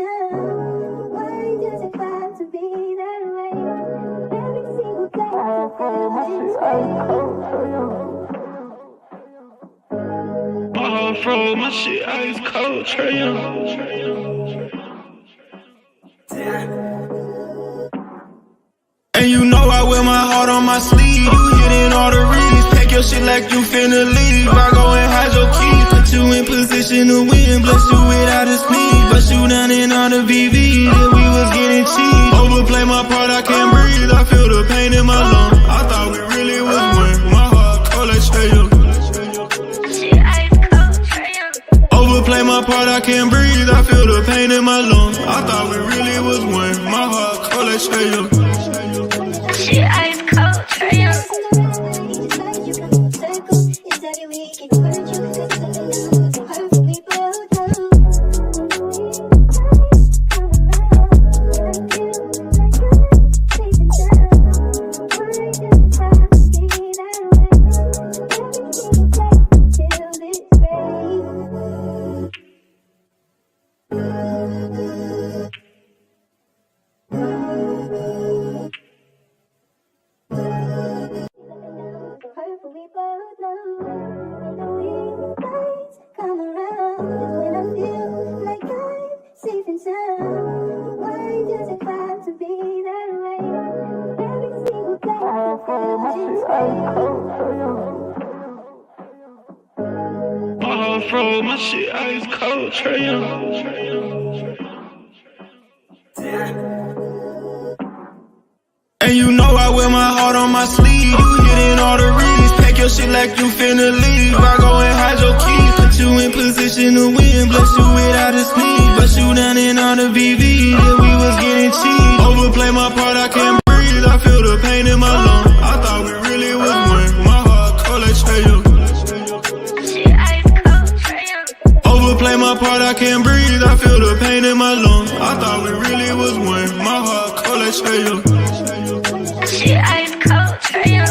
down. Why does it have to be that way? Every single day I feel this way. My shit ice cold, Trey Young. And you know I wear my heart on my sleeve. You hitting all the reads. Pack your shit like you finna leave. I go and hide your keys. Put you in position to win. Bless you without a sneeze. Bust you down in all the VV. That we was getting cheap. Overplay my part, I can't breathe. I feel the pain in my lungs. I thought we really was one. My heart cold like Trey Young. Overplay my part, I can't breathe. I feel the pain in my lungs. I thought we really was one. My heart cold like Trey Young. Shit ice cold, Trey Young. My shit ice cold, Trey Young. And you know I wear my heart on my sleeve. You hitting all the reads. Pack your shit like you finna leave. I go and hide your keys. Put you in position to win. Bless you without a sneeze. Bust you down in all the VV. That we was getting cheap. Overplay my part, I can't breathe. I feel the pain in my lungs. I thought we really was one. My heart cold like Trey Young. Overplay my part, I can't breathe. I feel the pain in my lungs. I thought we really was one. My heart cold like Trey Young. Shit ice cold, Trey Young.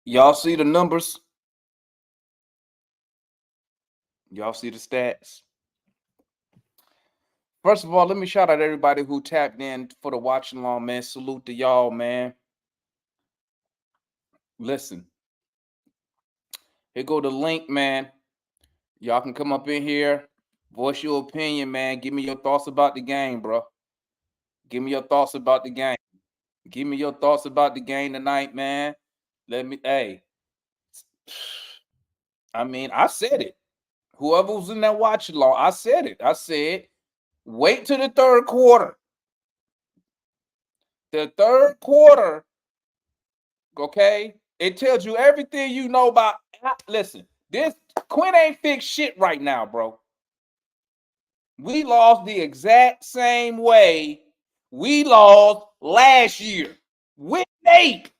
Y'all see the numbers? Y'all see the stats? First of all, let me shout out everybody who tapped in for the watching along, man. Salute to y'all, man. Listen, here go the link, man. Y'all can come up in here, voice your opinion, man. Give me your thoughts about the game, bro. Give me your thoughts about the game. Give me your thoughts about the game tonight, man. I mean, I said it. Whoever was in that watch along, I said it. I said, wait till the third quarter. The third quarter, okay? It tells you everything you know about. Listen, this Quinn ain't fixed shit right now, bro. We lost the exact same way we lost last year with Nate.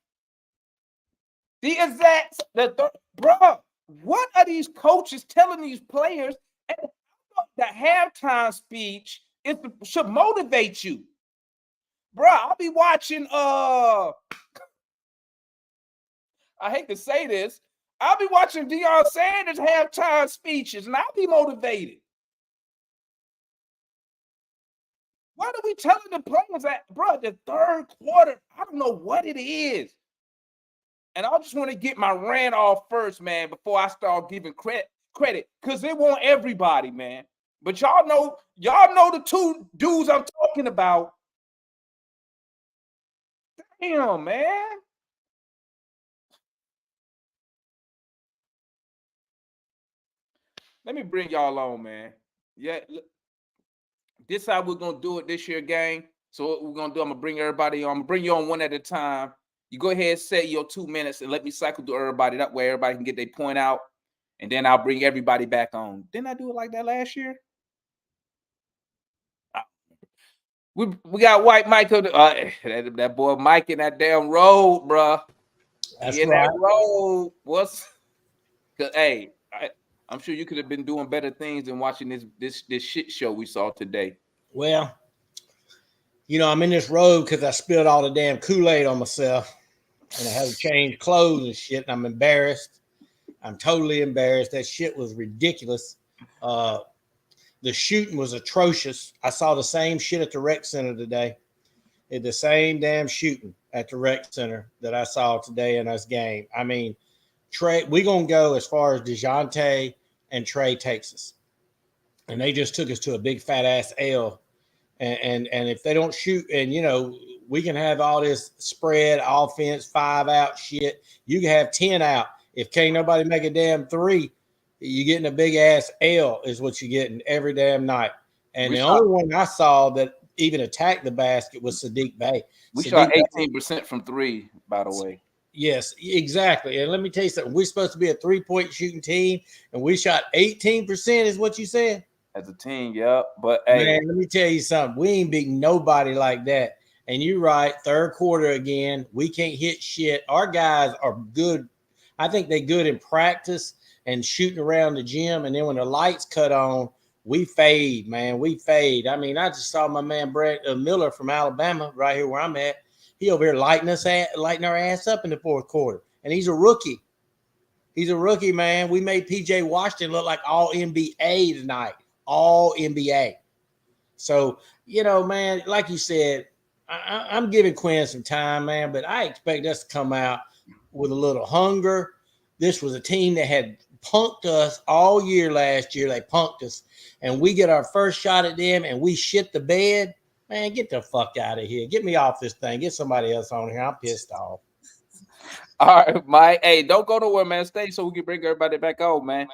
Bro, what are these coaches telling these players? And the halftime speech should motivate you. Bro, I'll be watching, I hate to say this, I'll be watching Deion Sanders halftime speeches, and I'll be motivated. What are we telling the players that, bro, the third quarter, I don't know what it is. And I just want to get my rant off first, man, before I start giving credit, because it won't everybody, man. But y'all know the two dudes I'm talking about. Damn, man. Let me bring y'all on, man. Yeah, this how we're gonna do it this year, gang. So what we're gonna do, I'm gonna bring everybody on. I'm gonna bring you on one at a time. You go ahead, say your 2 minutes, and let me cycle through everybody. That way, everybody can get their point out, and then I'll bring everybody back on. Didn't I do it like that last year? Uh, we got White Mike. That boy Mike in that damn road, bruh. He That's in that right. road. What's cause hey, I'm sure you could have been doing better things than watching this shit show we saw today. Well, I'm in this robe because I spilled all the damn Kool-Aid on myself and I had to change clothes and shit. And I'm embarrassed. I'm totally embarrassed. That shit was ridiculous. Uh, the shooting was atrocious. I saw the same shit at the rec center today. The same damn shooting at the rec center that I saw today in this game. I mean, Trey, we're going to go as far as DeJounte and Trey takes us. And they just took us to a big fat ass L. And if they don't shoot, and we can have all this spread offense, 5 out shit. You can have 10 out. If can't nobody make a damn three, you're getting a big ass L is what you're getting every damn night. And We the shot only one I saw that even attacked the basket was Sadiq Bey. we shot Sadiq Bey, 18% from three, by the way. yes, exactly. And let me tell you something. We're supposed to be a 3-point shooting team, and we shot 18%, is what you said. As a team, yeah. But hey, Man, let me tell you something. We ain't beating nobody like that. And you're right. Third quarter again, we can't hit shit. Our guys are good. I think they good in practice and shooting around the gym. And then when the lights cut on, we fade, man. We fade. I mean, I just saw my man Brett Miller from Alabama right here where I'm at. He over here lighting our ass up in the fourth quarter. And he's a rookie. He's a rookie, man. We made PJ Washington look like all NBA tonight. All NBA. So, man, like you said, I'm giving Quinn some time, man, but I expect us to come out with a little hunger. This was a team that had punked us all year last year. They punked us, and we get our first shot at them, and we shit the bed. Man, get the fuck out of here. Get me off this thing. Get somebody else on here. I'm pissed off. all right, Mike. Hey, don't go nowhere, man. Stay so we can bring everybody back on, man.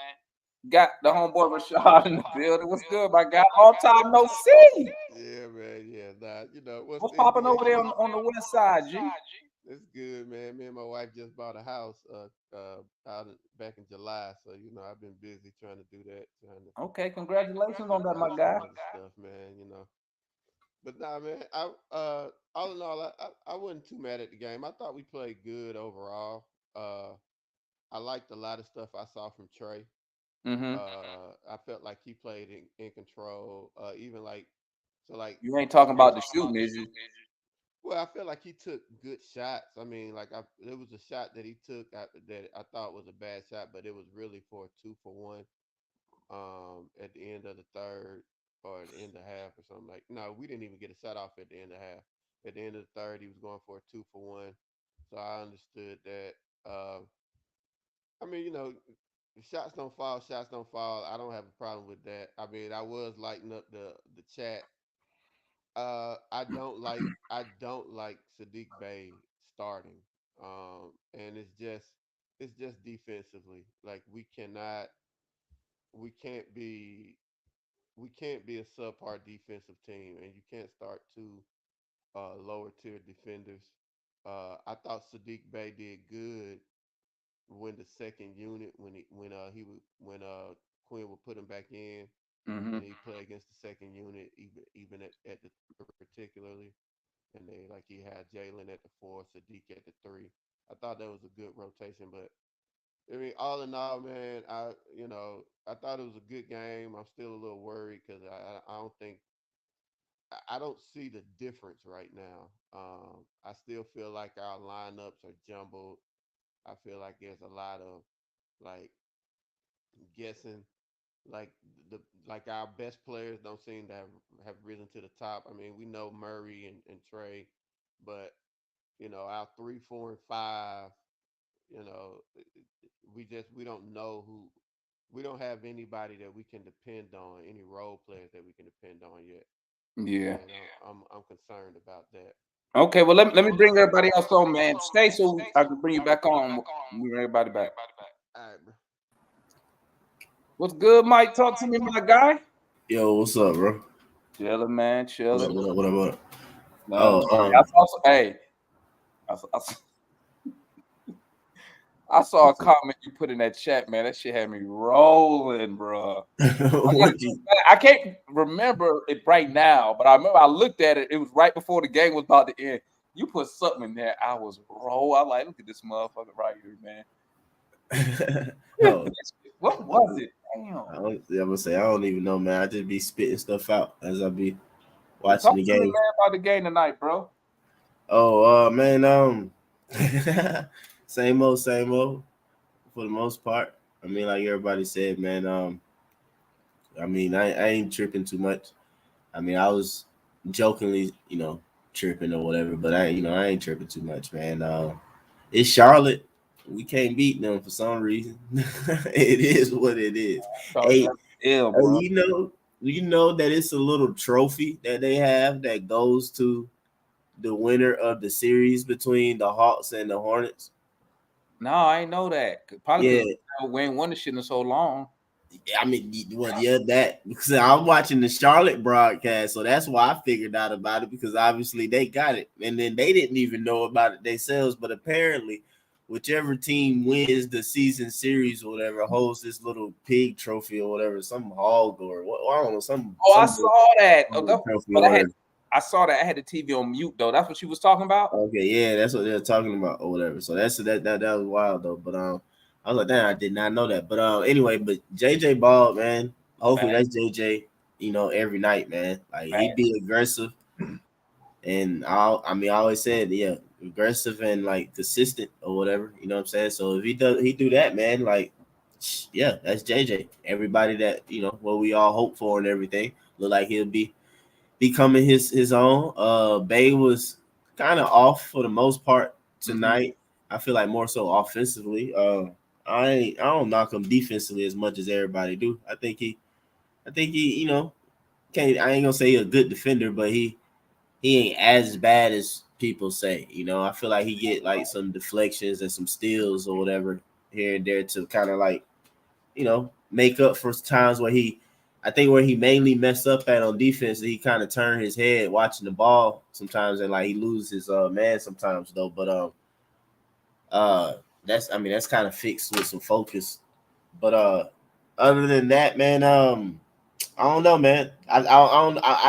Got the homeboy Rashad in the building. What's good, my guy? Long time no see. Yeah, man. Yeah, nah. What's What's the popping NBA? over there on the west side, G? It's good, man. Me and my wife just bought a house back in July, so I've been busy trying to do that, trying to Okay, congratulations on that, my finish some guy. other stuff, man. But nah, man. All in all, I wasn't too mad at the game. I thought we played good overall. I liked a lot of stuff I saw from Trey. Mm-hmm. I felt like he played in control. Even like so, like You ain't talking about the shooting, is you? well, I feel like he took good shots. I mean, there was a shot that he took that I thought was a bad shot, but it was really for a 2 for 1 at the end of the third or at the end of half or something like. No, we didn't even get a shot off at the end of half. At the end of the third, he was going for a 2 for 1. So I understood that. Uh, I mean, shots don't fall, shots don't fall. I don't have a problem with that. I mean, I was lighting up the chat. I don't like Sadiq Bey starting. And it's just defensively. Like we can't be we can't be a subpar defensive team, and you can't start two lower tier defenders. I thought Sadiq Bey did good when the second unit when Quinn would put him back in Mm-hmm. and he play against the second unit even at the particularly, and they like he had Jaylen at the four, Sadiq at the three. I thought that was a good rotation, but I mean, all in all, man, I thought it was a good game. I'm still a little worried because I don't think I don't see the difference right now. I still feel like our lineups are jumbled. I feel like there's a lot of like guessing. Like the like our best players don't seem to have risen to the top. I mean, we know Murray and Trey, but our 3, 4, and 5. You know, we don't know who. We don't have anybody that we can depend on, any role players that we can depend on yet, Yeah. and I'm concerned about that. Okay, well let me bring everybody else on, man. Stay so I can bring you back on. Bring everybody back. All right, bro. What's good, Mike? Talk to me, my guy. Yo, what's up, bro? Chilling, man. What Chilling. up, what up, what up, what up? Nothing. Oh, I saw hey, I saw a comment you put in that chat, man. That shit had me rolling, bro. what you? I can't remember it right now, but I remember I looked at it. It was right before the game was about to end. You put something in there. I was I like, look at this motherfucker right here, man. Oh, What was it? Damn. I'm gonna say I don't even know, man. I just be spitting stuff out as I be Talk watching the to me, game. man, about the game tonight, bro. Oh, man, same old, for the most part. I mean, like everybody said, man. I mean, I ain't tripping too much. I mean, I was jokingly, tripping or whatever, but I ain't tripping too much, man. It's Charlotte. We can't beat them for some reason. It is what it is. Hey, Ill, bro. you know that it's a little trophy that they have that goes to the winner of the series between the Hawks and the Hornets. No, I ain't know that. Probably Yeah, because we ain't won the shit in so long. I mean, that because I'm watching the Charlotte broadcast, so that's why I figured out about it because obviously they got it, and then they didn't even know about it themselves. But apparently, whichever team wins the season series or whatever holds this little pig trophy or whatever, some hog or what I don't know, some. I saw that. Trophy But or whatever. I saw that. I had the TV on mute though. That's what you was talking about. Okay, yeah, that's what they're talking about or whatever. So that was wild though. But I was like, damn, I did not know that. But anyway, but JJ Ball, man. Hopefully that's JJ. Every night, man. Like he be aggressive, and I always said, yeah, aggressive and like consistent or whatever. You know what I'm saying? So if he do that, man. Like, yeah, that's JJ. Everybody that what we all hope for and everything. Look like he'll be becoming his own. Bay was kind of off for the most part tonight. I feel like more so offensively. I don't knock him defensively as much as everybody do. I think he can't. I ain't gonna say he's a good defender, but he ain't as bad as people say. I feel like he get like some deflections and some steals or whatever here and there to kind of like make up for times where I think where he mainly messed up at on defense, he kind of turned his head watching the ball sometimes, and like he loses his man sometimes though. But that's kind of fixed with some focus. But other than that, man, I don't know, man. I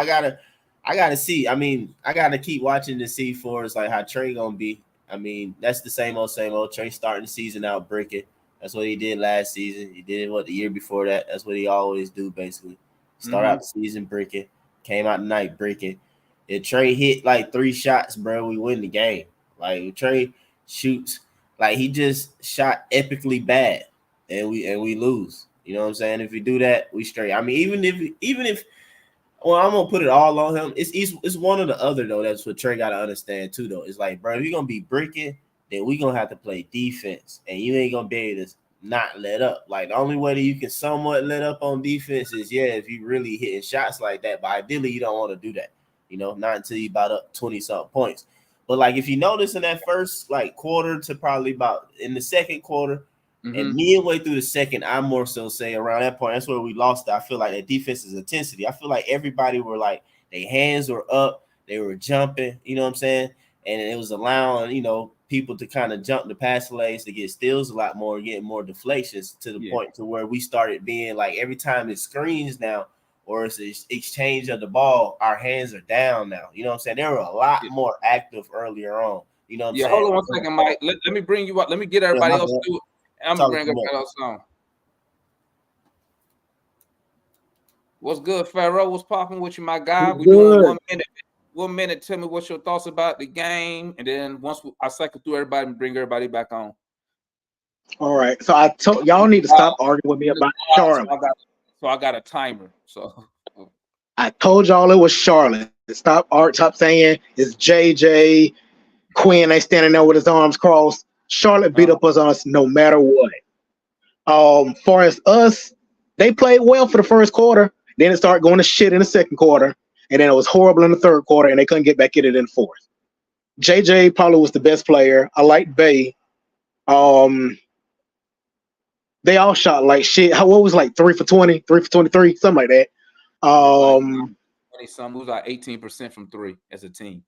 gotta see. I mean, I gotta keep watching to see for us like how Trey gonna be. I mean, that's the same old. Trey starting the season out breaking. That's what he did last season. He did it the year before that. That's what he always do, basically. Start out the season breaking, came out tonight breaking. If Trey hit like 3 shots, bro, we win the game. Like if Trey shoots, like he just shot epically bad, and we lose. You know what I'm saying? If we do that, we straight. I mean, even if well, I'm gonna put it all on him. It's one or the other though. That's what Trey gotta understand too, though. It's like, bro, if you're gonna be breaking, then we gonna have to play defense, and you ain't gonna be able to not let up. Like the only way that you can somewhat let up on defense is if you really hitting shots like that. But ideally, you don't want to do that. Not until you about up 20-something points. But like if you notice in that first like quarter to probably about in the second quarter. And midway through the second, I more so say around that point, that's where we lost. I feel like that defense's intensity. I feel like everybody were like, their hands were up, they were jumping, you know what I'm saying? And it was allowing, people to kind of jump the pass lanes to get steals a lot more, getting more deflections to the point to where we started being like every time it screens now or it's an exchange of the ball, our hands are down now. You know what I'm saying? They were a lot more active earlier on. You know what I'm saying? Hold on one second, Mike. Let me bring you up. Let me get everybody else to it. I'm gonna bring everybody else on. What's good, Pharaoh? What's popping with you, my guy? We doing 1 minute. 1 minute. Tell me what's your thoughts about the game, and then once I cycle through everybody and bring everybody back on. All right. So I told y'all need to stop arguing with me about Charlotte. So I got a timer. So I told y'all it was Charlotte. Stop saying it's JJ Quinn. They standing there with his arms crossed. Charlotte beat up on us no matter what. Far as us, they played well for the first quarter. Then it started going to shit in the second quarter, and then it was horrible in the third quarter, and they couldn't get back in it in the fourth. JJ probably was the best player. I liked Bay. They all shot like shit. What was like 3 for 20, 3 for 23, something like that. Some was like 18% from three as a team.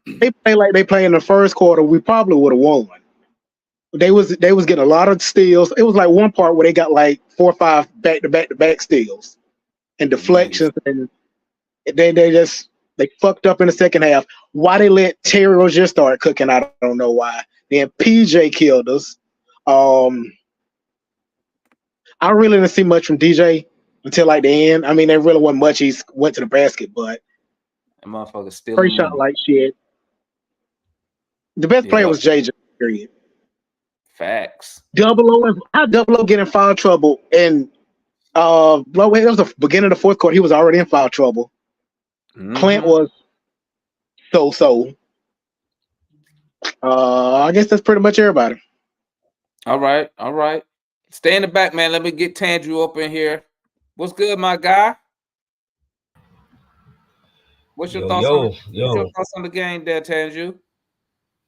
They play like they play in the first quarter. We probably would have won. They was getting a lot of steals. It was like one part where they got like 4 or 5 back-to-back steals and deflections, and they fucked up in the second half. Why they let Terry Rozier start cooking, I don't know why. Then PJ killed us. I really didn't see much from DJ until like the end. I mean, there really wasn't much. He went to the basket, but that motherfucker still shot like shit. The best player was JJ. Period. Facts. How Double O get in foul trouble? And well, it was the beginning of the fourth quarter. He was already in foul trouble. Clint was so. I guess that's pretty much everybody. All right. Stay in the back, man. Let me get Tandrew up in here. What's good, my guy? What's your thoughts on the game there, Tandrew?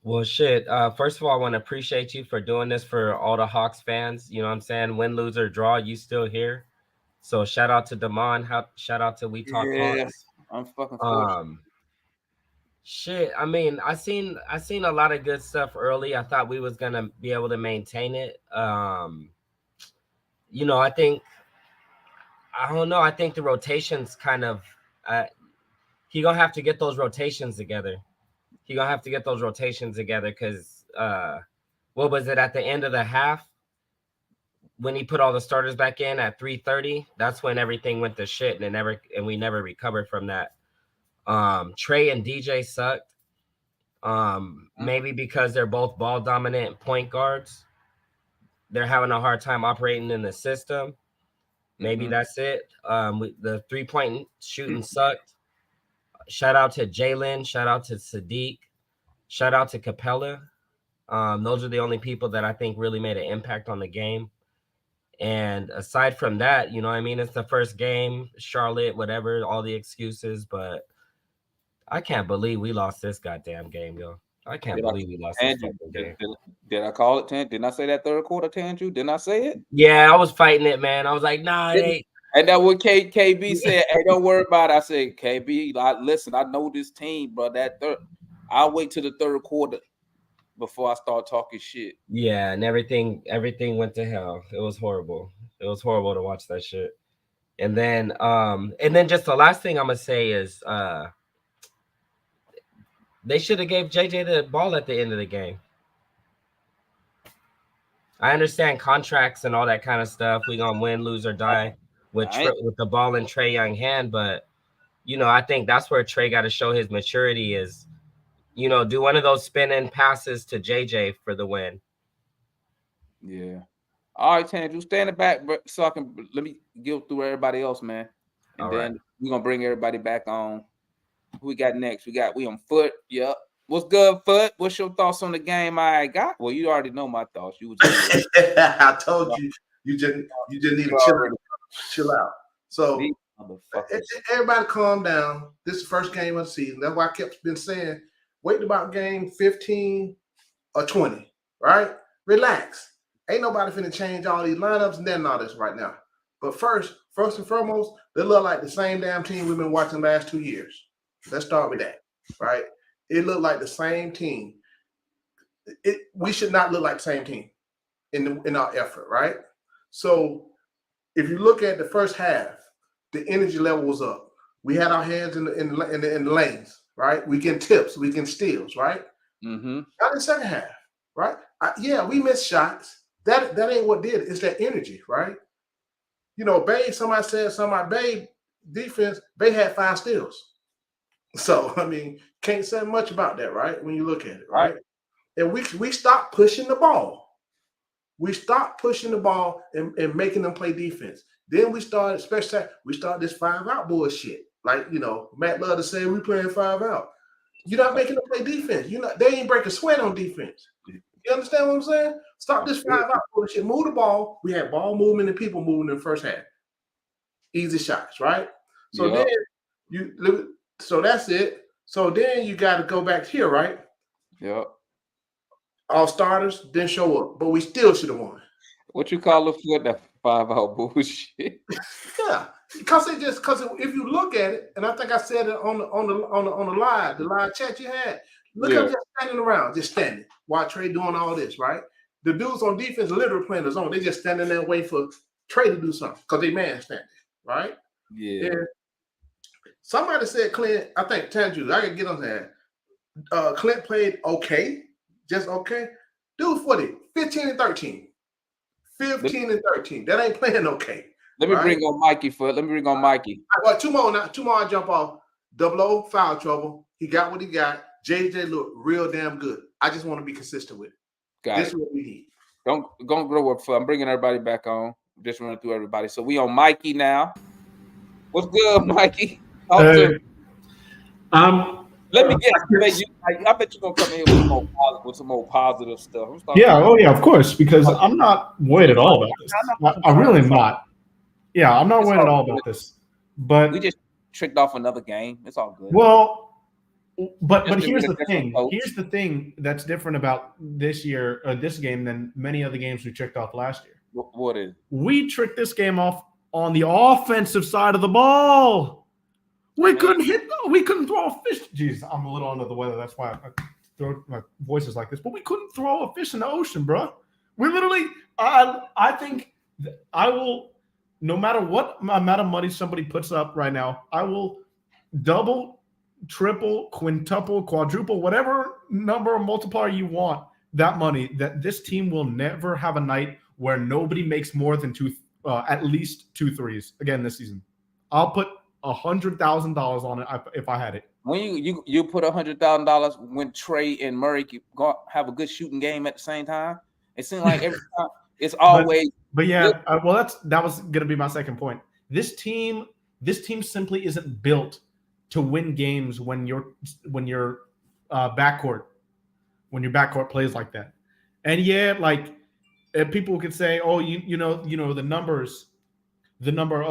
Well, shit. First of all, I want to appreciate you for doing this for all the Hawks fans. You know what I'm saying? Win, lose, or draw, you still here. So shout out to Damon. Shout out to We Talk Hawks. I'm fucking shit. I mean, I seen a lot of good stuff early. I thought we was gonna be able to maintain it. You know, I don't know. I think the rotations kind of he gonna have to get those rotations together. Because what was it at the end of the half when he put all the starters back in at 3:30? That's when everything went to shit, and we never recovered from that. Trey and DJ sucked. Maybe because they're both ball dominant point guards. They're having a hard time operating in the system. Maybe that's it. The 3-point shooting sucked. Shout out to Jaylen. Shout out to Sadiq. Shout out to Capella. Those are the only people that I think really made an impact on the game. And aside from that, you know what I mean? It's the first game, Charlotte, whatever, all the excuses. But I can't believe we lost this goddamn game, yo. I can't believe we lost this fucking game. Did I call it 10? Didn't I say that third quarter, Tandrew? Didn't I say it? Yeah, I was fighting it, man. I was like, nah, it ain't. And that what KB said, hey, don't worry about it. I said, KB, listen, I know this team, bro. I'll wait till the third quarter before I start talking shit. Yeah, and everything went to hell. It was horrible. It was horrible to watch that shit. And then just the last thing I'm gonna say is they should have gave JJ the ball at the end of the game. I understand contracts and all that kind of stuff. We gonna win, lose, or die with the ball in Trae Young hand, but you know, I think that's where Trae got to show his maturity is, you know, do one of those spin-in passes to JJ for the win. Yeah. All right, Tandrew, stay in the back, so I can let me go through everybody else, man. And all then right. we're gonna bring everybody back on. Who we got next? We on Foot. Yep. What's good, Foot? What's your thoughts on the game I got? Well, you already know my thoughts. You was I told you, you just need to chill out. So everybody calm down. This is the first game of the season. That's why I kept been saying, wait about game 15 or 20, right? Relax. Ain't nobody finna change all these lineups and then all this right now. But first and foremost, they look like the same damn team we've been watching the last 2 years. Let's start with that, right? It looked like the same team. We should not look like the same team in our effort, right? So if you look at the first half, the energy level was up. We had our hands in the lanes, right? We get tips, we get steals, right? Not in the second half, right? We missed shots. That ain't what did it. It's that energy, right? You know, Bay, somebody said something about Bay defense, Bay had 5 steals. So, I mean, can't say much about that, right? When you look at it, right? And we stopped pushing the ball. We stopped pushing the ball and making them play defense. Then we started, especially, this 5-out bullshit. Like, you know, Matt love to say we playing 5-out. You're not making them play defense. They ain't break a sweat on defense. You understand what I'm saying? Stop this 5-out bullshit. Move the ball. We had ball movement and people moving in the first half. Easy shots, right? So then so that's it. So then you got to go back here, right? Yep. All starters didn't show up, but we still should have won. What you call that 5-out bullshit? Yeah, because if you look at it, and I think I said it on the live chat you had. Look at them just standing around, just standing while Trey doing all this, right? The dudes on defense literally playing the zone. They just standing there waiting for Trey to do something because they man standing, right? Yeah. And somebody said Clint, I think Tanju, I can get on that. Clint played okay, just okay. Dude, 15 and 13. 15 and 13. That ain't playing okay. Let me bring on Mikey. Well, two more I jump off. 00 foul trouble. He got what he got. JJ looked real damn good. I just want to be consistent with it. This is what we need. Don't grow up. I'm bringing everybody back on. Just running through everybody. So we on Mikey now. What's good, Mikey? Let me guess. I bet you're gonna come in here with some more positive stuff. Of course, because I'm not worried at all about this. I really am not. Yeah, I'm not worried at all about this. But we just tricked off another game. It's all good. Well, but here's the thing. Here's the thing that's different about this game than many other games we tricked off last year. What is? We tricked this game off on the offensive side of the ball. We couldn't throw a fish. Jeez, I'm a little under the weather. That's why my voice is like this. But we couldn't throw a fish in the ocean, bro. We literally, I think I will, no matter what amount of money somebody puts up right now, I will double, triple, quintuple, quadruple, whatever number or multiplier you want that money, that this team will never have a night where nobody makes more than at least 2 threes again this season. I'll put $100,000 on it if I had it. When you put $100,000 when Trey and Murray have a good shooting game at the same time, it seems like every time it's always. But yeah, that was gonna be my second point. This team simply isn't built to win games when your backcourt plays like that. And people could say, oh, you know the numbers, the number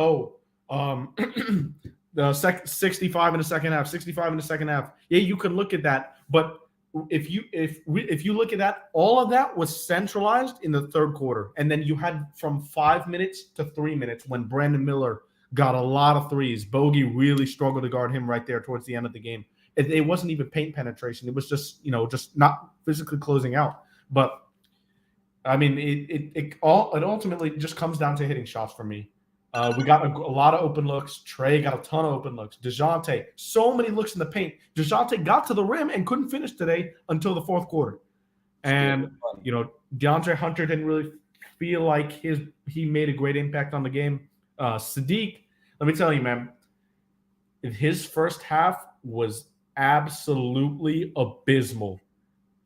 the 65 in the second half, 65 in the second half. Yeah, you can look at that, but if you look at that, all of that was centralized in the third quarter, and then you had from 5 minutes to 3 minutes when Brandon Miller got a lot of threes. Bogey really struggled to guard him right there towards the end of the game. It wasn't even paint penetration. It was just not physically closing out. But I mean, it ultimately just comes down to hitting shots for me. We got a lot of open looks. Trey got a ton of open looks. DeJounte, so many looks in the paint. DeJounte got to the rim and couldn't finish today until the fourth quarter. And, DeAndre Hunter didn't really feel like he made a great impact on the game. Sadiq, let me tell you, man, his first half was absolutely abysmal.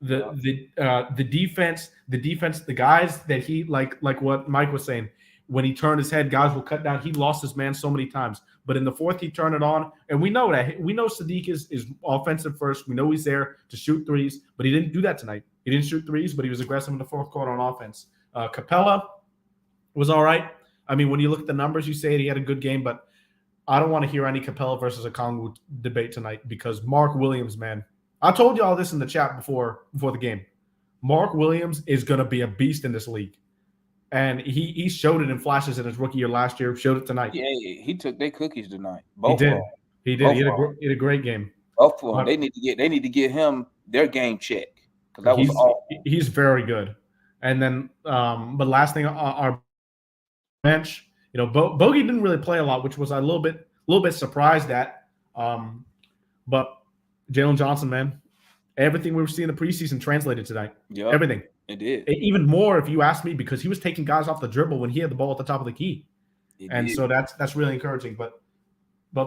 The defense, the guys that he like what Mike was saying, when he turned his head, guys will cut down. He lost his man so many times. But in the fourth, he turned it on. And we know that. We know Sadiq is offensive first. We know he's there to shoot threes, but he didn't do that tonight. He didn't shoot threes, but he was aggressive in the fourth quarter on offense. Capella was all right. I mean, when you look at the numbers, you say he had a good game, but I don't want to hear any Capella versus Okongwu debate tonight because Mark Williams, man. I told you all this in the chat before the game. Mark Williams is going to be a beast in this league. And he showed it in flashes in his rookie year last year. Showed it tonight. Yeah, he took their cookies tonight. He did. He had a great game. Both of them. They need to get him their game check because that was all. He's very good. And then, but last thing, our bench. Bogey didn't really play a lot, which was a little bit surprised at. But Jaylen Johnson, man, everything we were seeing in the preseason translated tonight. Yeah, everything. It did. Even more, if you ask me, because he was taking guys off the dribble when he had the ball at the top of the key, so that's really encouraging. But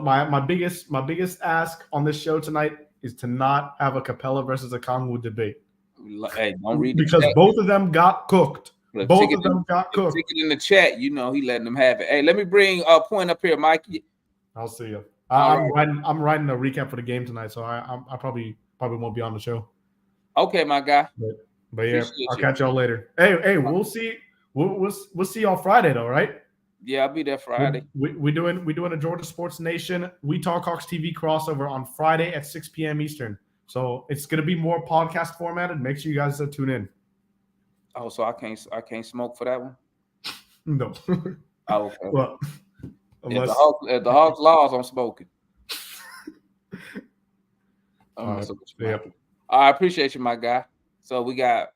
my biggest ask on this show tonight is to not have a Capella versus a Okongwu debate. Hey, don't read because both of them got cooked. Both of them got cooked. Stick it in the chat. He letting them have it. Hey, let me bring a point up here, Mikey. I'll see you. I'm writing a recap for the game tonight, so I probably probably won't be on the show. Okay, my guy. But yeah, Appreciate I'll you. catch y'all later. Hey, we'll see. We'll see y'all Friday though, right? Yeah, I'll be there Friday. We're doing a Georgia Sports Nation We Talk Hawks TV crossover on Friday at 6 p.m. Eastern. So it's gonna be more podcast formatted. Make sure you guys tune in. Oh, so I can't smoke for that one? No. Oh, okay. Well, If the Hawks laws, I'm smoking. All right. Yeah. I appreciate you, my guy. So we got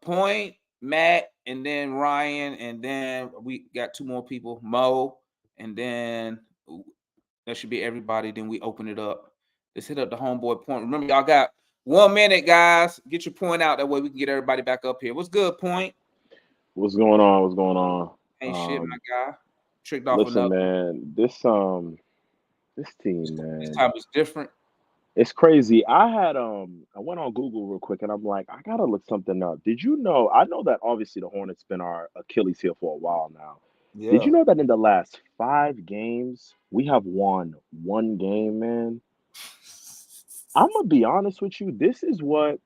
Point, Matt, and then Ryan, and then we got 2 more people, Mo, and then that should be everybody. Then we open it up. Let's hit up the homeboy Point. Remember, y'all got 1 minute, guys. Get your point out. That way we can get everybody back up here. What's good, Point? What's going on? What's going on? Ain't shit, my guy. Tricked off Listen, another. man, this team, man. This time is different. It's crazy. I went on Google real quick and I'm like, I gotta look something up. Did you know? I know that obviously the Hornets been our Achilles heel for a while now. Yeah. Did you know that in the last 5 games we have won 1 game, man? I'm gonna be honest with you. This is what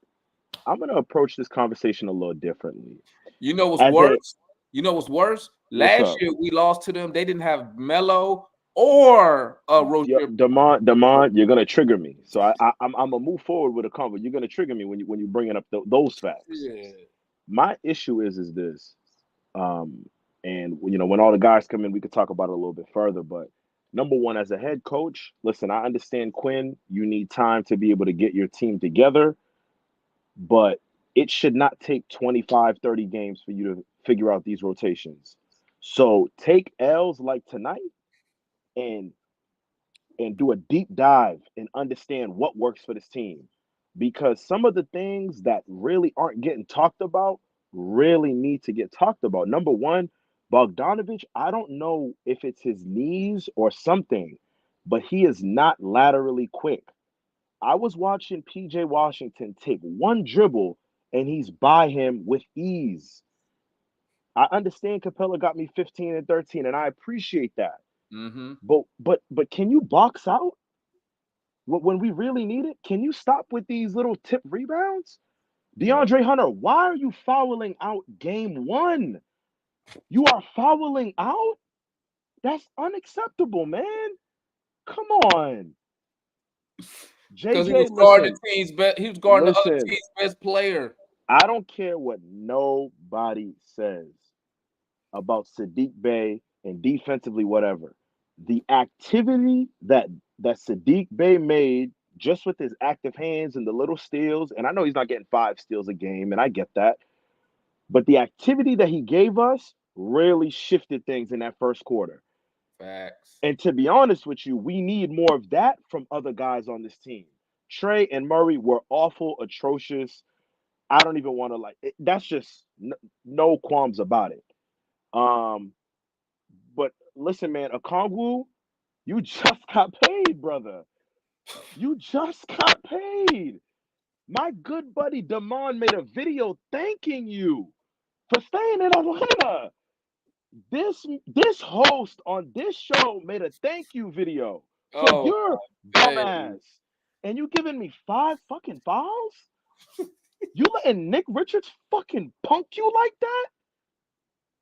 I'm gonna approach this conversation a little differently. You know what's worse? Last year we lost to them. They didn't have Melo or Rozier. Damon, you're gonna trigger me. So I'm gonna move forward with a convo. You're gonna trigger me when you bringing up those facts. Yeah. My issue is this, and when all the guys come in, we could talk about it a little bit further. But number one, as a head coach, listen, I understand, Quinn, you need time to be able to get your team together, but it should not take 25, 30 games for you to figure out these rotations. So take L's like tonight and do a deep dive and understand what works for this team. Because some of the things that really aren't getting talked about really need to get talked about. Number one, Bogdanovich, I don't know if it's his knees or something, but he is not laterally quick. I was watching PJ Washington take 1 dribble and he's by him with ease. I understand Capella got me 15 and 13, and I appreciate that. Mm-hmm. But can you box out when we really need it? Can you stop with these little tip rebounds? DeAndre Hunter, why are you fouling out game 1? You are fouling out? That's unacceptable, man. Come on. Because he was guarding the team's best. He was guarding the other team's best player. I don't care what nobody says about Sadiq Bey and defensively, whatever. The activity that Sadiq Bey made just with his active hands and the little steals, and I know he's not getting 5 steals a game, and I get that, but the activity that he gave us really shifted things in that first quarter. Facts. And to be honest with you, we need more of that from other guys on this team. Trey and Murray were awful, atrocious. I don't even want to that's just no qualms about it. But listen, man, Okongwu, you just got paid, brother. You just got paid. My good buddy Damon made a video thanking you for staying in Atlanta. This host on this show made a thank you video for your dumbass. And you giving me 5 fucking fouls? You letting Nick Richards fucking punk you like that?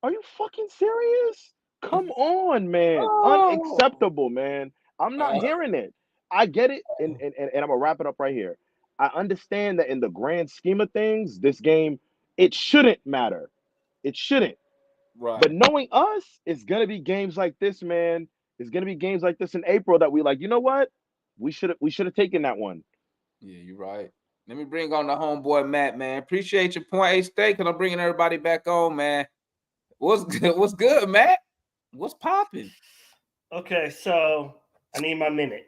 Are you fucking serious? Come on, man. Unacceptable, man. I'm not hearing it. I get it, and I'm gonna wrap it up right here. I understand that in the grand scheme of things, this game, it shouldn't matter. It shouldn't. Right. But knowing us, it's gonna be games like this, man. It's gonna be games like this in April that we like, you know what? We should have taken that one. Yeah, you're right. Let me bring on the homeboy Matt, man. Appreciate your point, A-Steak, and I'm bringing everybody back on, man. What's good? What's good, Matt? What's popping? Okay, so I need my minute.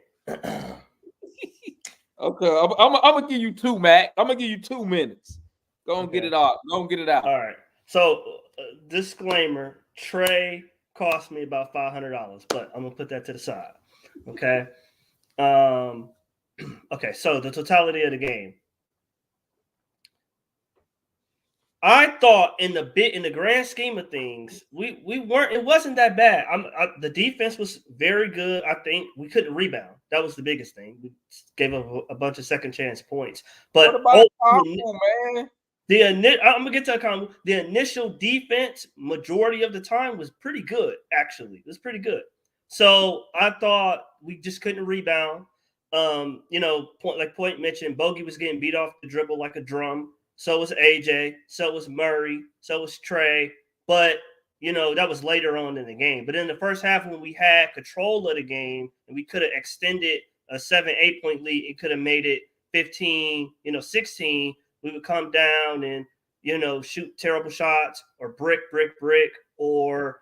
Okay, I'm gonna give you 2, Matt. I'm gonna give you 2 minutes. Go and get it out. Go and get it out. All right. So, disclaimer: Trey cost me about $500, but I'm gonna put that to the side. Okay. Okay. So the totality of the game. I thought in the grand scheme of things, we weren't. It wasn't that bad. The defense was very good. I think we couldn't rebound. That was the biggest thing. We gave up a bunch of second chance points. But what about Combo, man? I'm gonna get to a combo. The initial defense, majority of the time, was pretty good. Actually, it was pretty good. So I thought we just couldn't rebound. Point mentioned, Bogey was getting beat off the dribble like a drum. So was AJ. So was Murray. So was Trey. But that was later on in the game. But in the first half, when we had control of the game and we could have extended a 7-8 point lead, it could have made it 15, 16. We would come down and shoot terrible shots or brick, or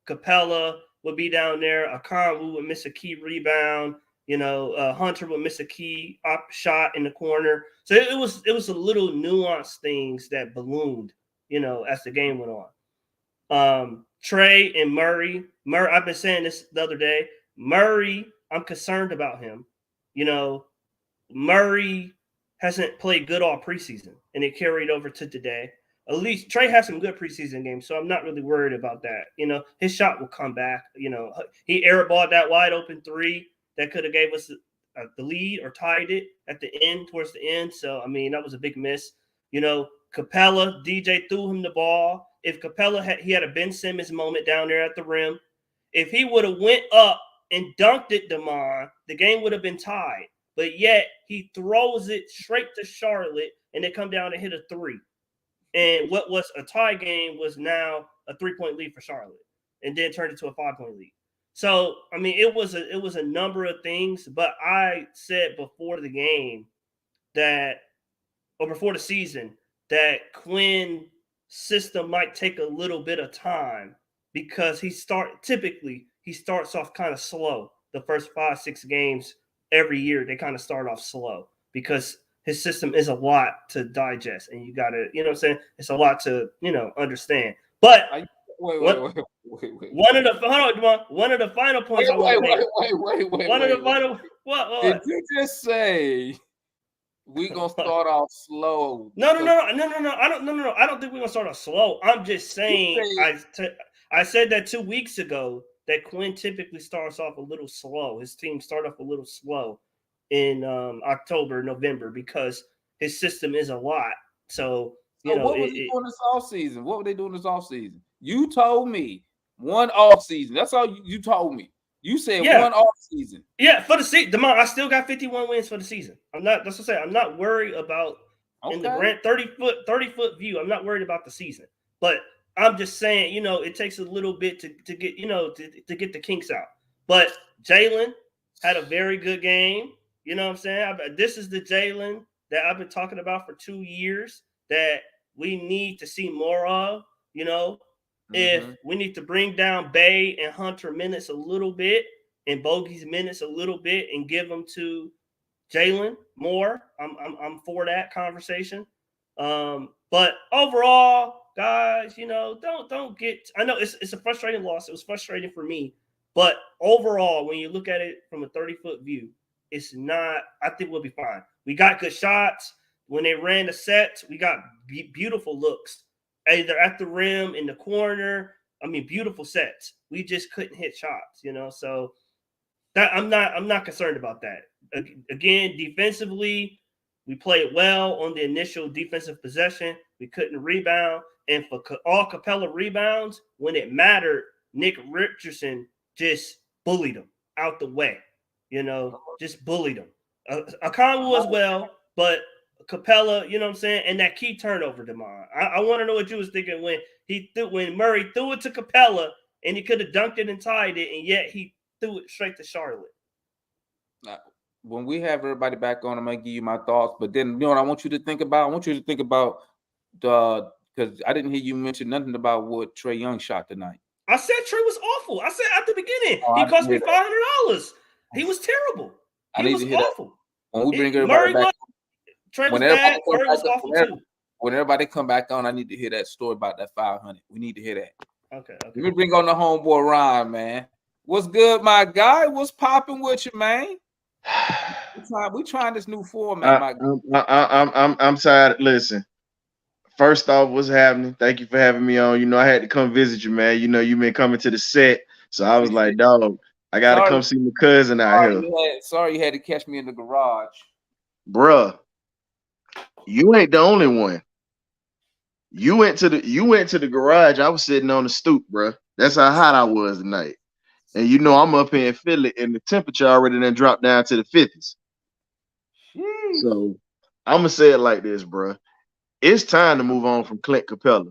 Capella would be down there. Akan would miss a key rebound. Hunter would miss a key shot in the corner. So it was a little nuanced things that ballooned, as the game went on. Trey and Murray, I've been saying this the other day. Murray, I'm concerned about him. Murray hasn't played good all preseason, and it carried over to today. At least Trey has some good preseason games, so I'm not really worried about that. His shot will come back. He airballed that wide open three that could have gave us the lead or tied it at the end, towards the end. So, that was a big miss. Capella, DJ threw him the ball. If Capella he had a Ben Simmons moment down there at the rim. If he would have went up and dunked it, Damon, the game would have been tied. But yet he throws it straight to Charlotte, and they come down and hit a three. And what was a tie game was now a 3-point lead for Charlotte, and then turned into a 5-point lead. So, it was a number of things, but I said before the game before the season, that Quinn's system might take a little bit of time because he starts off kind of slow. The first 5-6 games every year, they kind of start off slow because his system is a lot to digest, and you got to, it's a lot to, understand. But one of the final points I want to make. One of the final. What? Did you just say we gonna start off slow? No. I don't think we're gonna start off slow. I'm just saying. I said that 2 weeks ago that Quinn typically starts off a little slow. His team start off a little slow in October, November, because his system is a lot. So what was he doing this offseason? What were they doing this offseason? You told me one offseason. That's all you told me. You said one offseason. Yeah, for the season. Demar, I still got 51 wins for the season. That's what I'm saying. I'm not worried about in the grand 30-foot view. I'm not worried about the season. But I'm just saying, it takes a little bit to get, to get the kinks out. But Jaylen had a very good game. You know what I'm saying? This is the Jaylen that I've been talking about for 2 years that we need to see more of. If we need to bring down Bay and Hunter minutes a little bit and Bogey's minutes a little bit and give them to Jaylen more, I'm for that conversation. But overall, guys, don't get. I know it's a frustrating loss. It was frustrating for me, but overall, when you look at it from a 30-foot view, it's not. I think we'll be fine. We got good shots. When they ran the sets, we got beautiful looks, either at the rim, in the corner. Beautiful sets. We just couldn't hit shots, So that I'm not concerned about that. Again, defensively, we played well on the initial defensive possession. We couldn't rebound, and for all Capella rebounds, when it mattered, Nick Richardson just bullied him out the way. Just bullied him. Akonwu as well, but Capella, you know what I'm saying? And that key turnover, Damon. I want to know what you was thinking when Murray threw it to Capella and he could have dunked it and tied it, and yet he threw it straight to Charlotte. When we have everybody back on, I'm gonna give you my thoughts. But then, what I want you to think about? I want you to think about because I didn't hear you mention nothing about what Trae Young shot tonight. I said Trae was awful. I said at the beginning he cost me $500. He was terrible. He was awful. When we bring everybody back, Trae was bad. Murray was awful too. When everybody come back on, I need to hear that story about that 500. We need to hear that. Okay. Let me bring on the homeboy Ryan, man. What's good, my guy? What's popping with you, man? We trying this new format, my guy. I'm tired. Listen, First off, what's happening? Thank you for having me on. You know, I had to come visit you, man. You know, you've been coming to the set, so I was like, dog, I gotta come see my cousin out here. Sorry you had to catch me in the garage. Bruh, you ain't the only one. You went to the garage. I was sitting on the stoop, bruh. That's how hot I was tonight. And you know, I'm up here in Philly, and the temperature already then dropped down to the 50s. Jeez. So I'm gonna say it like this, bruh. It's time to move on from Clint Capella.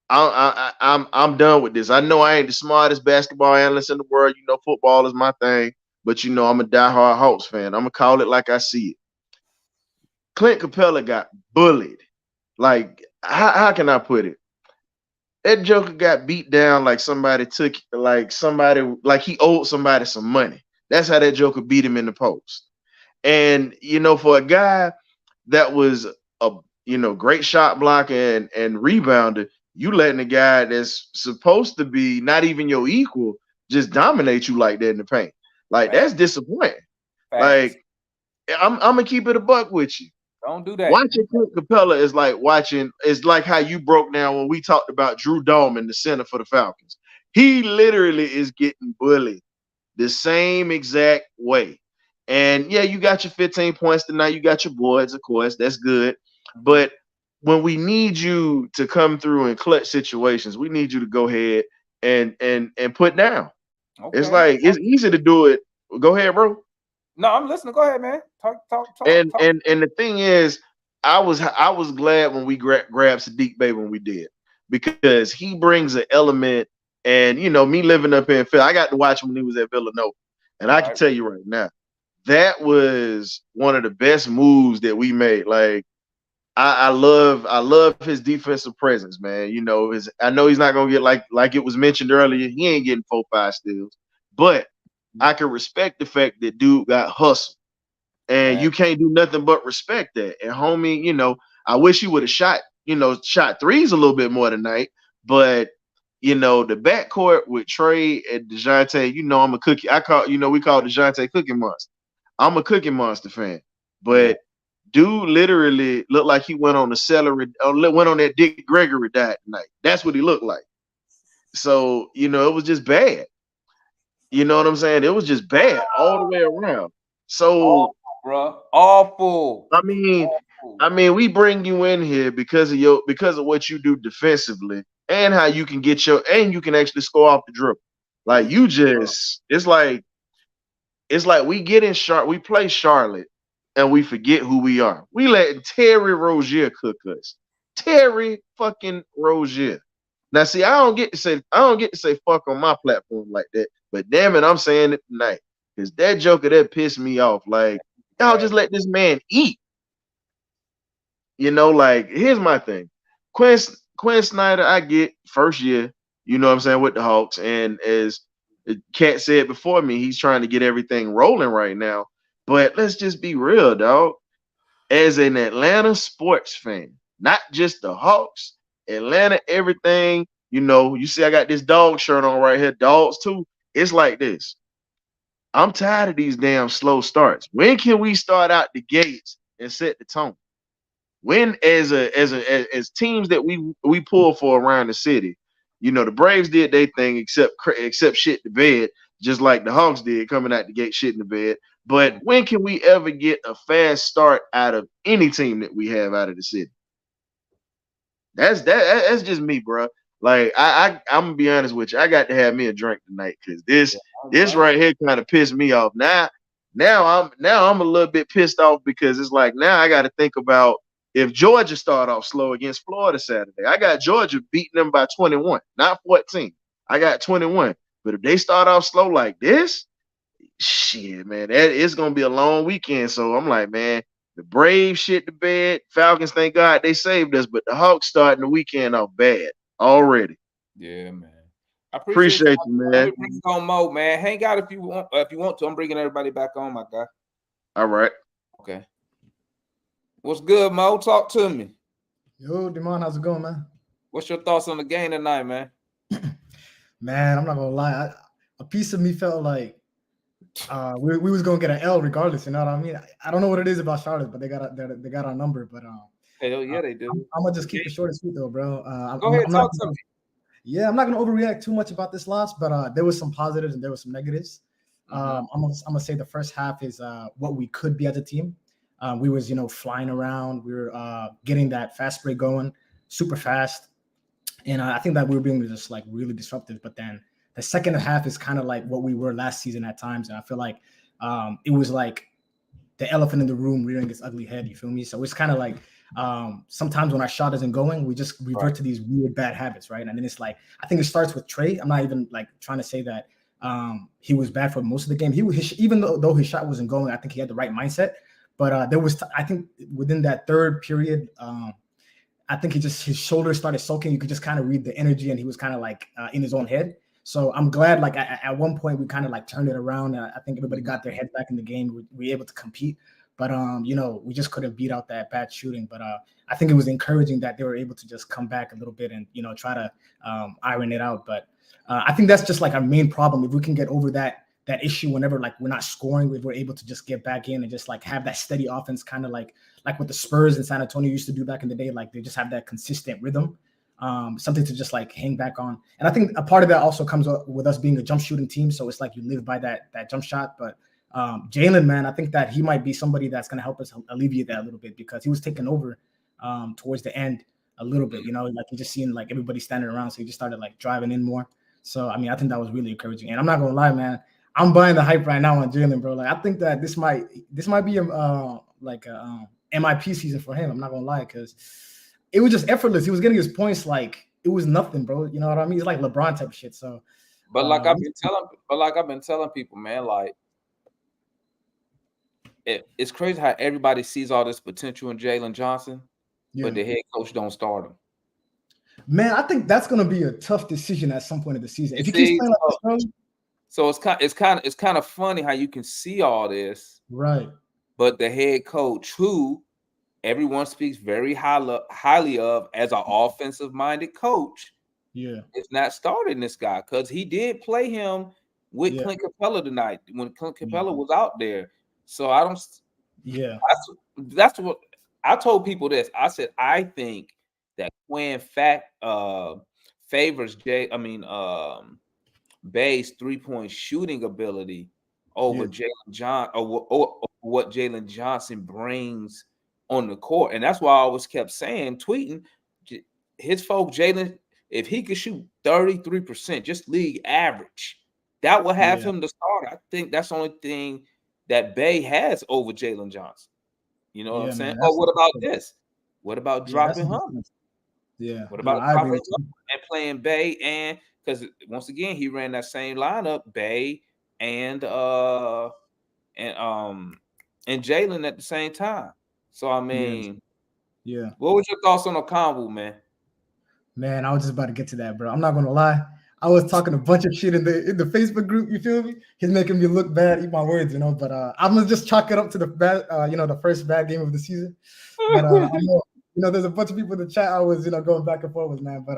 I'm done with this. I know I ain't the smartest basketball analyst in the world. You know, football is my thing, but you know, I'm a diehard Hawks fan. I'm gonna call it like I see it. Clint Capella got bullied. Like, how can I put it? That joker got beat down like somebody he owed somebody some money. That's how that joker beat him in the post. And you know, for a guy that was a great shot blocker and rebounder, you letting a guy that's supposed to be not even your equal just dominate you like that in the paint. Like, that's disappointing. Like, I'm gonna keep it a buck with you. Don't do that. Watching Clint Capella is like how you broke down when we talked about Drew Dalman, the center for the Falcons. He literally is getting bullied the same exact way. And yeah, you got your 15 points tonight. You got your boards, of course. That's good. But when we need you to come through in clutch situations, we need you to go ahead and put down. Okay. It's like, it's easy to do it. Go ahead, bro. No, I'm listening. Go ahead, man. Talk. And the thing is, I was glad when we grabbed Sadiq Bey when we did, because he brings an element. And you know, me living up here in Philly, I got to watch him when he was at Villanova, and I can tell you right now, that was one of the best moves that we made. Like, I love his defensive presence, man. You know, I know he's not gonna get like it was mentioned earlier. He ain't getting 4-5 steals, but I can respect the fact that dude got hustled, and you can't do nothing but respect that. And homie, you know, I wish he would have shot threes a little bit more tonight, but you know, the backcourt with Trey and DeJounte, you know, I'm a cookie. We call DeJounte Cookie Monster. I'm a Cookie Monster fan, but dude literally looked like he went on that Dick Gregory diet tonight. That's what he looked like. So, you know, it was just bad. You know what I'm saying? It was just bad all the way around. So, awful, bro. Awful. I mean, we bring you in here because of what you do defensively and how you can you can actually score off the dribble. Like, it's like we get in we play Charlotte and we forget who we are. We let Terry Rozier cook us. Terry fucking Rozier. Now, see, I don't get to say fuck on my platform like that, but damn it, I'm saying it tonight, because that joker that pissed me off. Like, y'all just let this man eat. You know, like, here's my thing. Quinn Snyder, I get first year, you know what I'm saying, with the Hawks, and as Cat said before me, he's trying to get everything rolling right now. But let's just be real, dog. As an Atlanta sports fan, not just the Hawks, Atlanta, everything, you know, you see I got this dog shirt on right here, dogs too. It's like this. I'm tired of these damn slow starts. When can we start out the gates and set the tone? When as teams that we pull for around the city, you know, the Braves did their thing except shit the bed, just like the Hawks did coming out the gate shit in the bed. But when can we ever get a fast start out of any team that we have out of the city? That's just me, bro. Like, I'm gonna be honest with you. I got to have me a drink tonight, because this right here kind of pissed me off. Now I'm a little bit pissed off, because it's like, now I got to think about if Georgia start off slow against Florida Saturday. I got Georgia beating them by 21, not 14. I got 21. But if they start off slow like this, shit, man, it's gonna be a long weekend. So I'm like, man, the Braves shit the bed. Falcons, thank God they saved us, but the Hawks starting the weekend off bad already. Yeah, man. I appreciate you, man. Bring on Mo, man. Hang out if you want to. I'm bringing everybody back on, my guy. All right. Okay. What's good, Mo? Talk to me. Yo, Demond, how's it going, man? What's your thoughts on the game tonight, man? Man, I'm not gonna lie. A piece of me felt like we was gonna get an L regardless. You know what I mean? I don't know what it is about Charlotte, but they got our number. But Hell yeah, they do. I'm gonna just keep it short and sweet though, bro. Go ahead, I'm talk not, to me. Yeah, I'm not gonna overreact too much about this loss, but there was some positives and there was some negatives. I'm gonna say the first half is what we could be as a team. We was flying around. We were getting that fast break going, super fast, and I think that we were being just like really disruptive. But then the second half is kind of like what we were last season at times, and I feel like it was like the elephant in the room rearing its ugly head. You feel me? So it's kind of like sometimes when our shot isn't going, we just revert to these weird bad habits, right? And then it's like I think it starts with Trey. I'm not even like trying to say that he was bad for most of the game. Even though his shot wasn't going, I think he had the right mindset. But there was I think within that third period, I think his shoulders started sulking. You could just kind of read the energy, and he was kind of like in his own head. So I'm glad, like at one point we kind of like turned it around. And I think everybody got their head back in the game. We were able to compete, but we just couldn't beat out that bad shooting. But I think it was encouraging that they were able to just come back a little bit and try to iron it out. But I think that's just like our main problem. If we can get over that issue, whenever like we're not scoring, if we're able to just get back in and just like have that steady offense, kind of like what the Spurs in San Antonio used to do back in the day. Like they just have that consistent rhythm. Something to just like hang back on. And I think a part of that also comes with us being a jump shooting team. So it's like you live by that jump shot. But Jaylen, man, I think that he might be somebody that's going to help us alleviate that a little bit, because he was taking over towards the end a little bit, like you just seeing like everybody standing around. So he just started like driving in more. So, I mean, I think that was really encouraging. And I'm not going to lie, man, I'm buying the hype right now on Jaylen, bro. Like, I think that this might be a MIP season for him. I'm not going to lie, because it was just effortless. He was getting his points like it was nothing, bro. You know what I mean? It's like LeBron type of shit. So, but like I've been telling people, man, like it's crazy how everybody sees all this potential in Jaylen Johnson, but the head coach don't start him. Man, I think that's gonna be a tough decision at some point of the season. If he keeps playing like this, so it's kind of funny how you can see all this, right? But the head coach, who everyone speaks very highly of as an offensive-minded coach, is not starting this guy, because he did play him with Clint Capella tonight when Clint Capella was out there. So I don't. Yeah, that's what I told people. This I said I think that Quinn favors Bay's 3-point shooting ability over Jaylen Johnson, or what Jaylen Johnson brings on the court. And that's why I always kept saying, tweeting, his folk Jaylen, if he could shoot 33%, just league average, that would have him to start. I think that's the only thing that Bay has over Jaylen Johnson. You know what I'm saying? Oh, what about this? What about dropping him? Yeah. What about dropping him and playing Bay? And because once again, he ran that same lineup, Bay and Jaylen at the same time. So I mean, what was your thoughts on Okongwu, man? Man, I was just about to get to that, bro. I'm not gonna lie. I was talking a bunch of shit in the Facebook group. You feel me? He's making me look bad. Eat my words, But I'm gonna just chalk it up to the bad, the first bad game of the season. But I know, there's a bunch of people in the chat I was, going back and forth with, man. But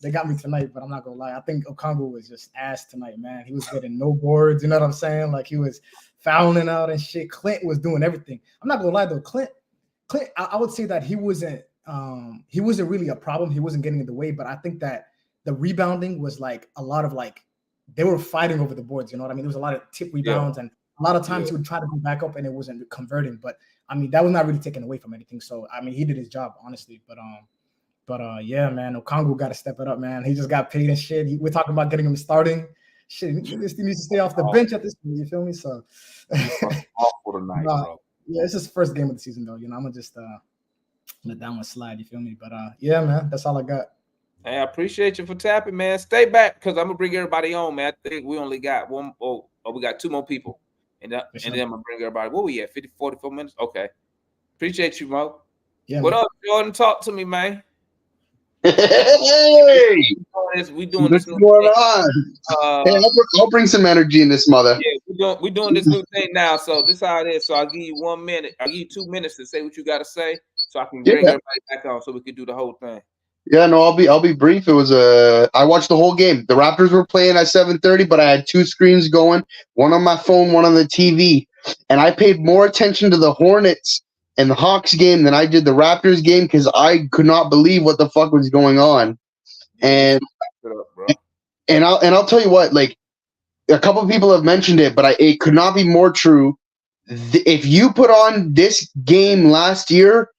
they got me tonight. But I'm not gonna lie. I think Okongwu was just ass tonight, man. He was getting no boards. You know what I'm saying? Like he was fouling out and shit. Clint was doing everything. I'm not gonna lie though. Clint, I would say that he wasn't really a problem. He wasn't getting in the way. But I think that the rebounding was like a lot of like they were fighting over the boards. You know what I mean? There was a lot of tip rebounds, and a lot of times he would try to go back up and it wasn't converting. But I mean, that was not really taken away from anything. So I mean, he did his job, honestly. But yeah, man, Okongwu got to step it up, man. He just got paid and shit. We're talking about getting him starting. Shit, he needs to stay off the bench at this point. You feel me? So awful tonight, bro. Yeah, it's his first game of the season, though. I'm gonna just let that one slide. You feel me? But yeah, man, that's all I got. Hey, I appreciate you for tapping, man. Stay back, because I'm gonna bring everybody on, man. I think we only got one. Oh, we got 2 more people, and then I'm gonna bring everybody. What we at? 44 minutes? Okay. Appreciate you, Mo. Yeah. What up, Jordan? Talk to me, man. Hey, we doing this new going on. Hey, I'll bring some energy in this mother. Yeah, we're doing this new thing now. So this is how it is. So I'll give you 1 minute. I'll give you 2 minutes to say what you got to say, so I can bring everybody back on, so we can do the whole thing. Yeah, no, I'll be brief. It was I watched the whole game. The Raptors were playing at 7:30, but I had 2 screens going, one on my phone, one on the TV, and I paid more attention to the Hornets and the Hawks game than I did the Raptors game because I could not believe what the fuck was going on. And I'll tell you what, like a couple of people have mentioned it, but it could not be more true. If you put on this game last year,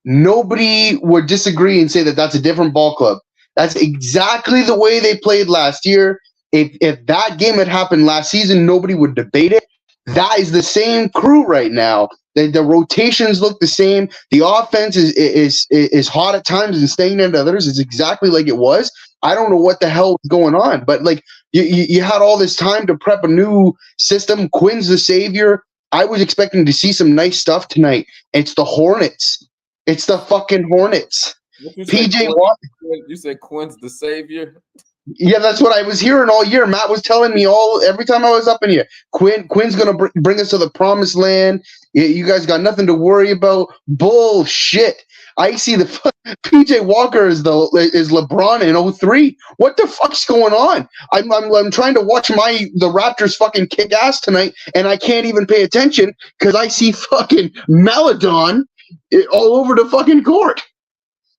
nobody would disagree and say that that's a different ball club. That's exactly the way they played last year. If that game had happened last season, nobody would debate it. That is the same crew right now. The rotations look the same. The offense is hot at times and staying at others. It's exactly like it was. I don't know what the hell is going on, but like you had all this time to prep a new system. Quinn's the savior. I was expecting to see some nice stuff tonight. It's the Hornets. It's the fucking Hornets. PJ Walker. You said Quinn's the savior? Yeah, that's what I was hearing all year. Matt was telling me every time I was up in here. Quinn's gonna bring us to the promised land. You guys got nothing to worry about. Bullshit. I see the PJ Walker is LeBron in 03. What the fuck's going on? I'm trying to watch the Raptors fucking kick ass tonight, and I can't even pay attention because I see fucking Meladon all over the fucking court.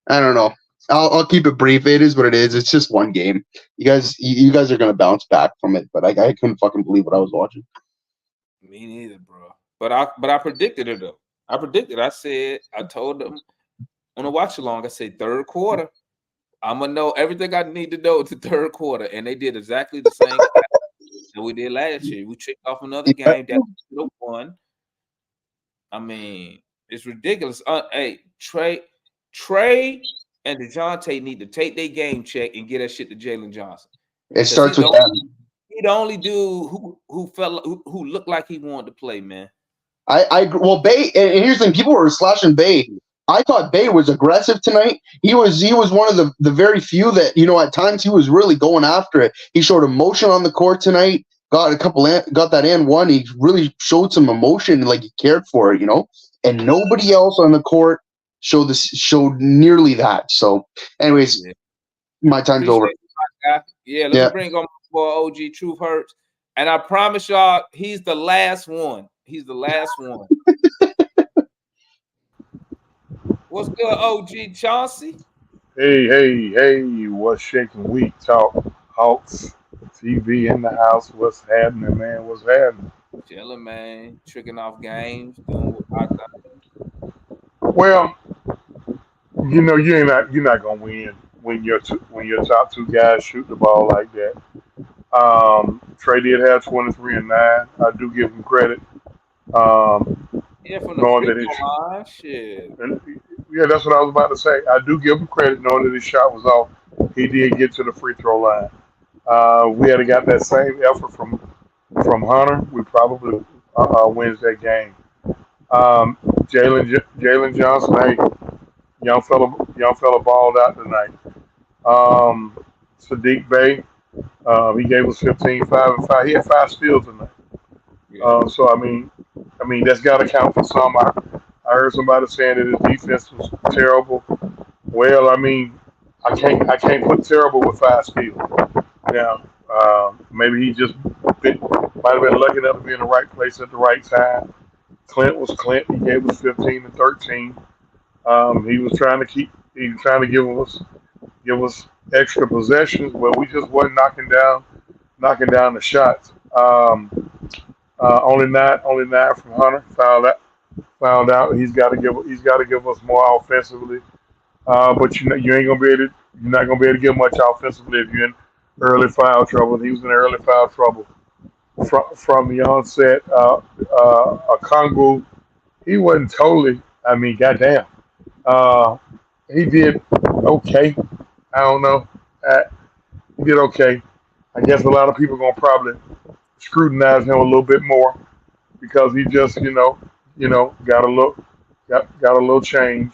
I don't know. I'll keep it brief. It is what it is. It's just one game. You guys are gonna bounce back from it, but I couldn't fucking believe what I was watching. Me neither, bro. But I predicted it though. I told them on the watch along. I said third quarter. I'm gonna know everything I need to know to third quarter, and they did exactly the same that we did last year. We checked off another game that we won. I mean, it's ridiculous. Hey, Trey and DeJounte need to take their game check and get that shit to Jaylen Johnson. It starts with that. He the only dude who looked like he wanted to play, man. Well, Bay, and here's the thing: people were slashing Bay. I thought Bay was aggressive tonight. He was one of the very few that at times he was really going after it. He showed emotion on the court tonight. Got that and one. He really showed some emotion, like he cared for it, And nobody else on the court showed nearly that. So, anyways, my time's over. Yeah, let me bring on my boy OG Truth Hurts, and I promise y'all, he's the last one. He's the last one. What's good, OG Chauncey? Hey, what's shaking week talk? Hawks TV in the house. What's happening, man? What's happening? Chilling, man. Tricking off games, doing what I done. Well, you're not gonna win when your top two guys shoot the ball like that. Trey did have 23 and 9. I do give him credit. From the line, shit. Yeah, that's what I was about to say. I do give him credit knowing that his shot was off. He did get to the free throw line. We had got that same effort from Hunter. We probably wins that game. Jaylen Johnson, hey, young fella balled out tonight. Sadiq Bey, he gave us 15, 5 and 5. He had 5 steals tonight. So I mean that's got to count for some. I heard somebody saying that his defense was terrible. Well, I mean, I can't put terrible with 5 steals. Now, maybe he just might have been lucky enough to be in the right place at the right time. Clint was Clint. He gave us 15 and 13. He was trying to give us extra possessions, but we just wasn't knocking down the shots. Only 9 from Hunter. Found out he's got to give us more offensively. But you ain't gonna be able to. You're not gonna be able to get much offensively if you're in early foul trouble. He was in early foul trouble from the onset. Okongwu, he wasn't totally. I mean, goddamn. He did okay. I don't know. He did okay. I guess a lot of people are gonna probably scrutinize him a little bit more because he just, got a little change.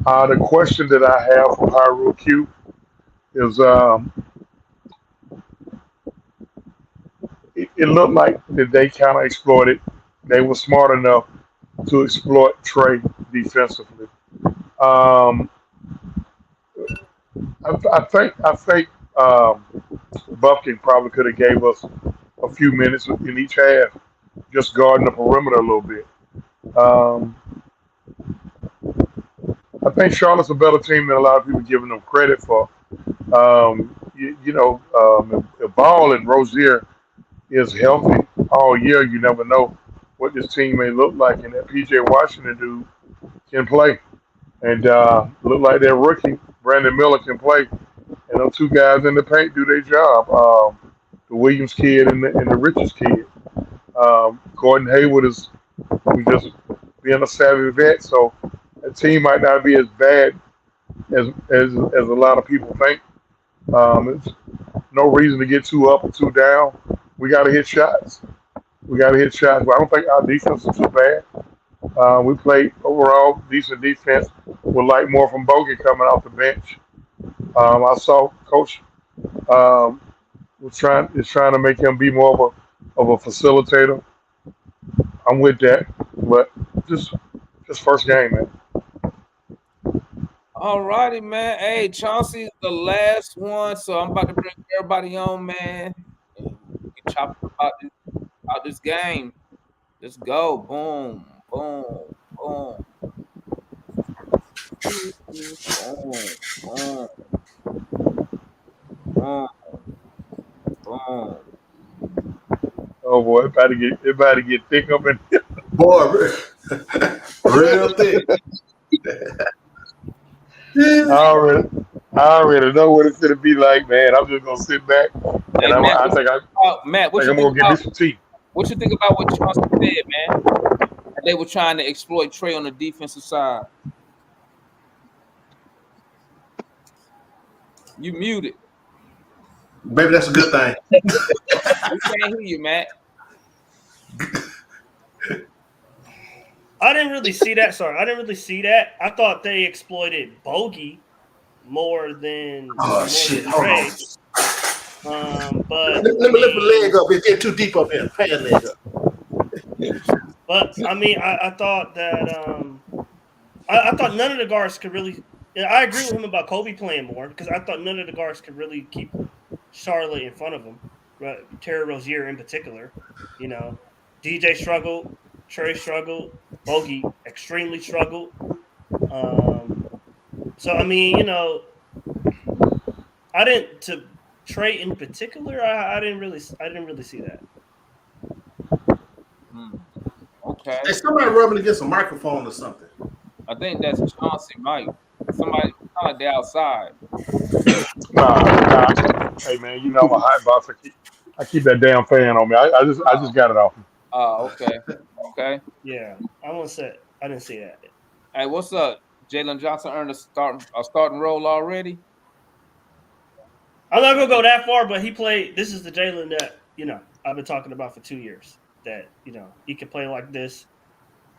The question that I have for Hyrule Q is, it looked like that they kind of exploited. They were smart enough to exploit Trey defensively. I think Buffkin probably could have gave us a few minutes in each half, just guarding the perimeter a little bit. I think Charlotte's a better team than a lot of people giving them credit for. If Ball and Rozier is healthy all year, you never know what this team may look like, and that PJ Washington dude can play. And look like that rookie, Brandon Miller, can play. And those two guys in the paint do their job. The Williams kid and the Richards kid. Gordon Hayward is just being a savvy vet, so the team might not be as bad as a lot of people think. It's no reason to get too up or too down. We got to hit shots. But I don't think our defense is too bad. We played overall decent defense. Would like more from Bogey coming off the bench. I saw Coach is trying to make him be more of a facilitator. I'm with that, but just first game, man. All righty, man. Hey, Chauncey's the last one, so I'm about to bring everybody on, man. We can chop about this game. Let's go. Boom, boom, boom. Boom, boom, boom. Oh boy, it about to get thick up in here. Boy, real thick. I already know what it's gonna be like, man. I'm just gonna sit back and I'm gonna get me some tea. What you think about what Chauncey said, man? They were trying to exploit Trey on the defensive side. You muted. Maybe that's a good thing. We can't hear you, Matt. I didn't really see that. Sorry, I didn't really see that. I thought they exploited Bogey more than shit. Trey. Let But me lift my leg up. It's getting too deep up here. Pay your leg up. But I mean, I thought that I thought none of the guards could really. I agree with him about Kobe playing more because I thought none of the guards could really keep Charlotte in front of him. Right, Terry Rozier in particular. You know, DJ struggled, Trey struggled, Bogey extremely struggled. So I mean, you know, I didn't to Trey in particular. I didn't really see that. Okay. Hey, somebody rubbing against a microphone or something. I think that's Chauncey Mike. Somebody kind of outside. Nah. Hey man, you know I'm a hot boss. I keep that damn fan on me. I just got it off. Oh, okay. Yeah, I didn't see that. Hey, what's up? Jaylen Johnson earned a starting role already. I'm not gonna go that far, but he played. This is the Jaylen that I've been talking about for 2 years. That he can play like this,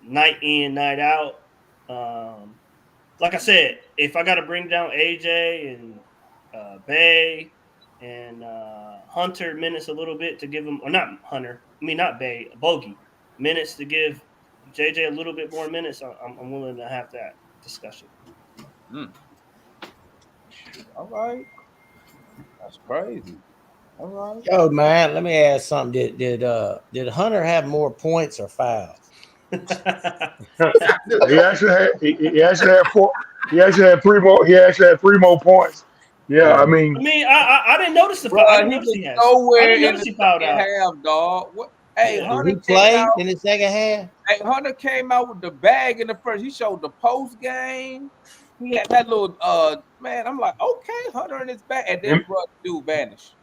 night in, night out. Like I said, if I got to bring down AJ and Bay and Hunter minutes a little bit to give him, or not Hunter, not Bay, Bogey minutes to give JJ a little bit more minutes, I'm willing to have that discussion. All right, that's crazy. All right. Yo, man, let me ask something. Did Hunter have more points or fouls? He actually had four. He actually had three more. He actually had 3 more points. Yeah, I mean, I didn't notice the foul. I didn't notice he had. Nowhere I didn't in notice the he fouled second out. half, dog. What? Hey, Hunter he played in the second half. Hey, Hunter came out with the bag in the first. He showed the post game. He had that little man. I'm like, okay, Hunter in his bag, and then dude vanished.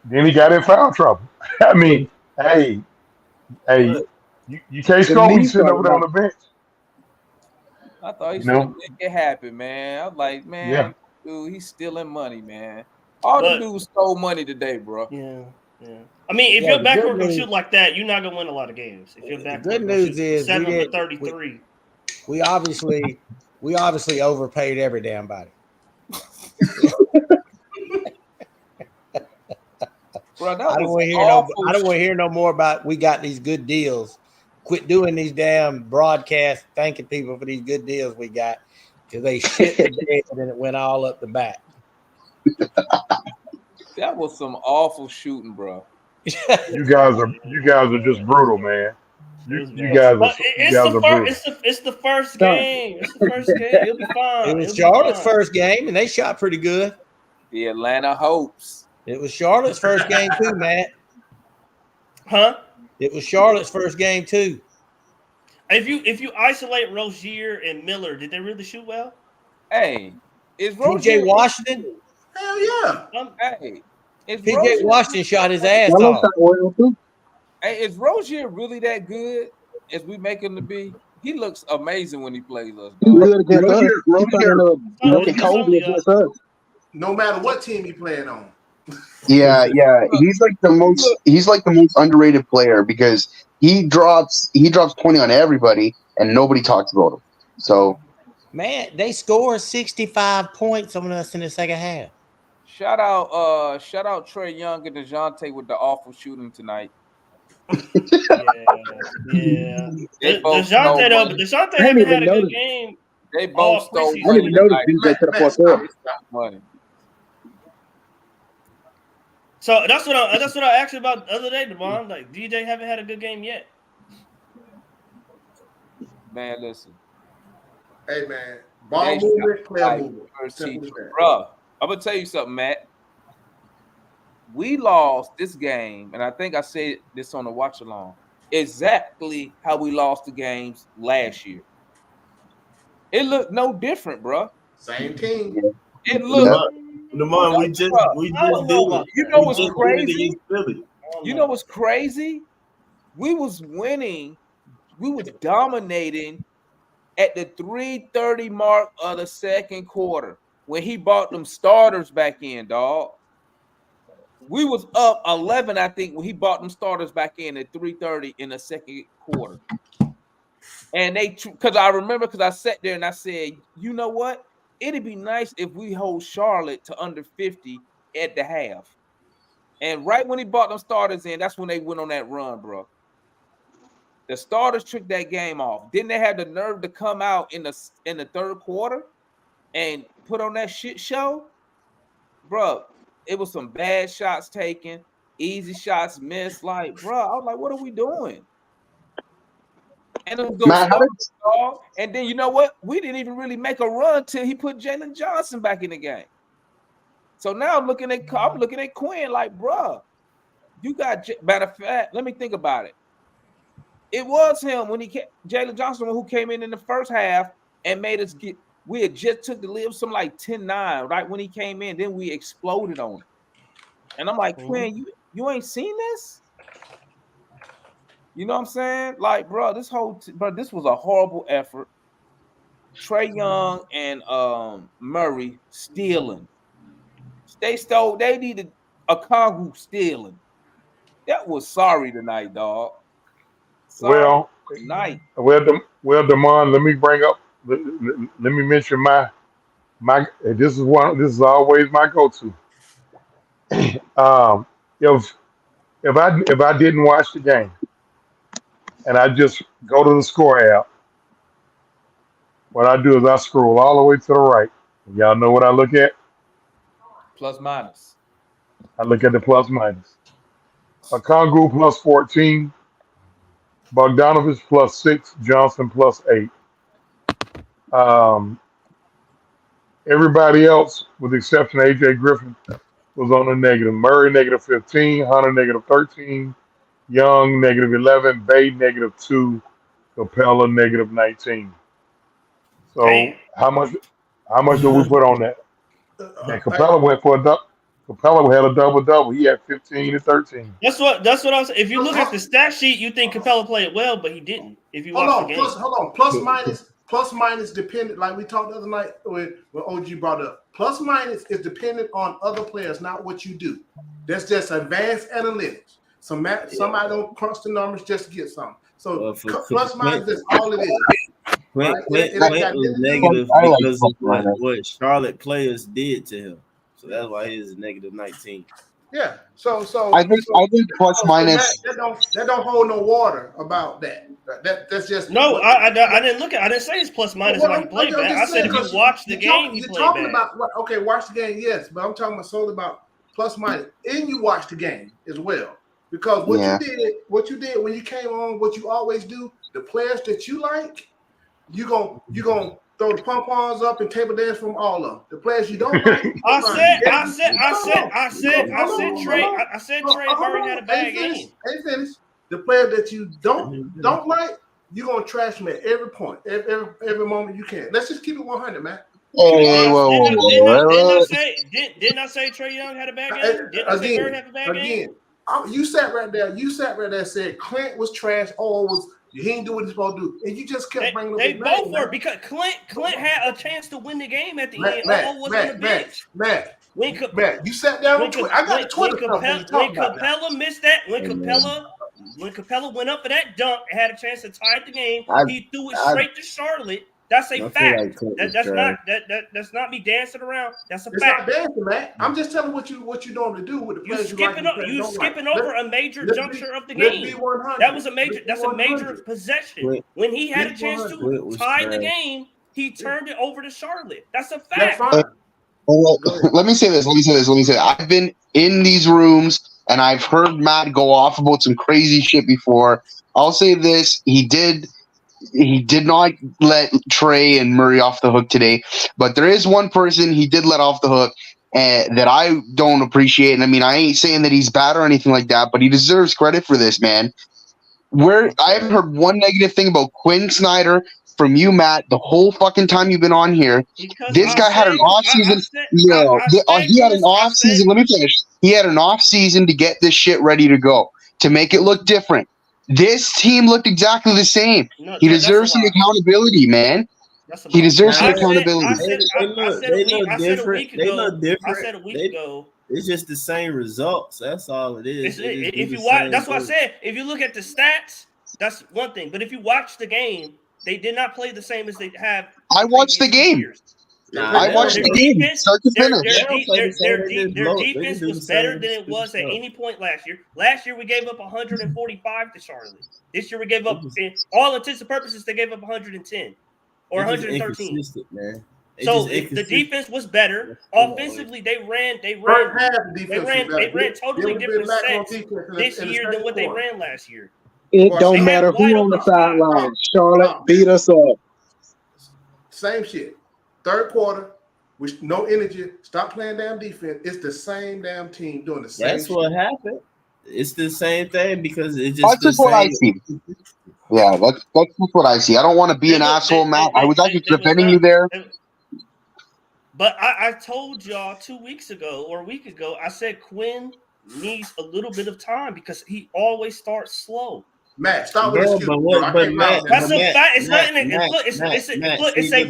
Then he got in foul trouble. I mean, hey, you can't score when you sitting over there on the bench. I thought he should have make it happen, man. I was like, man, dude, he's stealing money, man. All the dudes stole money today, bro. Yeah. I mean, if your backcourt can shoot like that, you're not gonna win a lot of games. If your backcourt good news is 7 for 33. We obviously overpaid every damn body. Bro, I don't want to hear no more about we got these good deals. Quit doing these damn broadcasts, thanking people for these good deals we got, because they shit the bed and it went all up the back. That was some awful shooting, bro. You guys are just brutal, man. You guys are It's the first game. It's the first game. It'll be fine. It was Charlotte's first game, and they shot pretty good. The Atlanta Hopes. It was Charlotte's first game too, Matt. Huh? It was Charlotte's first game too. If you isolate Rozier and Miller, did they really shoot well? Hey, is PJ Washington? Hell yeah. Hey, is PJ Washington shot his ass Melo off. shot well too. Hey, is Rozier really that good as we make him to be? He looks amazing when he plays us. He good against us. He looking cold against us. No matter what team he playing on. Yeah. He's like the most underrated player because he drops 20 on everybody and nobody talks about him. So Man, they scored 65 points on us in the second half. Shout out Trey Young and DeJounte with the awful shooting tonight. Yeah. DeJounte though, but DeJounte haven't had a good game. They both stole I didn't even notice DJ to the fourth quarter. So that's what I asked you about the other day, Devon. Like DJ haven't had a good game yet. Man, listen. Hey man, ball movement, player movement. Bro, I'm gonna tell you something, Matt. We lost this game, and I think I said this on the watch along. Exactly how we lost the games last year. It looked no different, bro. Same team. It looked. Lamar, we just did it. You know what's crazy? You know what's crazy? We was winning. We was dominating at the 3:30 mark of the second quarter when he brought them starters back in, dog. We was up 11, I think, when he brought them starters back in at 3:30 in the second quarter. And because I sat there and I said, you know what? It'd be nice if we hold Charlotte to under 50 at the half. And right when he brought them starters in, that's when they went on that run, bro. The starters took that game off. Didn't they have the nerve to come out in the third quarter and put on that shit show? Bro, it was some bad shots taken, easy shots missed. Like, bro, I was like, what are we doing? And it was and then you know what? We didn't even really make a run till he put Jaylen Johnson back in the game. So now I'm looking at Quinn like, bro, you got. Matter of fact, let me think about it. It was him when Jaylen Johnson who came in the first half and made us get. We had just took the lead, some like 10-9 right when he came in. Then we exploded on him, and I'm like, Quinn, you ain't seen this? You know what I'm saying? Like, bro, this was a horrible effort. Trey Young and Murray stealing. They needed a Kongu stealing. That was sorry tonight, dog. Well, Damon, let me bring up. Let me mention my. This is always my go-to. If I didn't watch the game, and I just go to the score app, what I do is I scroll all the way to the right. Y'all know what I look at? Plus minus. I look at the plus minus. Okongwu plus 14. Bogdanovich plus 6. Johnson plus 8. Everybody else, with the exception of AJ Griffin, was on the negative. Murray negative 15. Hunter negative 13. Young negative 11. Bay negative 2. Capella negative 19. So how much do we put on that? And Capella went for a double. Capella had a double. He had 15 and 13. That's what I'm saying. If you look at the stat sheet, you think Capella played well, but he didn't. If you watch the game, hold on. Plus minus dependent, like we talked the other night when OG brought up. Plus minus is dependent on other players, not what you do. That's just advanced analytics. Somebody don't crunch the numbers just to get something. So plus minus is all it is. Clint was negative because of what Charlotte players did to him. So that's why he's negative 19. Yeah. So I think plus minus that don't hold no water about that. That's just no. I didn't look at. I didn't say it's plus minus when he played bad. I said if you watch the game, he played bad. Watch the game, yes, but I'm talking solely about plus minus. And you watch the game as well. Because what you did when you came on, what you always do, the players that you like, you gonna throw the pom-poms up and table dance from all of them. The players you don't like, I said Trey Murray had a bad game. Ain't finished. The player that you don't like, you're gonna trash him at every point, every moment you can. Let's just keep it 100, man. Didn't I say Trae Young had a bad game? Didn't I say Murray had a bad game? You sat right there. And said Clint was trash. He didn't do what he's supposed to do, and you just kept bringing up. They both were because Clint had a chance to win the game at the end. Was on the bench. Matt, you sat down. I got Twitter. When Capella missed that, when Capella went up for that dunk and had a chance to tie the game, he threw it straight to Charlotte. That's a fact. That's not me dancing around. That's a fact. It's not dancing, man. I'm just telling what you normally do with the players. You skipping over a major juncture of the game. That was a major. That's a major possession. When he had a chance to tie the game, he turned it over to Charlotte. That's a fact. Let me say this. I've been in these rooms and I've heard Matt go off about some crazy shit before. I'll say this: he did not let Trey and Murray off the hook today, but there is one person he did let off the hook that I don't appreciate. And I mean, I ain't saying that he's bad or anything like that, but he deserves credit for this, man. I haven't heard one negative thing about Quinn Snyder from you, Matt, the whole fucking time you've been on here. This guy had an off season. He had an off season. Let me finish. He had an off season to get this shit ready to go, to make it look different. This team looked exactly the same. He deserves some accountability, man. He deserves some accountability. I said a week ago. It's just the same results. That's all it is. If you watch, that's what I said. If you look at the stats, that's one thing. But if you watch the game, they did not play the same as they have. I watched the game. I watched the game start to finish. Their defense was better than it was at any point last year. Last year we gave up 145 to Charlotte. This year we gave up, in all intents and purposes, they gave up 110 or 113. So the defense was better. Offensively, they ran totally different sets this year than what they ran last year. It don't matter who on the sideline. Charlotte beat us up. Same shit. Third quarter, with no energy, stop playing damn defense. It's the same damn team doing the same That's shit. what happened. It's the same thing because it just. That's just what I see. Yeah, that's just what I see. I don't want to be an asshole, Matt. I was actually defending you there. But I told y'all 2 weeks ago or a week ago, I said Quinn needs a little bit of time because he always starts slow. Matt, stop with excuses. That's a fact. It's not a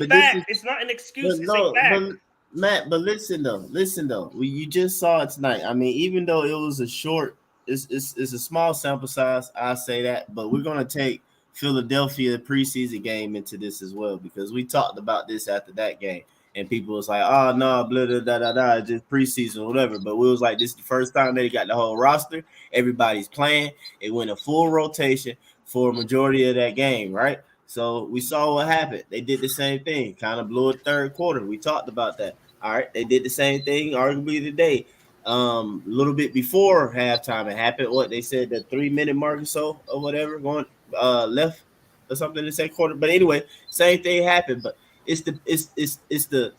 fact. It's not an excuse. It's a fact. Matt, but listen though. You just saw it tonight. I mean, even though it was a short, it's a small sample size. I say that, but we're gonna take Philadelphia preseason game into this as well because we talked about this after that game, and people was like, "Oh no, blah blah da da da, just preseason or whatever." But we was like, "This is the first time they got the whole roster. Everybody's playing. It went a full rotation for a majority of that game, right?" So we saw what happened. They did the same thing, kind of blew it third quarter. We talked about that. All right, they did the same thing, arguably today. A little bit before halftime, it happened. What they said, the 3-minute mark or so, or whatever, going left or something in the second quarter. But anyway, same thing happened. But it's the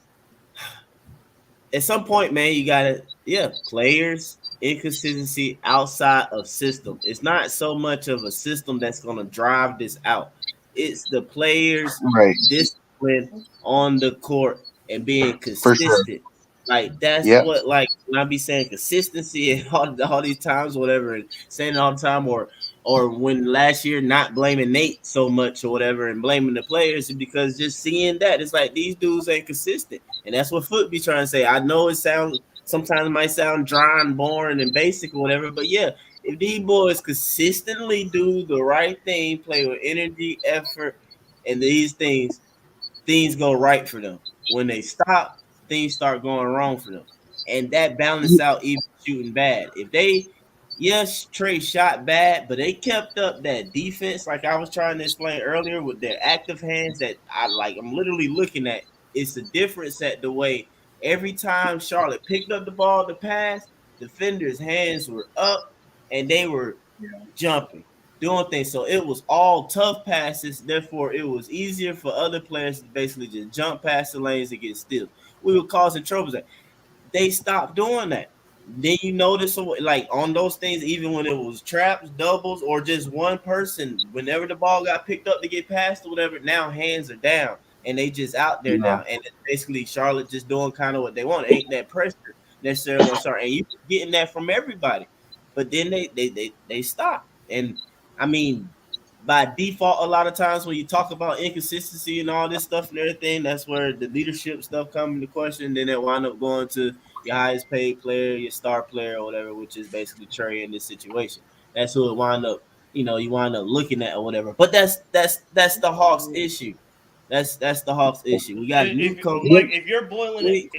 at some point, man, you gotta players inconsistency outside of system. It's not so much of a system that's gonna drive this out. It's the players' discipline on the court and being consistent. Sure. Like that's what, like when I be saying consistency and all these times, whatever, and saying it all the time, or when last year not blaming Nate so much or whatever and blaming the players, because just seeing that it's like these dudes ain't consistent, and that's what Foot be trying to say. I know it sometimes might sound dry and boring and basic or whatever, but yeah, if these boys consistently do the right thing, play with energy, effort, and these things go right for them. When they stop, things start going wrong for them, and that balance out even shooting bad. If they, Trey shot bad, but they kept up that defense, like I was trying to explain earlier, with their active hands that I'm literally looking at. It's a difference at the way every time Charlotte picked up the ball to pass, defenders' hands were up and they were jumping, doing things. So it was all tough passes. Therefore, it was easier for other players to basically just jump past the lanes and get steals. We were causing troubles. They stopped doing that. Then you notice, like on those things, even when it was traps, doubles, or just one person, whenever the ball got picked up to get past or whatever, now hands are down and they just out there now. And it's basically Charlotte just doing kind of what they want. Ain't that pressure necessarily on Charlotte. And you getting that from everybody. But then they stop. And I mean, by default, a lot of times when you talk about inconsistency and all this stuff and everything, that's where the leadership stuff comes into question. Then it wind up going to your highest paid player, your star player, or whatever, which is basically Trey in this situation. That's who it wind up, you wind up looking at or whatever. But that's the Hawks issue. That's the Hawks issue. We got a new coach. Like if you're boiling,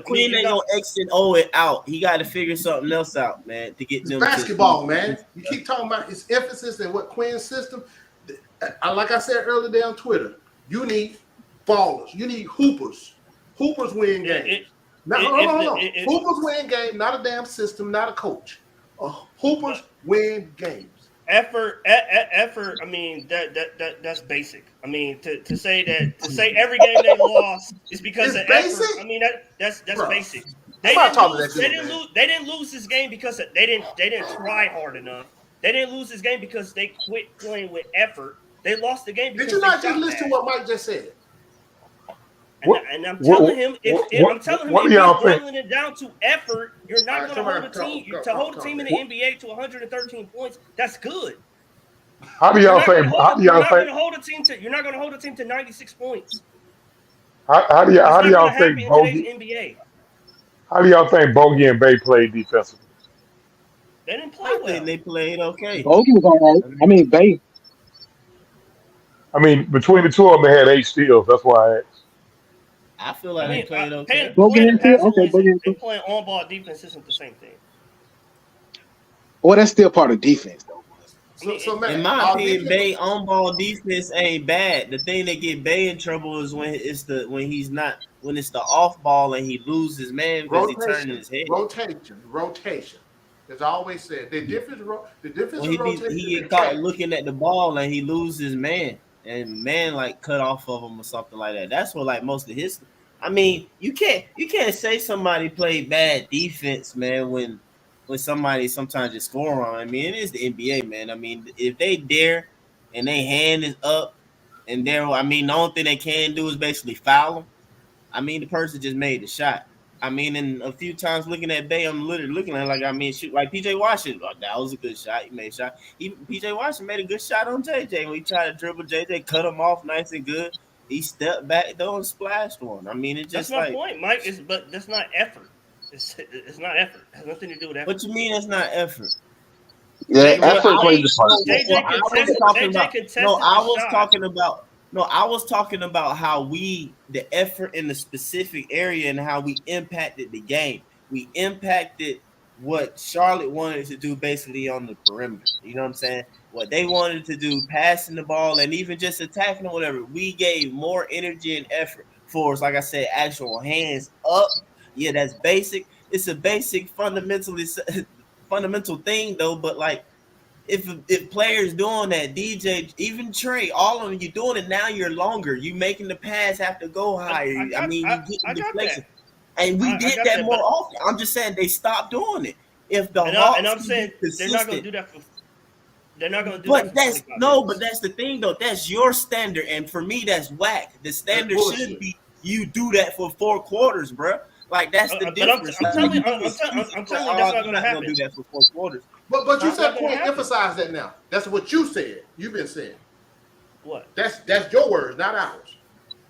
Quinn ain't gonna X and O it out. He got to figure something else out, man, to get them basketball, man. You keep talking about his emphasis and what Quinn's system. Like I said earlier day on Twitter, you need ballers. You need hoopers. Hoopers win games. Hold on. Hoopers win games, not a damn system, not a coach. Hoopers win games. Effort. I mean, that's basic. I mean, to say every game they lost is because of basic? effort. I mean, that's basic. They didn't lose this game because they didn't try hard enough. They didn't lose this game because they quit playing with effort. They lost the game because did you not just listen to what Mike just said? And I'm telling him, if you're boiling it down to effort, you're not going to hold a team. To hold a team in the NBA to 113 points, that's good. How do y'all think? You're not going to hold a team to 96 points. How do y'all think Bogey? How do y'all think Bogey and Bay played defensively? They didn't play well. I think they played okay. Bogey was all right. I mean, Bay. I mean, between the two of them, they had 8 steals. That's why I asked. I feel like they played okay. Playing playing on-ball defense isn't the same thing. Well, that's still part of defense, though. In my opinion, Bay on-ball defense ain't bad. The thing that get Bay in trouble is when it's the off ball and he loses man because he turning his head. Rotation. As I always said, the defensive rotation. He get caught looking at the ball and he loses man. And man, like cut off of him or something like that. That's what like most of his. I mean, you can't say somebody played bad defense, man. When somebody sometimes just score on. I mean, it is the NBA, man. I mean, if they dare and their hand is up and the only thing they can do is basically foul them. I mean, the person just made the shot. I mean, and a few times looking at Bay, I'm literally looking at shoot like PJ Washington. Oh, that was a good shot. He made a shot. PJ Washington made a good shot on JJ when he tried to dribble JJ, cut him off nice and good. He stepped back though and splashed one. I mean, it's just that's my point, Mike. But that's not effort. It's not effort. It has nothing to do with effort. What you mean it's not effort? Yeah, effort plays the part. I was talking about how the effort in the specific area and how we impacted the game. We impacted what Charlotte wanted to do basically on the perimeter. You know what I'm saying? What they wanted to do, passing the ball and even just attacking or whatever. We gave more energy and effort for us, like I said, actual hands up. Yeah, that's basic. It's a basic fundamental thing though, but like if players doing that, DJ, even Trey, all of them, you're doing it now. You're longer. You making the pass have to go higher. You get deflection, and we did that more often. I'm just saying they stopped doing it. If the Hawks, and I'm saying they're not going to do that. They're not going to do that. But that's the thing though. That's your standard, and for me, that's whack. The standard should be you do that for 4 quarters, bro. Like that's the difference. I'm telling you, that's not going to happen. Do that for 4 quarters. But you said Quinn emphasize that now. That's what you said. You've been saying. What? That's your words, not ours.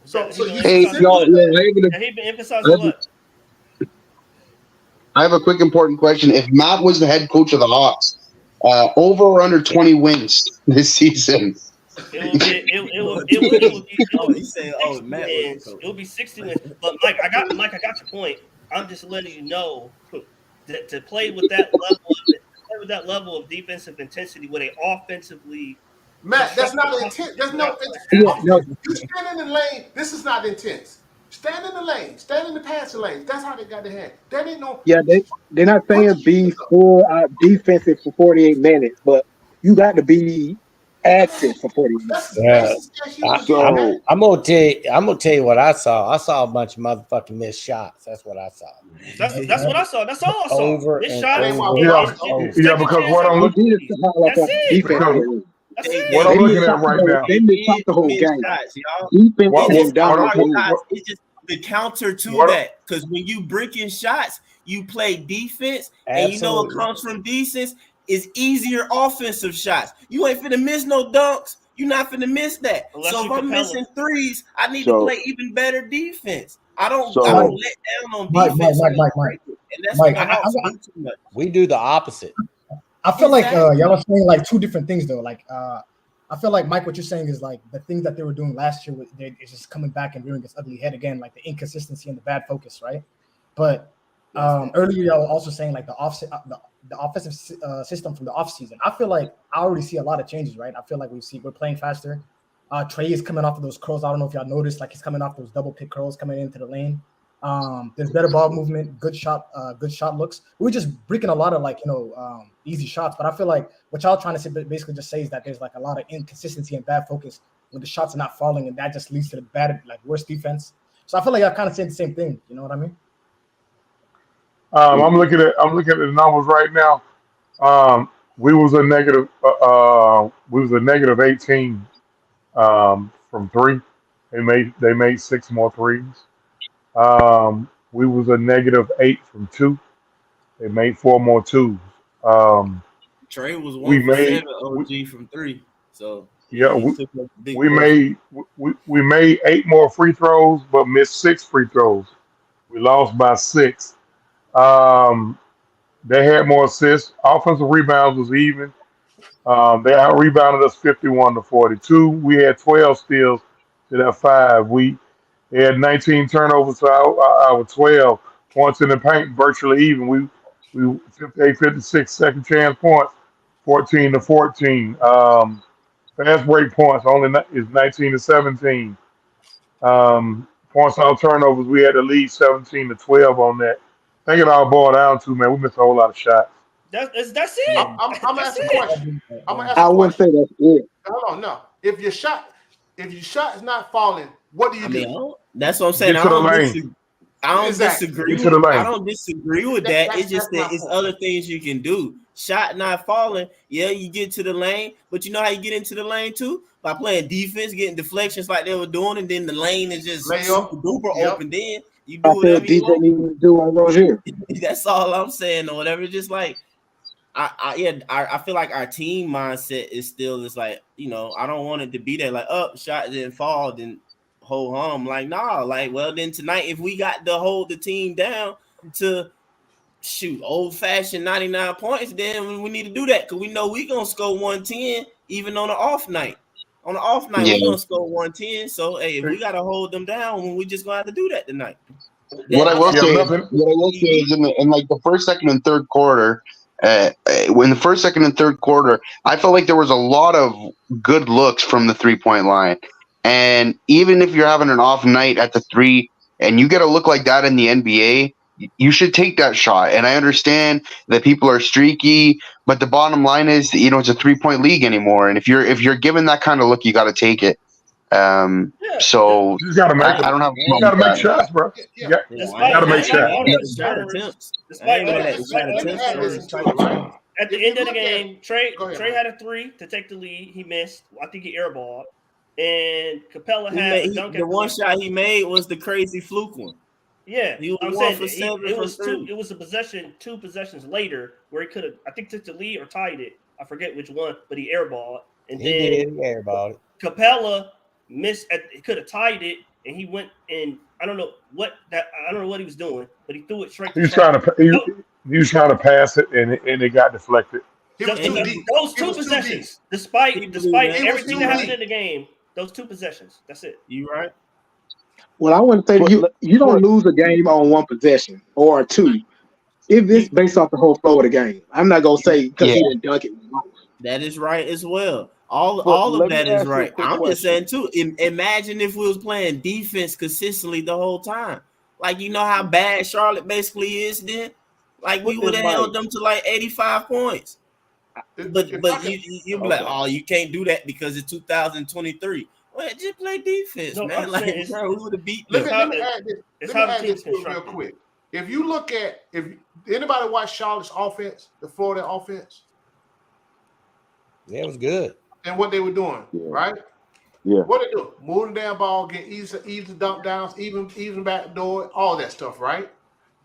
So you he been emphasizing what? I have a quick important question. If Matt was the head coach of the Hawks, over or under 20 wins this season? It would be 60 wins. But Mike, I got your point. I'm just letting you know that to play with that level of defensive intensity with a offensively. Matt, that's not intense. There's no. You stand in the lane. This is not intense. Stand in the lane. Stand in the passing lane. That's how they got their hand. That ain't no. Yeah, they're not Put saying the be defense up. full out defensive for 48 minutes, but you got to be active for 48 minutes. That's the Yeah. basic shit you was So- getting, man. I'm gonna tell you what I saw. I saw a bunch of motherfucking missed shots. That's what I saw. That's what I saw. That's all I saw. Over This and shot over Yeah, because what I'm They looking did step out That's like it. defense. Because That's They- it. what They I'm looking missed at out the right whole. now. They missed out the whole miss game. shots, y'all. Defense What- It's was just what- down. what- hard what- shots. It's just the counter to What- that. Because when you breaking shots, you play defense, and you know what Absolutely. comes from defense is easier offensive shots. You ain't finna miss no dunks. You're not finna miss that. Unless So if you I'm Capella. missing threes, I need So- to play even better defense. I don't So- let down on Mike, defense. Mike, so Mike, they Mike. break it. And that's Mike, when the I- Hawks I- do too much. We do the opposite. I feel like Exactly. y'all are saying like two different things though. Like I feel like Mike, what you're saying is like the things that they were doing last year is just coming back and rearing its ugly head again, like the inconsistency and the bad focus, right? But earlier y'all were also saying like the offensive system from the offseason. I feel like I already see a lot of changes, right? I feel like we're playing faster. Trey is coming off of those curls. I don't know if y'all noticed, like he's coming off those double pick curls coming into the lane. There's better ball movement, good shot looks. We're just breaking a lot of easy shots, but I feel like what y'all trying to say basically just says that there's like a lot of inconsistency and bad focus when the shots are not falling, and that just leads to the bad, like worse defense. So I feel like y'all kind of saying the same thing. You know what I mean? I'm looking at the numbers right now. We was a negative 18 from three. They made 6 more threes. We was a negative 8 from 2. They made 4 more 2s. Trey was We 1 for made 7 OG from 3. So yeah, he took a big we portion. made 8 more free throws, but missed 6 free throws. We lost by 6. They had more assists. Offensive rebounds was even. They out rebounded us 51-42. We had 12 steals to that 5. They had 19 turnovers to our 12 points in the paint, virtually even. We 56 second chance points, 14-14. Fast break points is 19-17. Points on turnovers, we had to lead 17-12 on that. I think it all boiled down to, man, we missed a whole lot of shots. That's it. I'm gonna ask a question. I wouldn't say that's it. Hold on, no. If your shot is not falling, what do you do? That's what I'm saying. Get to the lane. Exactly. Disagree. Get to the lane. I don't disagree with that. It's just that it's other things you can do. Shot not falling. Yeah, you get to the lane, but you know how you get into the lane too? By playing defense, getting deflections like they were doing, and then the lane is just super duper open. Then you do I feel whatever you DJ want. needs to do on Rozier. That's all I'm saying, or whatever. Just like I feel like our team mindset is still just like, I don't want it to be there like, shot didn't fall, then hold on. Like, nah, like, well, then tonight, if we got to hold the team down to shoot old-fashioned 99 points, then we need to do that, because we know we gonna score 110 even on the off night. On the off night, we gonna score 110. So hey, if we gotta hold them down, we just gonna have to do that tonight. What I will say is in like the first, second, and third quarter, in the first, second, and third quarter, I felt like there was a lot of good looks from the 3-point line. And even if you're having an off night at the 3 and you get a look like that in the NBA, you should take that shot. And I understand that people are streaky, but the bottom line is, it's a 3-point league anymore. And if you're given that kind of look, you got to take it. So you gotta make I don't have. You gotta make shots, bro. You gotta make shots. At the end of the game, Trey had a 3 to take the lead. He missed. I think he airballed. And Capella had a dunk. The one shot he made was the crazy fluke one. Yeah, he was I'm 1 saying for 7 it for was 3. It was a possession, 2 possessions later where he could have, I think, took the lead or tied it. I forget which one, but he airballed. And He airballed it. Capella missed. He could have tied it, and he went and I don't know what he was doing, but he threw it straight. He was trying to pass it, and it got deflected. Those 2 possessions, despite everything that happened in the game, those 2 possessions. That's it. You right? Well, I wouldn't say you don't lose a game on 1 possession or 2. If it's based off the whole flow of the game, I'm not gonna say because he didn't dunk it. That is right as well. All of let me that is ask you a right. quick I'm just saying question. too. Imagine if we was playing defense consistently the whole time. Like, you know how bad Charlotte basically is then? Like, we would have held them to like 85 points. But you be like, oh, you can't do that because it's 2023. Well, just play defense, No, man. I'm Like, saying bro, we would have beat Let them. me add this. It's Let me how the add team's this real constructed. quick. If you look at anybody watch Charlotte's offense, the Florida offense, Yeah, it was good. and what they were doing, right? Yeah. What they do? Moving the damn ball, get easy dump downs, even back door, all that stuff, right?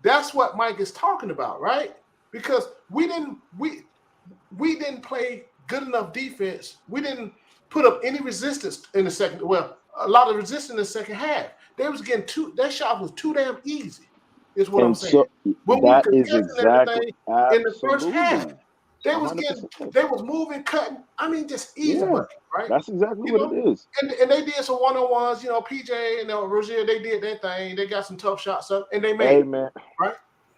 That's what Mike is talking about, right? Because we didn't play good enough defense. We didn't put up any resistance in the second. Well, a lot of resistance in the second half. They was getting that shot was too damn easy, is what I'm And saying. so When we that were is contesting exactly everything in the first half, absolutely they was 100%. moving, cutting. I mean, just easy Yeah, money, right? that's exactly You what know, it is. and they did some one-on-ones. You know, PJ and Rozier, they did their thing. They got some tough shots up, and they made it, man. right?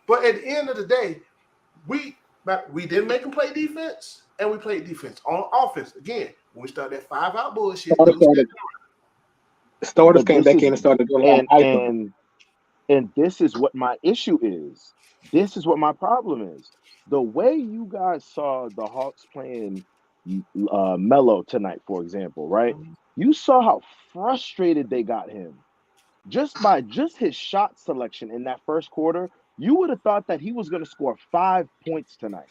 But at the end of the day, we didn't make them play defense, and we played defense on offense. Again, when we started that 5-out bullshit, Starters But came this back is in and started doing a lot of hyper. and this is what my issue is. This is what my problem is. The way you guys saw the Hawks playing Melo tonight, for example, right? You saw how frustrated they got him just by his shot selection in that first quarter. You would have thought that he was going to score 5 points tonight.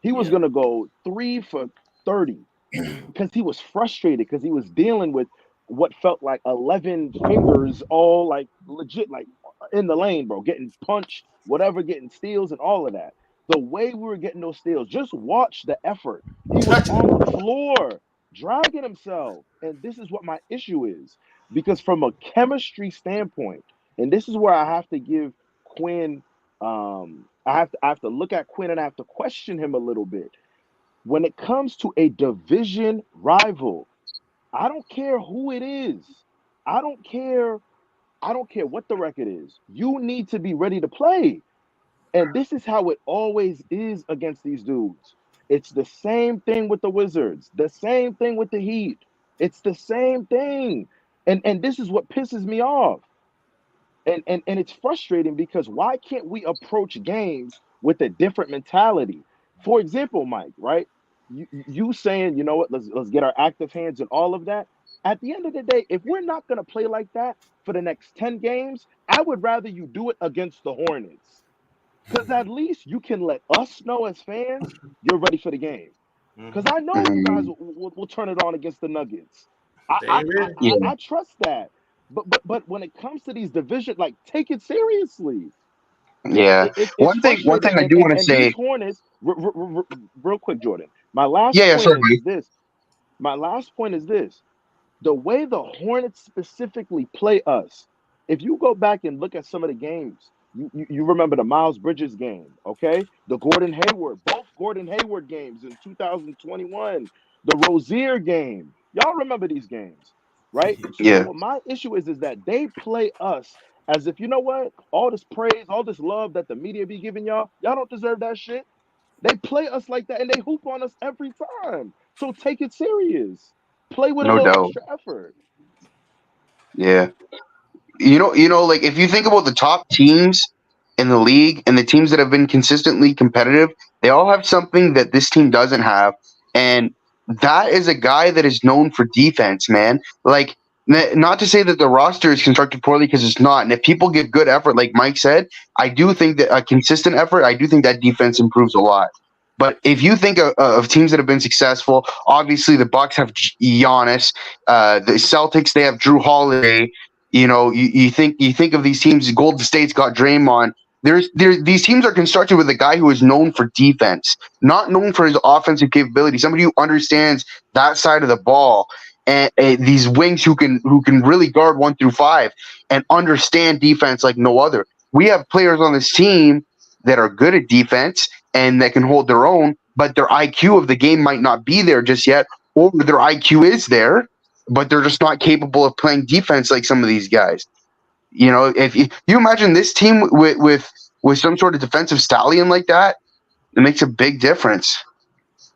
He was going to go 3 for 30 because he was frustrated because he was dealing with what felt like 11 fingers all like legit like in the lane, bro, getting punched, whatever, getting steals and all of that. The way we were getting those steals, just watch the effort. He was on the floor dragging himself. And this is what my issue is, because from a chemistry standpoint, and this is where I have to give Quinn I have to look at Quinn and I have to question him a little bit. When it comes to a division rival, I don't care who it is. I don't care what the record is. You need to be ready to play. And this is how it always is against these dudes. It's the same thing with the Wizards, the same thing with the Heat. It's the same thing. And this is what pisses me off. And it's frustrating because why can't we approach games with a different mentality? For example, Mike, right? You saying, you know what, let's get our active hands and all of that. At the end of the day, if we're not going to play like that for the next 10 games, I would rather you do it against the Hornets. Because at least you can let us know as fans you're ready for the game. Because I know you guys will turn it on against the Nuggets. I trust that. But when it comes to these division, like, take it seriously. Yeah. It's One thing I do want to say. These Hornets, real quick, Jordan. My last sorry. point is this. My last point is this. The way the Hornets specifically play us, if you go back and look at some of the games, you remember the Miles Bridges game, okay? The both Gordon Hayward games in 2021, the Rozier game. Y'all remember these games, right? Yeah. So what my issue is that they play us as if, you know what? All this praise, all this love that the media be giving y'all don't deserve that shit. They play us like that and they hoop on us every time. So take it serious. Play with a No little doubt. extra effort. Yeah. You know, like if you think about the top teams in the league and the teams that have been consistently competitive, they all have something that this team doesn't have. And that is a guy that is known for defense, man. Like, not to say that the roster is constructed poorly, because it's not. And if people give good effort, like Mike said, I do think that a consistent effort, I do think that defense improves a lot. But if you think of teams that have been successful, obviously the Bucks have Giannis, the Celtics, they have Drew Holiday. You know, you think of these teams. Golden State's got Draymond. These teams are constructed with a guy who is known for defense, not known for his offensive capability. Somebody who understands that side of the ball, and these wings who can really guard 1 through 5 and understand defense like no other. We have players on this team that are good at defense and that can hold their own, but their IQ of the game might not be there just yet, or their IQ is there, but they're just not capable of playing defense like some of these guys. You know, if you imagine this team with some sort of defensive stallion like that, it makes a big difference.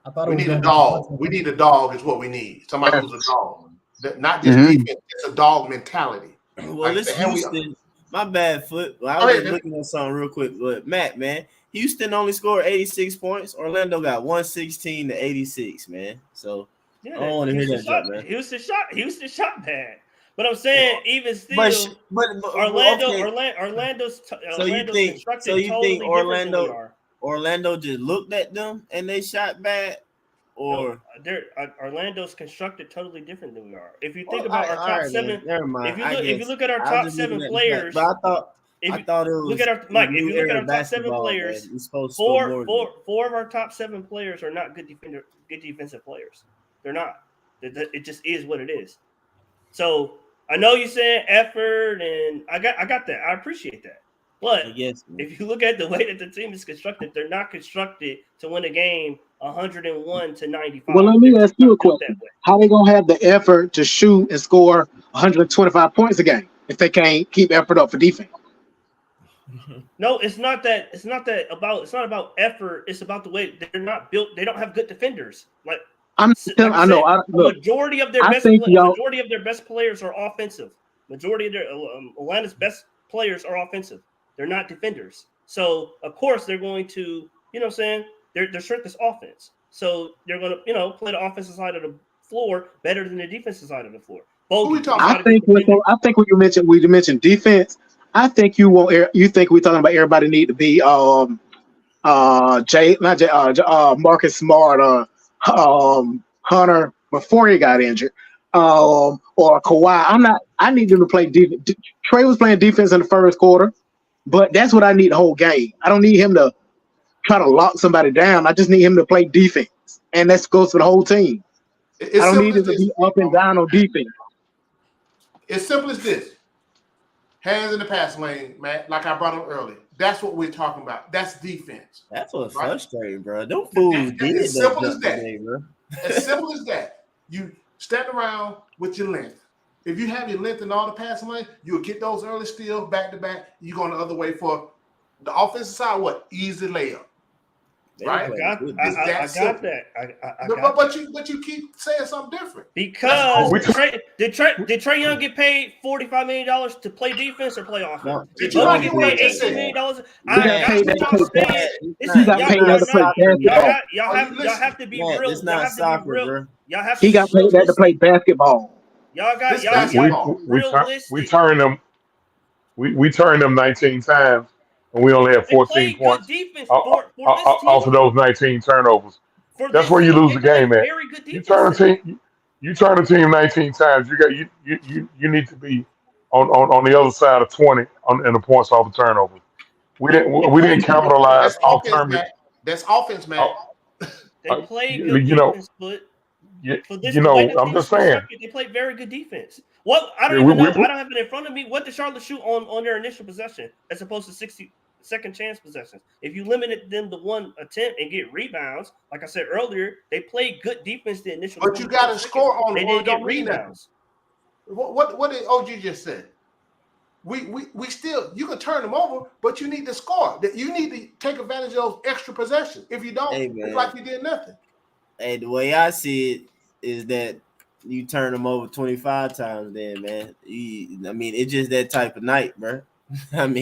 I thought We it was need a going dog. We need a dog. Is what we need. Somebody who's a dog, not just defense. It's a dog mentality. Well, Like, it's and we- Houston. My bad, Foot. I Go was ahead, just man. looking at something real quick. But Matt, man, Houston only scored 86 points. Orlando got 116 to 86, man. So I don't want to hear that jump, man. Houston shot bad. But I'm saying, even But still, Orlando's So you think totally Orlando just looked at them and they shot bad, or Orlando's constructed totally different than we are. If you think Well, about our top right, seven, never mind. if you look at our I was top just seven looking at players, but I thought it was look at our Mike. If you look at our top seven basketball, players, man. You're supposed to score more than four of our top seven players are not good defensive players. They're not. It just is what it is. So I know you're saying effort, and I got that. I appreciate that. But if you look at the way that the team is constructed, they're not constructed to win a game 101 to 95. Well, let me ask you a question. How they gonna have the effort to shoot and score 125 points a game if they can't keep effort up for defense? No, it's not about effort. It's about the way they're not built. They don't have good defenders. Majority of their best players are offensive. Majority of their Atlanta's best players are offensive. They're not defenders. So of course they're going to, you know what I'm saying? Their strength is offense. So they're going to, play the offensive side of the floor better than the defensive side of the floor. I think when you mentioned defense, I think you think we're talking about everybody need to be Marcus Smart Hunter before he got injured, or Kawhi. I need him to play defense. Trey was playing defense in the first quarter, but that's what I need the whole game. I don't need him to try to lock somebody down. I just need him to play defense, and that goes for the whole team. I don't need him to be up and down on defense. It's simple as this. Hands in the pass lane, Matt, like I brought up earlier. That's what we're talking about. That's defense. That's what's frustrating, bro. Don't fools did as simple as that. Today, bro. As simple as that. You stand around with your length. If you have your length in all the passing lane, you'll get those early steals back to back. You going the other way for the offensive side. What? Easy layup. Right? I got that. But you keep saying something different. Because did Trae Young get paid $45 million to play defense or play offense? Did you get paid $18 million? Y'all have to be real. It's not soccer, bro. He got paid that to play basketball. We turned them. We turned them 19 times. And we only had 14 points off of those 19 turnovers. That's where you lose the game at. You turn a team 19 times. You need to be on the other side of 20 in the points off the turnovers. We didn't capitalize off turnovers. That's offense, man. They play good defense, but I'm just saying they play very good defense. What I don't even know. I don't have it in front of me. What did Charlotte shoot on their initial possession as opposed to 60 second chance possessions? If you limited them to one attempt and get rebounds, like I said earlier, they played good defense the initial. But you got to score on them. They didn't get rebounds. What did OG just say? We still, you can turn them over, but you need to score. You need to take advantage of those extra possessions. If you don't, it's like you did nothing. Hey, the way I see it is that you turn them over 25 times, then, man. It's just that type of night, bro. That's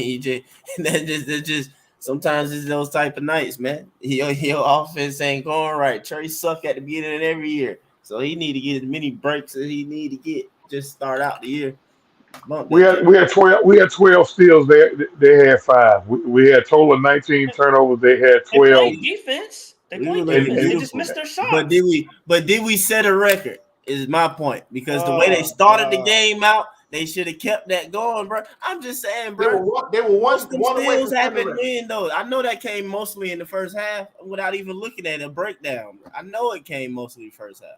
just sometimes it's those type of nights, man. Your offense ain't going right. Trey suck at the beginning of every year, so he need to get as many breaks as he need to get. Just start out the year. We had 12 steals. They had 5. We had total of 19 turnovers. They had 12. They played defense. They just missed their shots. But did we set a record? Is my point, because the way they started the game out, they should have kept that going, bro. I'm just saying, bro. They were one away from happened win, though. I know that came mostly in the first half without even looking at a breakdown. Bro. I know it came mostly first half.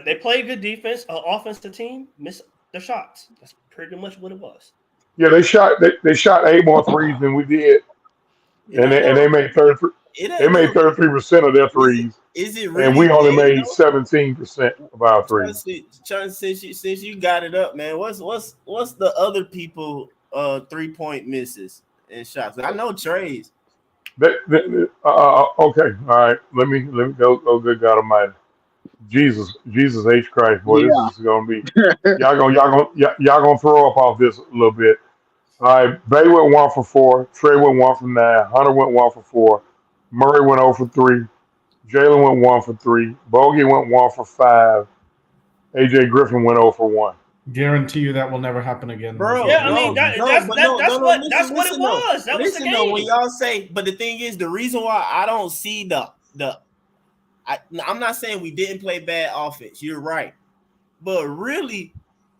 They played good defense. Offensive team missed their shots. That's pretty much what it was. Yeah, they shot 8 more threes than we did, and they made 33. They made 33% of their threes. Is it really? And we only made 17% of our threes. Since you got it up, man, what's the other people 3-point misses and shots? I know Trey's. Okay, all right. Let me go. Oh, good God Almighty, Jesus H Christ, boy, this is gonna be y'all gonna throw up off this a little bit. All right, Bay went 1 for 4, Trey went 1 for 9, Hunter went 1 for 4, Murray went 0 for 3, Jaylen went 1 for 3, Bogey went 1 for 5, AJ Griffin went 0 for 1. Guarantee you that will never happen again. Bro, Yeah, I mean that's what listen, it was. That was the listen though, when game. y'all say, but the thing is, the reason why I don't see I'm not saying we didn't play bad offense. You're right, but really,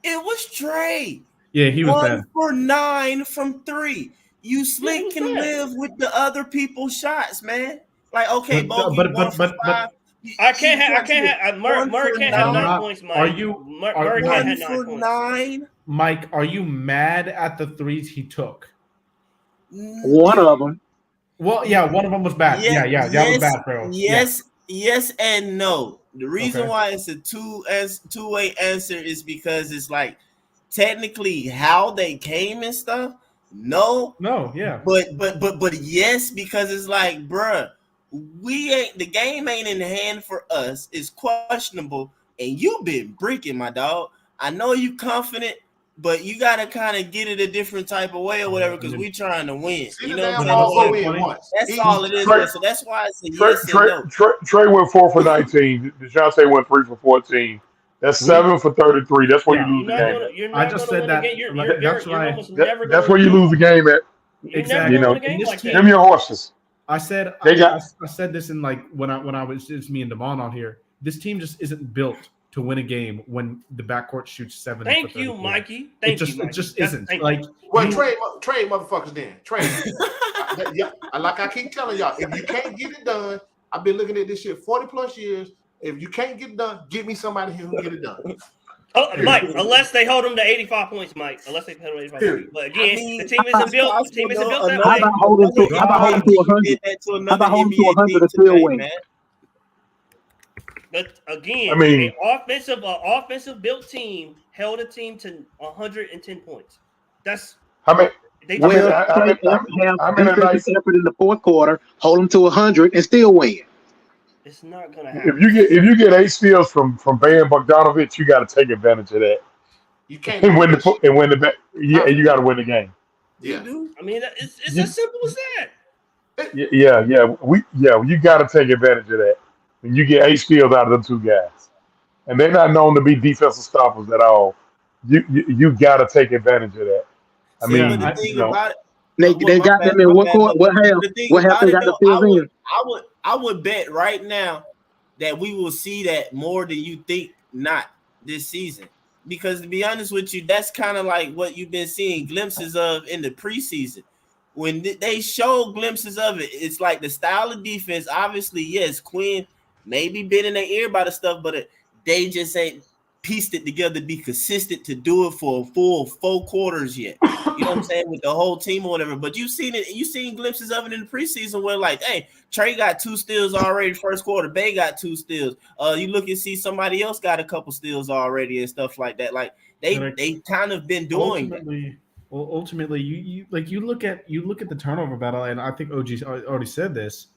it was Trey. Yeah, he was 1 bad. for 9 from 3. You slick can live with the other people's shots, man. Like, okay, Bogey 1 for 5. Murray can't have 9 points, Mike. Murray can't have 9 points. 9? Mike, are you mad at the threes he took? One of them. Well, yeah, one of them was bad. That was bad, bro. Yes, and no. The reason why it's a two-way answer is because it's like technically how they came and stuff. No, yeah. But yes, because it's like, bruh, the game ain't in hand for us. It's questionable, and you've been breaking, my dog. I know you confident, but you gotta kind of get it a different type of way or whatever, because we trying to win. You know what I'm saying? That's all it is. So that's why it's a yes and no. Trey went 4 for 19. DeJounte went 3 for 14. That's 7 for 33. That's where you lose the game. I just said that. That's where you lose the game at. Exactly. You know, them your horses. I said this in like when I was just me and Devon on here. This team just isn't built to win a game when the backcourt shoots 7. Thank you, Mikey. It just isn't. Like, well, trade motherfuckers then. Trade. Like I keep telling y'all, if you can't get it done, I've been looking at this shit 40 plus years. If you can't get it done, get me somebody here who can get it done. Oh, Mike, unless they hold them to 85 points, Mike. Unless they hold them to 85 points. But again, the team isn't built. The team isn't built that way. How about holding to 100? How about holding to 100 to still win? But again, an offensive built team held a team to 110 points. That's how many. Have defensive effort in the fourth quarter, hold them to 100 and still win. It's not gonna happen. If you get 8 steals from Bojan Bogdanovic, you got to take advantage of that. You can't and win the you got to win the game. Yeah, I mean it's as simple as that. You got to take advantage of that. When you get 8 steals out of them 2 guys, and they're not known to be defensive stoppers at all, you got to take advantage of that. I mean, the thing about it, they got them in what court? What happened? Got the field in. I would bet right now that we will see that more than you think not this season. Because to be honest with you, that's kind of like what you've been seeing glimpses of in the preseason. When they show glimpses of it, it's like the style of defense. Obviously, yes, Quinn maybe been in their ear about the stuff, but they just ain't pieced it together to be consistent to do it for a full 4 quarters yet. You know what I'm saying? With the whole team or whatever. But you've seen glimpses of it in the preseason where, like, hey, Trey got 2 steals already first quarter. Bay got 2 steals. You look and see somebody else got a couple steals already and stuff like that. Like they kind of been doing that. Well, ultimately, you look at the turnover battle, and I think OG already said this.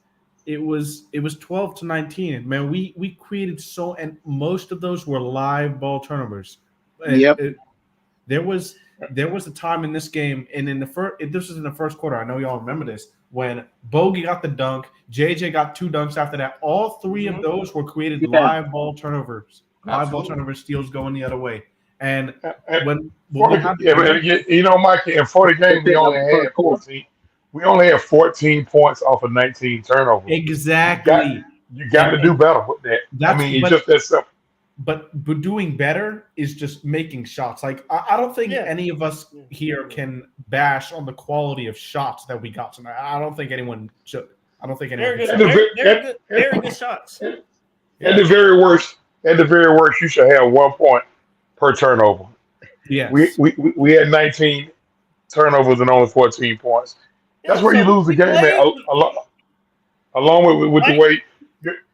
It was 12 to 19. Man, we created and most of those were live ball turnovers. Yep. There was a time in this game, and this was in the first quarter. I know y'all remember this, when Bogey got the dunk, JJ got 2 dunks after that. All 3 of those were created live ball turnovers. Live ball turnovers, steals going the other way. And Mike, in 40 games we only had 14. We only have 14 points off of 19 turnovers. Exactly. You got to do better with that. It's just that simple. But doing better is just making shots. Like I don't think any of us here can bash on the quality of shots that we got tonight. I don't think anyone should. I don't think anyone. Very good shots. At the very worst, you should have 1 point per turnover. Yeah. We had 19 turnovers and only 14 points. That's where you lose the game, man. Along with the way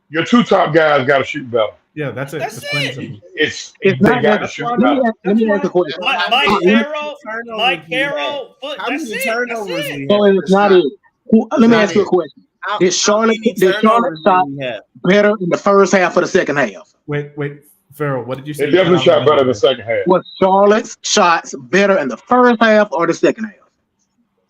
your 2 top guys got to shoot better. Yeah, that's it. It's they got to shoot better. Let me ask a question. Mike Carroll, How many turnovers we had? So it's not it. Let me ask you a question. Did Charlotte shot better in the first half or the second half? Wait, Farrell, what did you say? They definitely shot better in the second half. Was Charlotte's shots better in the first half or the second half?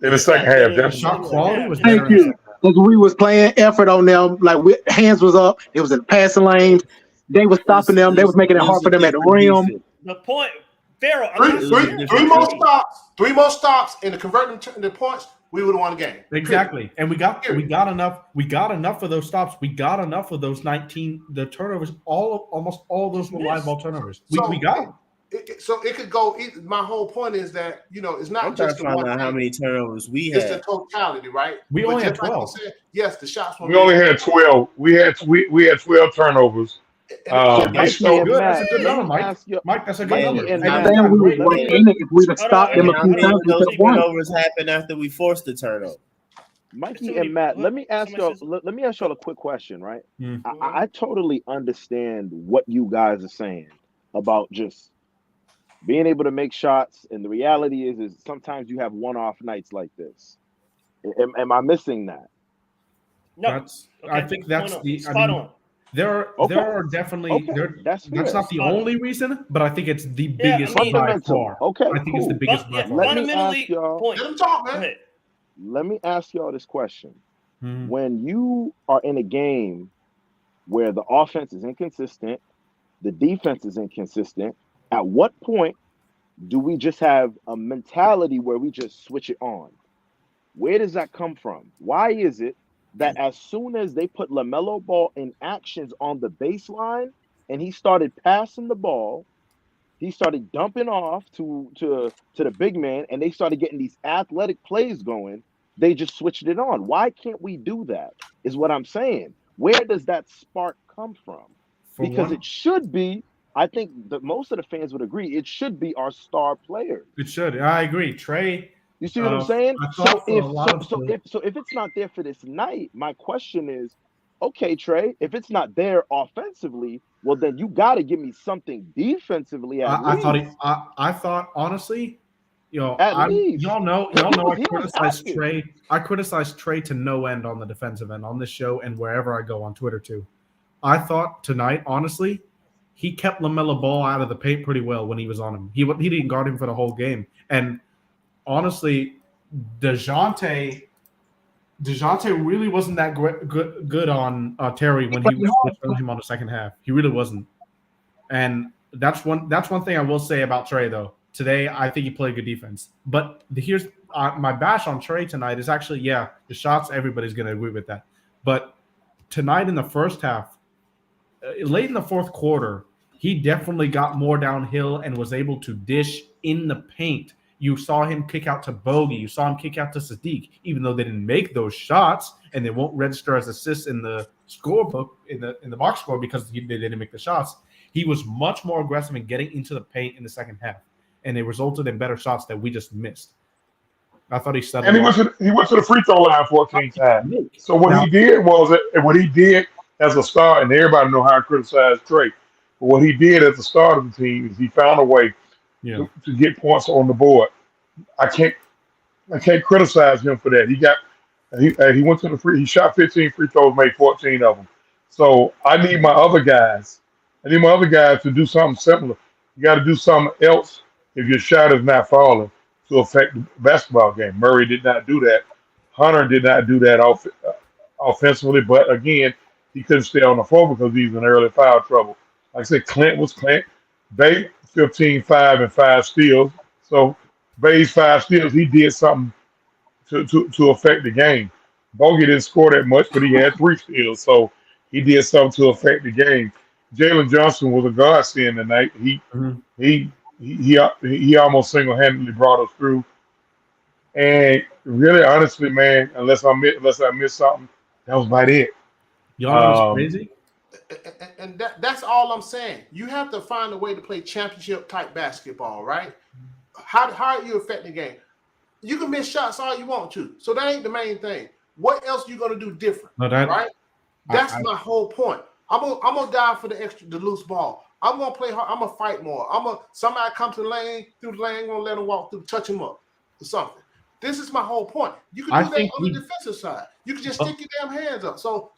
In the second half, definitely. Shot quality was better. Thank you. Because we was playing effort on them, like hands was up. It was in passing lanes. They was stopping them. They was making it hard for them at the rim. The point, Farrell. Three more stops, and to convert them into points, we would have won the game. Exactly, and we got enough. We got enough of those stops. We got enough of those 19 turnovers. Almost all those were live ball turnovers. We got them. So it could go. My whole point is that it's not just the one. How many turnovers we had? It's the totality, right? We only had 12. Yes, the shots. We only had 12. We had 12 turnovers. That's a good number, Mike. Mike, that's a good number. How many turnovers happened after we forced the turnover? Mikey and Matt, let me ask y'all a quick question, right? I totally understand what you guys are saying about just being able to make shots, and the reality is sometimes you have one-off nights like this. Am I missing that? No, I think that's the spot on. There are definitely that's not the only reason, but I think it's the biggest by far. Okay, I think it's the biggest by far. Let me ask y'all this question. When you are in a game where the offense is inconsistent, the defense is inconsistent, at what point do we just have a mentality where we just switch it on? Where does that come from? Why is it that as soon as they put LaMelo Ball in actions on the baseline and he started passing the ball, he started dumping off to the big man, and they started getting these athletic plays going, they just switched it on? Why can't we do that is what I'm saying. Where does that spark come from? Because it should be, I think that most of the fans would agree, it should be our star player. It should. I agree. Trey. You see what I'm saying? So if it's not there for this night, my question is, okay, Trey, if it's not there offensively, well then you got to give me something defensively. I thought honestly, y'all know I criticize Trey. I criticize Trey to no end on the defensive end on this show and wherever I go on Twitter too. I thought tonight, honestly, he kept LaMelo Ball out of the paint pretty well when he was on him. He didn't guard him for the whole game. And honestly, DeJounte really wasn't that good on Terry when he was on him on the second half. He really wasn't. And that's one thing I will say about Trey, though. Today, I think he played good defense. But here's my bash on Trey tonight is actually, the shots, everybody's going to agree with that. But tonight in the first half, late in the fourth quarter, he definitely got more downhill and was able to dish in the paint. You saw him kick out to Bogey. You saw him kick out to Sadiq, even though they didn't make those shots and they won't register as assists in the scorebook in the box score because they didn't make the shots. He was much more aggressive in getting into the paint in the second half, and it resulted in better shots that we just missed. I thought he settled. And he went to the free throw line 14 times. So what he did as a star, and everybody know how I criticize Trey, but what he did as a start of the team is he found a way to get points on the board. I can't criticize him for that. He went to he shot 15 free throws, made 14 of them. So I need my other guys. To do something similar. You got to do something else if your shot is not falling to affect the basketball game. Murray did not do that. Hunter did not do that offensively, but again, he couldn't stay on the floor because he was in early foul trouble. Like I said, Clint. Bay 15, 5, and 5 steals. So Bay's 5 steals, he did something to affect the game. Bogey didn't score that much, but he had 3 steals, so he did something to affect the game. Jaylen Johnson was a godsend tonight. He almost single-handedly brought us through. And really, honestly, man, unless I missed something, that was about it. Y'all know what's crazy? And that's all I'm saying. You have to find a way to play championship-type basketball, right? How are you affecting the game? You can miss shots all you want to. So that ain't the main thing. What else are you going to do different, right? That's my whole point. I'm gonna die for the loose ball. I'm gonna play hard. I'm gonna fight more. Somebody come to the lane, through the lane, gonna let him walk through, touch him up or something. This is my whole point. You can I do that think on the defensive side. You can just stick your damn hands up. So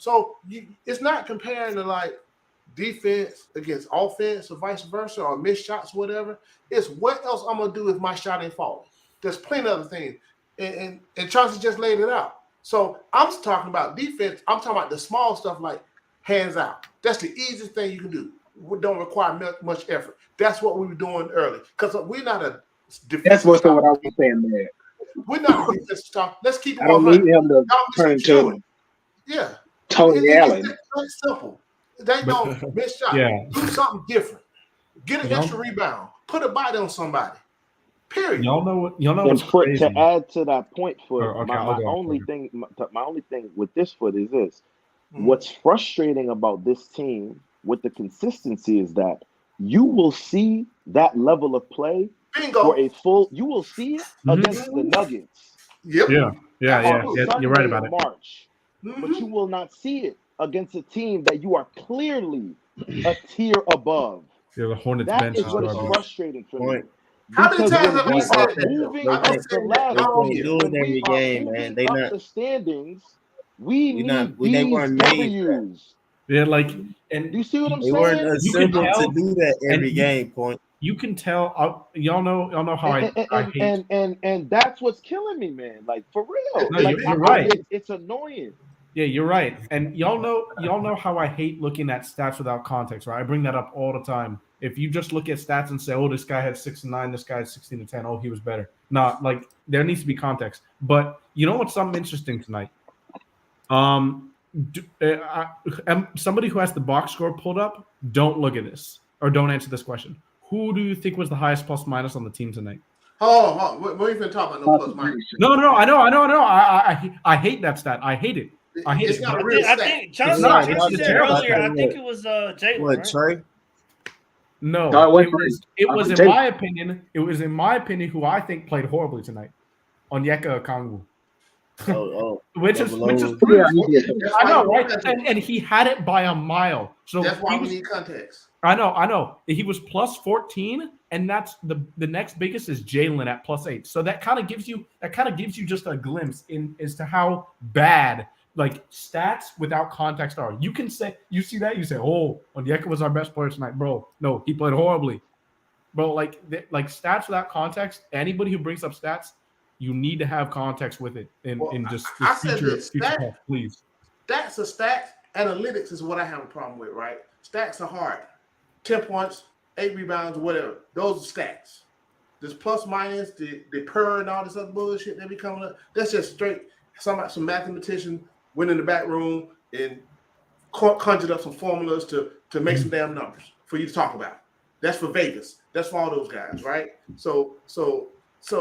it's not comparing to like defense against offense or vice versa or missed shots, whatever. It's what else I'm gonna do if my shot ain't falling. There's plenty of other things, and Chauncey just laid it out. So I'm talking about defense. I'm talking about the small stuff like hands out. That's the easiest thing you can do. We don't require much effort. That's what we were doing early because we're not a defensive. That's what I was saying, man. We're not a defensive stop. Let's keep it I don't 100. need him to Y'all turn just do into it. Yeah. Tony Allen. It's simple. They don't miss shot. Yeah. Do something different. Get an extra rebound. Put a body on somebody. Period. Y'all know And what's Foot, crazy. to add to that point, Foot, Okay, my I'll go. only thing with this, Foot, is this. What's frustrating about this team with the consistency is that you will see that level of play for a full. You will see it against the Nuggets. Yep. Yeah. You're right about it. March, but you will not see it against a team that you are clearly a tier above. Yeah, the Hornets That bench is is what is garbage. frustrating for me. How many Because times have when we we said are that? moving I've up been the saying that ladder, all They year. do it when we every are game, man. moving They up not. the standings, we They need not. They these weren't made. W's. Yeah, like, and Do you see what I'm They weren't saying? assembled to do that every game. Point. You can tell. Y'all know how I hate. And that's what's killing me, man. Like for real. No, Like you're right. It's annoying. Yeah, you're right. And y'all know how I hate looking at stats without context, right? I bring that up all the time. If you just look at stats and say, "Oh, this guy had 6 and 9, this guy had 16 and 10. Oh, he was better." Not like there needs to be context. But you know what's something interesting tonight? Somebody who has the box score pulled up, don't look at this or don't answer this question. Who do you think was the highest plus minus on the team tonight? Oh, we even talk about no plus minus. No. I know. I hate that stat. I hate it. I hate It's it. not a real I stat. think Johnson It's said terrible. earlier. I think it was Jaylen. What, Right? Trey? No, No, it was in my opinion. It was in my opinion who I think played horribly tonight, Onyeka Okongwu. Which is I know, right? And he had it by a mile. So that's why we need context. I know. He was plus 14, and that's the next biggest is Jaylen at plus 8. So that kind of gives you just a glimpse as to how bad like stats without context are. You can say you see that, you say, "Oh, Onyeka was our best player tonight, bro." No, he played horribly. Bro, like stats without context, anybody who brings up stats, you need to have context with it in just future talk, please. Stats are stats. Analytics is what I have a problem with, right? Stats are hard. 10 points, 8 rebounds, whatever. Those are stats. This plus minus, the per and all this other bullshit that be coming up. That's just straight. Some mathematician went in the back room and conjured up some formulas to make some damn numbers for you to talk about. That's for Vegas. That's for all those guys, right? So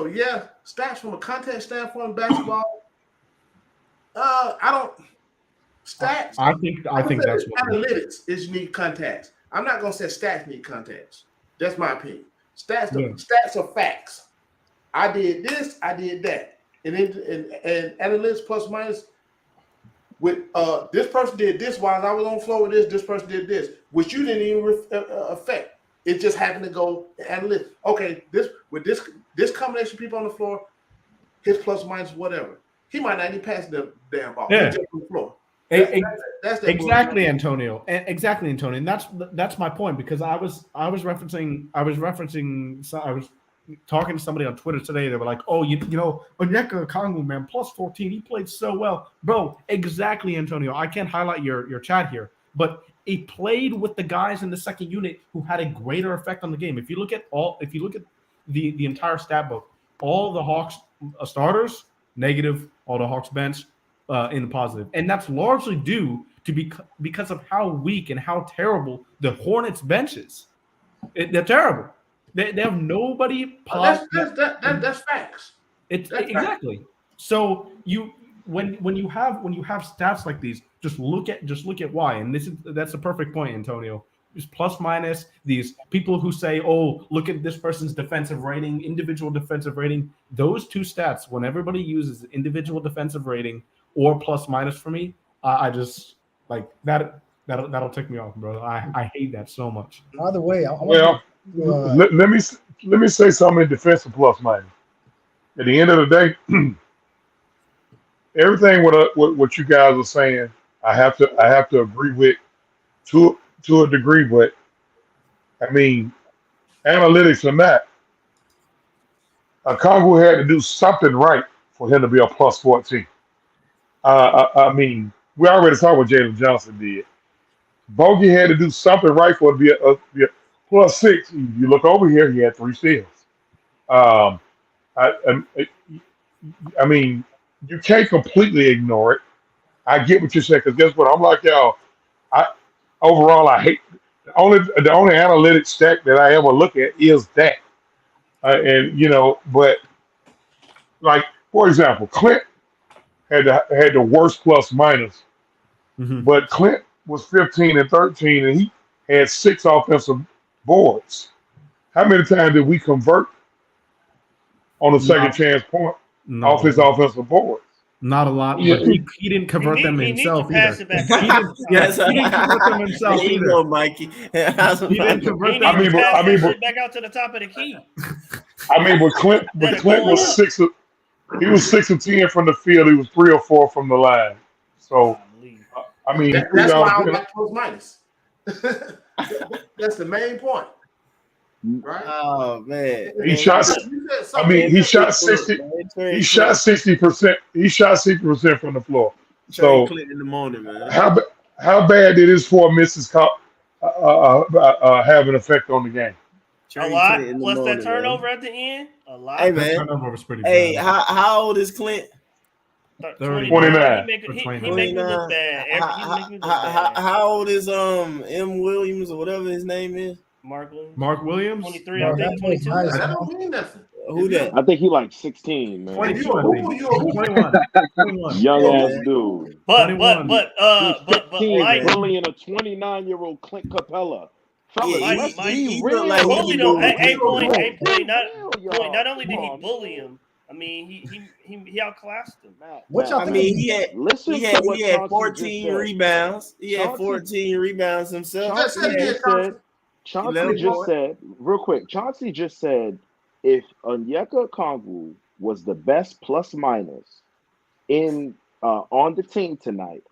yeah, stats from a context standpoint, basketball. I don't. Stats. I think that's what analytics is you need context. I'm not gonna say stats need context. That's my opinion. Stats are facts. I did this, I did that. And analytics plus minus with this person did this while I was on the floor with this person did this, which you didn't even affect. It just happened to go analytics. Okay, this combination of people on the floor, his plus minus whatever. He might not even pass the damn ball. Yeah. He's just on the floor. That's exactly, Antonio. Exactly, Antonio. And that's my point, because I was talking to somebody on Twitter today. They were like, "Oh, you know, Onyeka Okongwu, man, plus 14. He played so well, bro." Exactly, Antonio. I can't highlight your chat here, but he played with the guys in the second unit who had a greater effect on the game. If you look at the entire stat book, all the Hawks starters negative, all the Hawks bench in the positive, and that's largely due to because of how weak and how terrible the Hornets bench is. They're terrible. They have nobody. That's facts. Exactly. Facts. So when you have stats like these, just look at why. And that's a perfect point, Antonio. It's plus minus. These people who say, "Oh, look at this person's defensive rating, individual defensive rating." Those two stats, when everybody uses individual defensive rating or plus minus for me, I just like that. That'll tick me off, bro. I hate that so much. By the way, let me say something in defense of plus minus. at the end of the day, everything what you guys are saying, I have to agree with to a degree. But I mean, analytics or not, Congo had to do something right for him to be a plus 14. I mean, we already saw what Jaylen Johnson did. Bogey had to do something right for it to be a plus 6. You look over here, he had 3 steals. Um, I mean, you can't completely ignore it. I get what you're saying because guess what? I'm like y'all. Overall, I hate the only analytics stack that I ever look at is that, and but like for example, Clint had the worst plus minus, but Clint was 15 and 13, and he had 6 offensive boards. How many times did we convert on the second chance point off his offensive boards? Not a lot, but he didn't convert them himself either. He didn't convert them himself there you either. go, Mikey. He didn't convert them. Back out to the top of the key. I mean, but Clint was 6 of 10 from the field. He was 3 or 4 from the line. So, I mean, that's why I like plus minus. That's the main point, right? Oh man, he shot. I mean, he shot 60. He shot 60%. He shot 60% from the floor. So, in the morning, man. How bad did his 4 misses have an effect on the game? A lot. Plus that turnover at the end. A lot. Hey man, that turnover was pretty hey, bad. how old is Clint? 29. He make me look bad. How old is M. Williams or whatever his name is? Mark Williams. 23, I think 22. That don't mean nothing. Who that? I think he like 16, man. 21. Young ass dude. But Mike bullying a 29-year-old Clint Capella. Fellas, he really not only did he bully him, I mean he outclassed him. He had 14 rebounds. He had 14 rebounds himself. Chauncey just said, real quick, Chauncey just said if Onyeka Okongwu was the best plus minus in on the team tonight,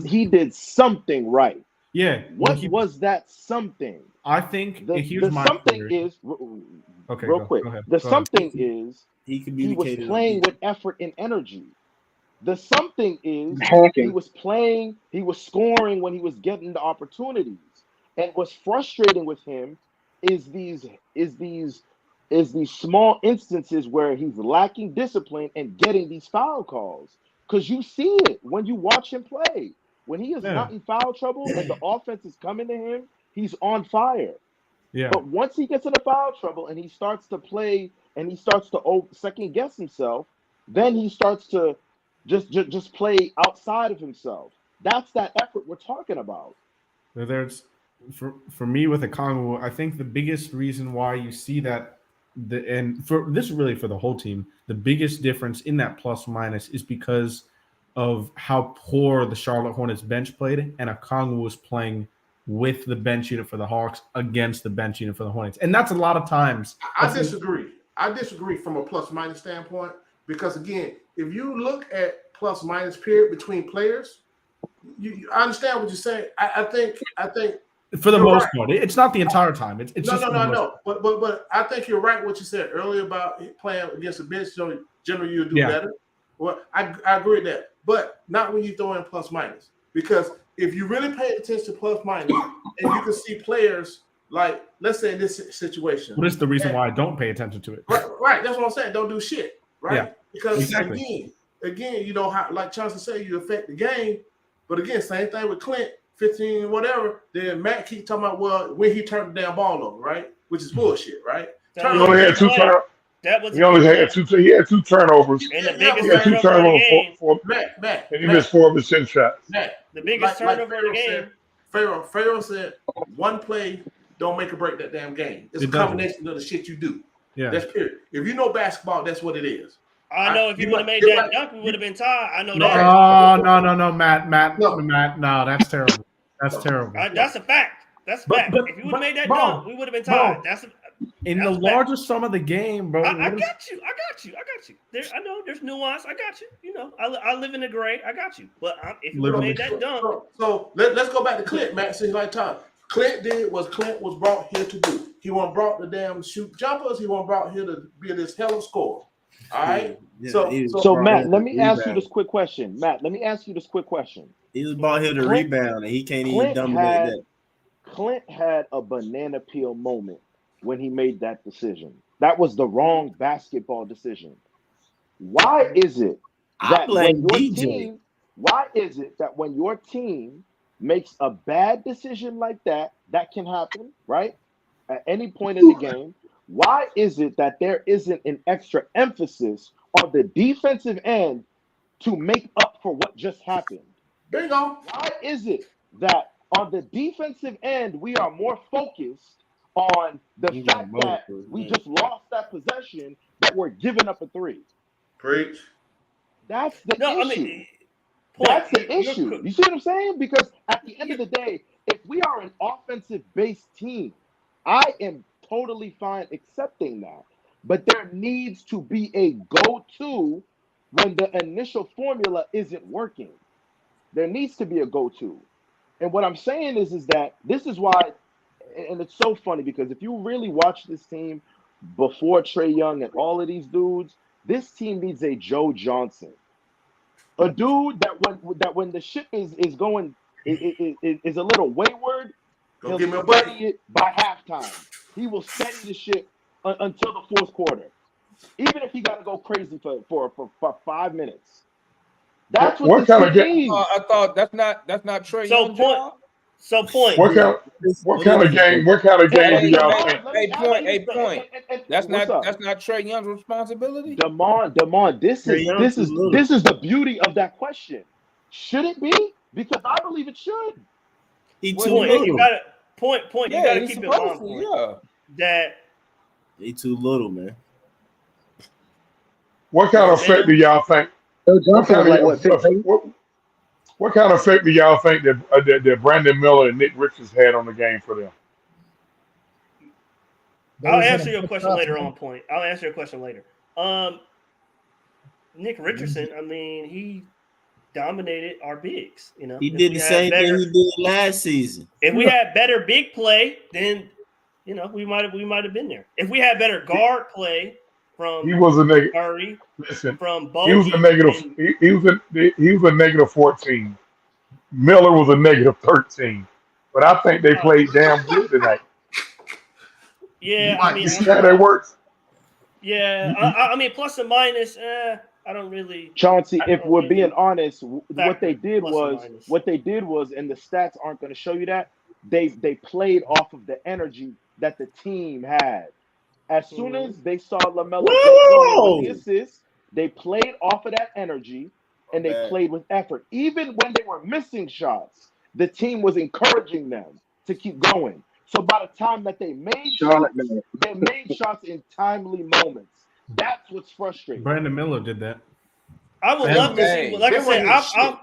he did something right. Yeah. What was that something? I think the something is okay. Real quick. Go ahead. The something is he was playing with effort and energy. The something is he was playing, he was scoring when he was getting the opportunities. And what's frustrating with him is these small instances where he's lacking discipline and getting these foul calls. Because you see it when you watch him play. When he is not in foul trouble and the offense is coming to him, he's on fire. Yeah. But once he gets into foul trouble and he starts to play and he starts to second guess himself, then he starts to just play outside of himself. That's that effort we're talking about. There's for me with Okongwu, I think the biggest reason why you see that and for this is really for the whole team, the biggest difference in that plus minus is because of how poor the Charlotte Hornets bench played, and Okongwu was playing with the bench unit for the Hawks against the bench unit for the Hornets. And that's a lot of times. I disagree. I disagree from a plus minus standpoint because, again, if you look at plus minus period between players, I understand what you're saying. I think for the most part, it's not the entire time. It's no. But I think you're right what you said earlier about playing against the bench. So generally, you'll do better. Well, I agree with that, but not when you throw in plus minus. Because if you really pay attention to plus minus, and you can see players like, let's say in this situation. What is the reason why I don't pay attention to it? Right. That's what I'm saying. Don't do shit. Right. Yeah, because again, you know how, like Chauncey said, you affect the game. But again, same thing with Clint, 15, whatever. Then Matt keep talking about, well, when he turned the damn ball over, right? Which is bullshit, right? He only had 2 turnovers. He had 2 turnovers. And the biggest turnover of the game. Matt, and he missed 4 of his 10 shots. The biggest turnover of the game. Pharaoh said, one play don't make or break that damn game. It's a combination of the shit you do. Yeah. That's period. If you know basketball, that's what it is. I know if you would have made that dunk, we would have been tied. I know that. No, Matt. No, that's terrible. That's terrible. That's a fact. That's a fact. If you would have made that dunk, we would have been tied. In the larger sum of the game, bro. I got you. I know there's nuance. I got you. You know, I live in the gray. I got you. But if you would Live have in made that dunk, So let's go back to Clint, Matt. Since like time, Clint was brought here to do. He wasn't brought to damn shoot jumpers. He wasn't brought here to be this hell of scorer. All right. So Matt, let me ask you this quick question. Matt, let me ask you this quick question. He was brought here to rebound, and he can't even dominate that. Clint had a banana peel moment when he made that decision. That was the wrong basketball decision. Why is it that when your team makes a bad decision like that, that can happen, right? At any point in the game, why is it that there isn't an extra emphasis on the defensive end to make up for what just happened? Bingo. Why is it that on the defensive end, we are more focused on the fact that we just lost that possession, that we're giving up a three? Preach. That's the issue. That's the issue. You see what I'm saying? Because at the end of the day, if we are an offensive-based team, I am totally fine accepting that. But there needs to be a go-to when the initial formula isn't working. There needs to be a go-to. And what I'm saying is that this is why, and it's so funny because if you really watch this team before Trae Young and all of these dudes, this team needs a Joe Johnson. A dude that when the ship is going is a little wayward, he'll steady it by halftime. He will steady the ship until the fourth quarter, even if he got to go crazy for 5 minutes. That's what kind of game? I thought that's not Trae Young's job. So point. What kind of game do y'all think? Hey, point. That's not Trae Young's responsibility. Damon, this is the beauty of that question. Should it be? Because I believe it should. You gotta keep in mind that he too little, man. What kind of effect do y'all think? What kind of effect do y'all think that Brandon Miller and Nick Richards had on the game for them? I'll answer your question later on. Point. I'll answer your question later. Nick Richardson, I mean, he dominated our bigs. You know, he did the same thing he did last season. If we had better big play, then you know we might have been there. If we had better guard play from he was a negative. Curry, listen, from he was a negative. He was a negative 14. Miller was a negative 13. But I think they played damn good tonight. Yeah, I mean, you see how that works? Yeah, I mean, plus and minus. I don't really. Chauncey, if we're being honest, what they did was, and the stats aren't going to show you that, they played off of the energy that the team had. As soon as they saw LaMelo with the assist, they played off of that energy and they played with effort. Even when they were missing shots, the team was encouraging them to keep going. So by the time that they made shots in timely moments. That's what's frustrating. Brandon Miller did that. I would love to see. Like I said, I'll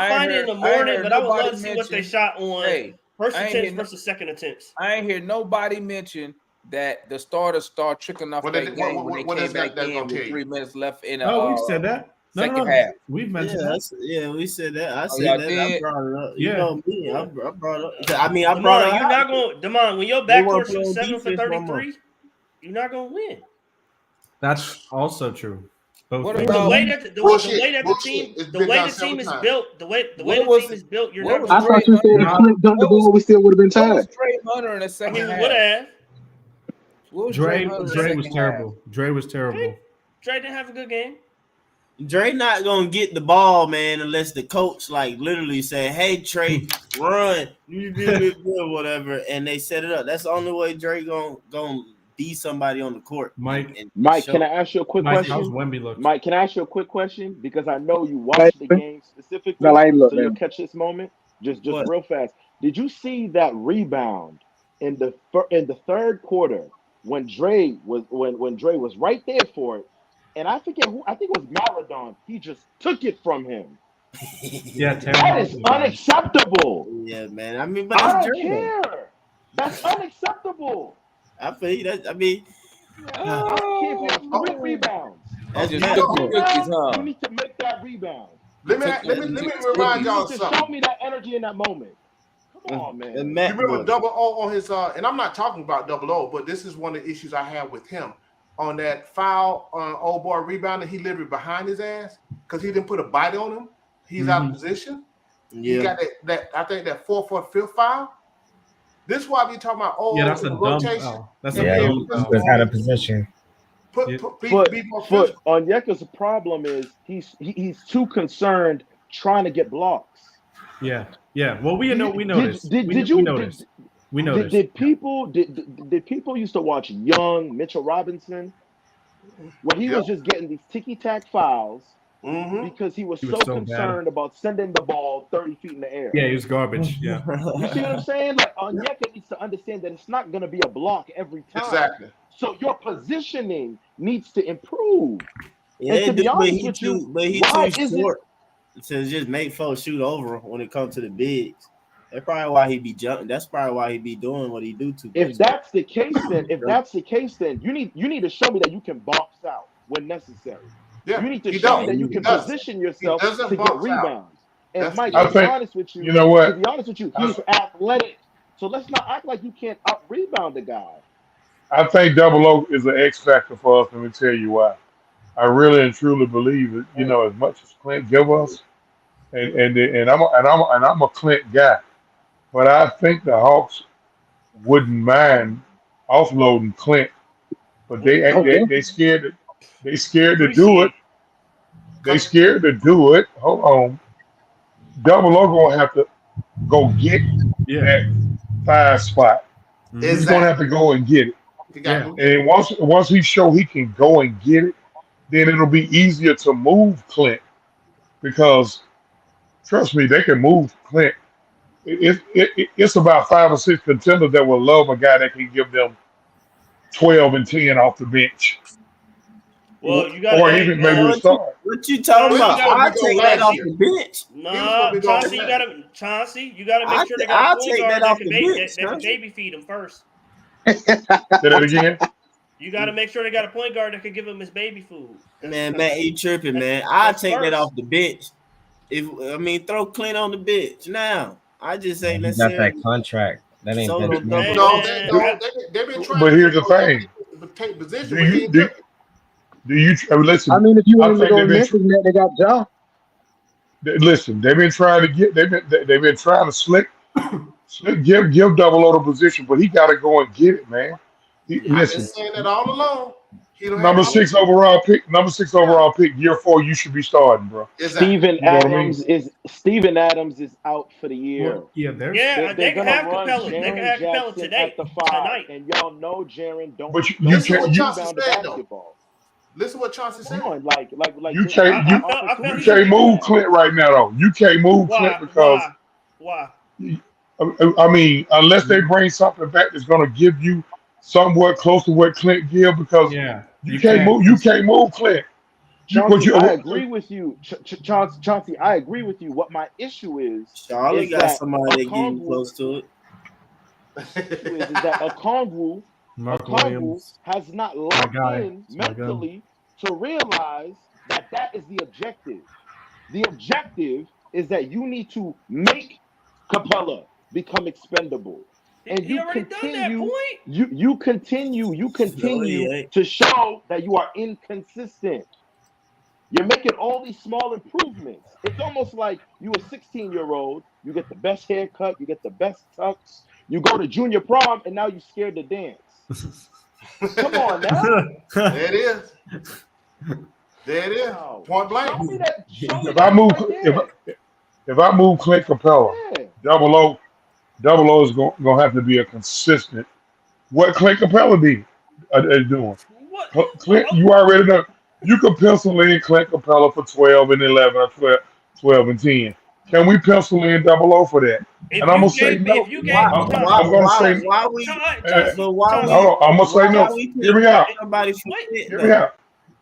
find it in the morning, but I would love to see what they shot on first attempts versus second attempts. I ain't hear nobody mention that the starters start tricking off that game when they came back in with 3 minutes left in we've said that. Second half. We've mentioned that. Yeah, we said that. I said that. I brought it up. You know me. I brought it up. I mean, I brought it up. You're not going, Damon, when your backcourt shoots 7 for 33, you're not going to win. That's also true. The way that the team is built, the way the team is built, you're not. I thought you said if Clint dunked the ball, we still would have been tied. Trey Hunter in the second half. Would have. Dre was terrible. Dre was terrible. Dre didn't have a good game. Dre not gonna get the ball, man, unless the coach like literally say, "Hey, Trey, run, you do whatever," and they set it up. That's the only way Dre gonna be somebody on the court. Mike, can I ask you a quick question? How's Wemby look? Mike, can I ask you a quick question? Because I know you watched the game specifically, so you'll catch this moment. Just real fast. Did you see that rebound in the third quarter when Dre was right there for it? And I forget who. I think it was Maladon. He just took it from him. Yeah, that is unacceptable. Yeah, man. I mean, but I don't care. That's unacceptable. I feel you. I mean, I can't be 3 rebounds. That's just Matt. cooking cookies, You huh? need to make that rebound. Let me remind You y'all need to something. show me that energy in that moment. Come on, man. You remember Double O on his and I'm not talking about Double O, but this is one of the issues I have with him on that foul on old boy rebounding. He literally behind his ass because he didn't put a bite on him. He's out of position. Yeah. He got that I think that 4th or 5th foul. This is why we talking about that's a dumb rotation. foul. That's Yeah, a he dumb foul. was out of position. Be more Foot. physical. Onyeka's problem is he's too concerned trying to get blocks. Yeah. Well, we noticed. We noticed. Did people used to watch young Mitchell Robinson where he was just getting these ticky-tack fouls because he was so concerned about sending the ball 30 feet in the air? Yeah, he was garbage. Yeah. You see what I'm saying? Like Onyeka needs to understand that it's not going to be a block every time. Exactly. So your positioning needs to improve. Yeah, and to be honest he with too short to just make folks shoot over when it comes to the bigs. That's probably why he be jumping. That's probably why he be doing what he do too. If that's the case, then you need to show me that you can box out when necessary. Yeah, you need to show me that you can position yourself to get rebounds. And Mike, to be honest with you, he's athletic. So let's not act like you can't out rebound the guy. I think Double O is an X factor for us. Let me tell you why. I really and truly believe that as much as Clint give us, and I'm a Clint guy, but I think the Hawks wouldn't mind offloading Clint, but they scared to do it. They scared to do it. Hold on, Double O gonna have to go get that 5 spot. He's gonna have to go and get it. And once he show he can go and get it, then it'll be easier to move Clint because trust me, they can move Clint. It's about 5 or 6 contenders that will love a guy that can give them 12 and 10 off the bench. Well, you got or even maybe a start. What you talking about? I take that off the bench. Nah, Chauncey, you gotta make sure they got a point guard that can baby feed him first. Say that again. You got to make sure they got a point guard that can give him his baby food. Man, you tripping, man. I take that off the bench. Throw Clint on the bench now. I just say let's got that contract. That ain't they've been trying. But here's the thing. Take position. Do you listen? I mean, if you want to go missing that, they got Ja. Listen, they've been trying to slick give Double O the position, but he got to go and get it, man. I've been saying that all along. Number 6 overall pick, year 4, you should be starting, bro. Steven Adams is out for the year. Well, they can have Capella. They can have Capella today. At the 5, and y'all know Jaren don't. But you rebound the basketball. Listen what Chauncey said. You can't move Clint right now, though. You can't move Clint because why? I mean, unless they bring something back that's going to give you somewhat close to what Clint give, because you can't move Clint. Chauncey, I agree with you, Chauncey. I agree with you. What my issue is, Charlie got somebody that getting close to it. is that Okongwu has not locked in mentally to realize that is the objective. The objective is that you need to make Capella become expendable. And you continue to show that you are inconsistent. You're making all these small improvements. It's almost like you a 16-year-old, you get the best haircut, you get the best tux, you go to junior prom, and now you're scared to dance. Come on now. There it is. There it is. Point blank. If I move Clint Capella, Double O is going to have to be a consistent. What Clint Capella is doing. Clint, you already know. You can pencil in Clint Capella for 12 and 11 or 12 and 10. Can we pencil in Double O for that? And I'm going to say no. I'm going to say no. Hear me out. Hear me out.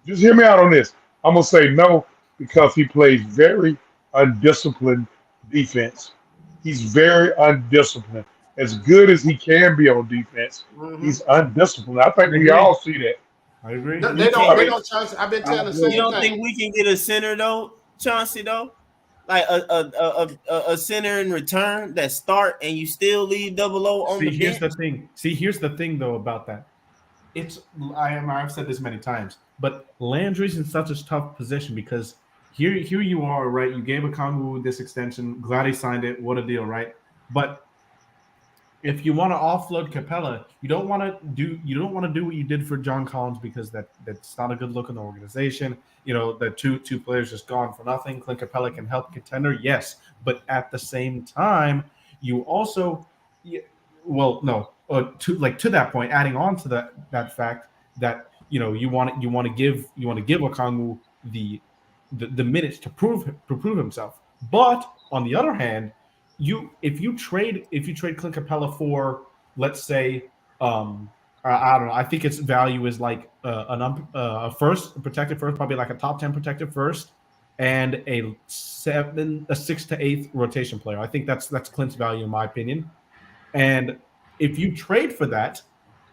Just hear me out on this. I'm going to say no because he plays very undisciplined defense. He's very undisciplined. As good as he can be on defense, he's undisciplined. I think we all see that. I agree. They don't. Chauncey, I've been telling the same thing. You don't think we can get a center though, Chauncey? Though, like a center in return that start and you still leave double O on the bench. Here's the thing though about that. I've said this many times, but Landry's in such a tough position because here you are, right? You gave Okongwu this extension. Glad he signed it. What a deal, right? But if you want to offload Capella, you don't want to do what you did for John Collins because that's not a good look in the organization. You know, the two players just gone for nothing. Clint Capella can help contender, yes, but at the same time, you also, to that point, adding on to that fact that you want to give Okongwu the minutes to prove himself. But on the other hand, if you trade Clint Capella for, let's say, I don't know, I think its value is like a protected first, probably like a top 10 protected first, and a 6 to 8 rotation player. I think that's Clint's value in my opinion. And if you trade for that,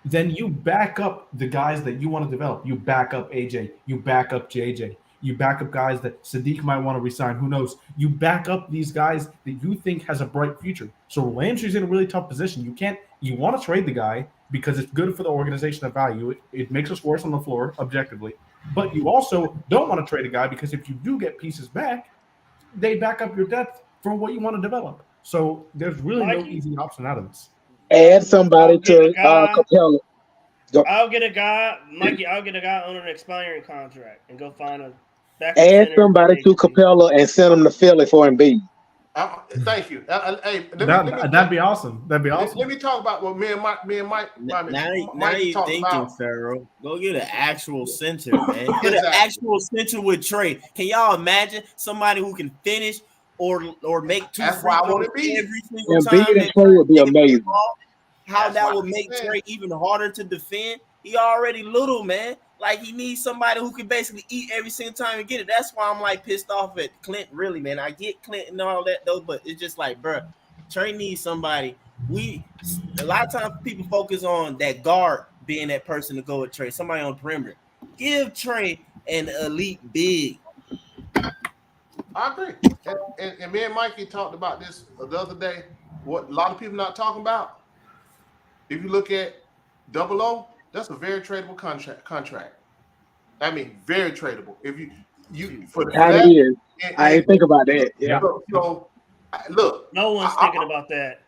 then you back up the guys that you want to develop. You back up AJ. You back up JJ. You back up guys that Sadiq might want to resign. Who knows? You back up these guys that you think has a bright future. So Landry's in a really tough position. You want to trade the guy because it's good for the organization of value. It makes us worse on the floor objectively. But you also don't want to trade a guy because if you do get pieces back, they back up your depth for what you want to develop. So there's really no easy option out of this. Add somebody to Capella. I'll get a guy, Mikey. I'll get a guy on an expiring contract and go find a. Add somebody to Capella and send them to Philly for Embiid. Thank you. Hey, that'd be awesome. That'd be awesome. Let me talk about what me and Mike. Now you thinking, Pharaoh. Go get an actual center, man. Get an actual center with Trey. Can y'all imagine somebody who can finish or make two free throws every single time? Embiid and Trey would be amazing. How that would make Trey even harder to defend. He already little, man. Like, he needs somebody who can basically eat every single time and get it. That's why I'm like pissed off at Clint, really, man. I get Clint and all that though, but it's just like, bro, Trey needs somebody. A lot of times people focus on that guard being that person to go with Trey, somebody on the perimeter. Give Trey an elite big. I agree. And me and Mikey talked about this the other day. What a lot of people not talking about. If you look at Double O, that's a very tradable contract. I mean, very tradable. If you for the fact, I ain't think about that. Yeah. So look, no one's thinking about that.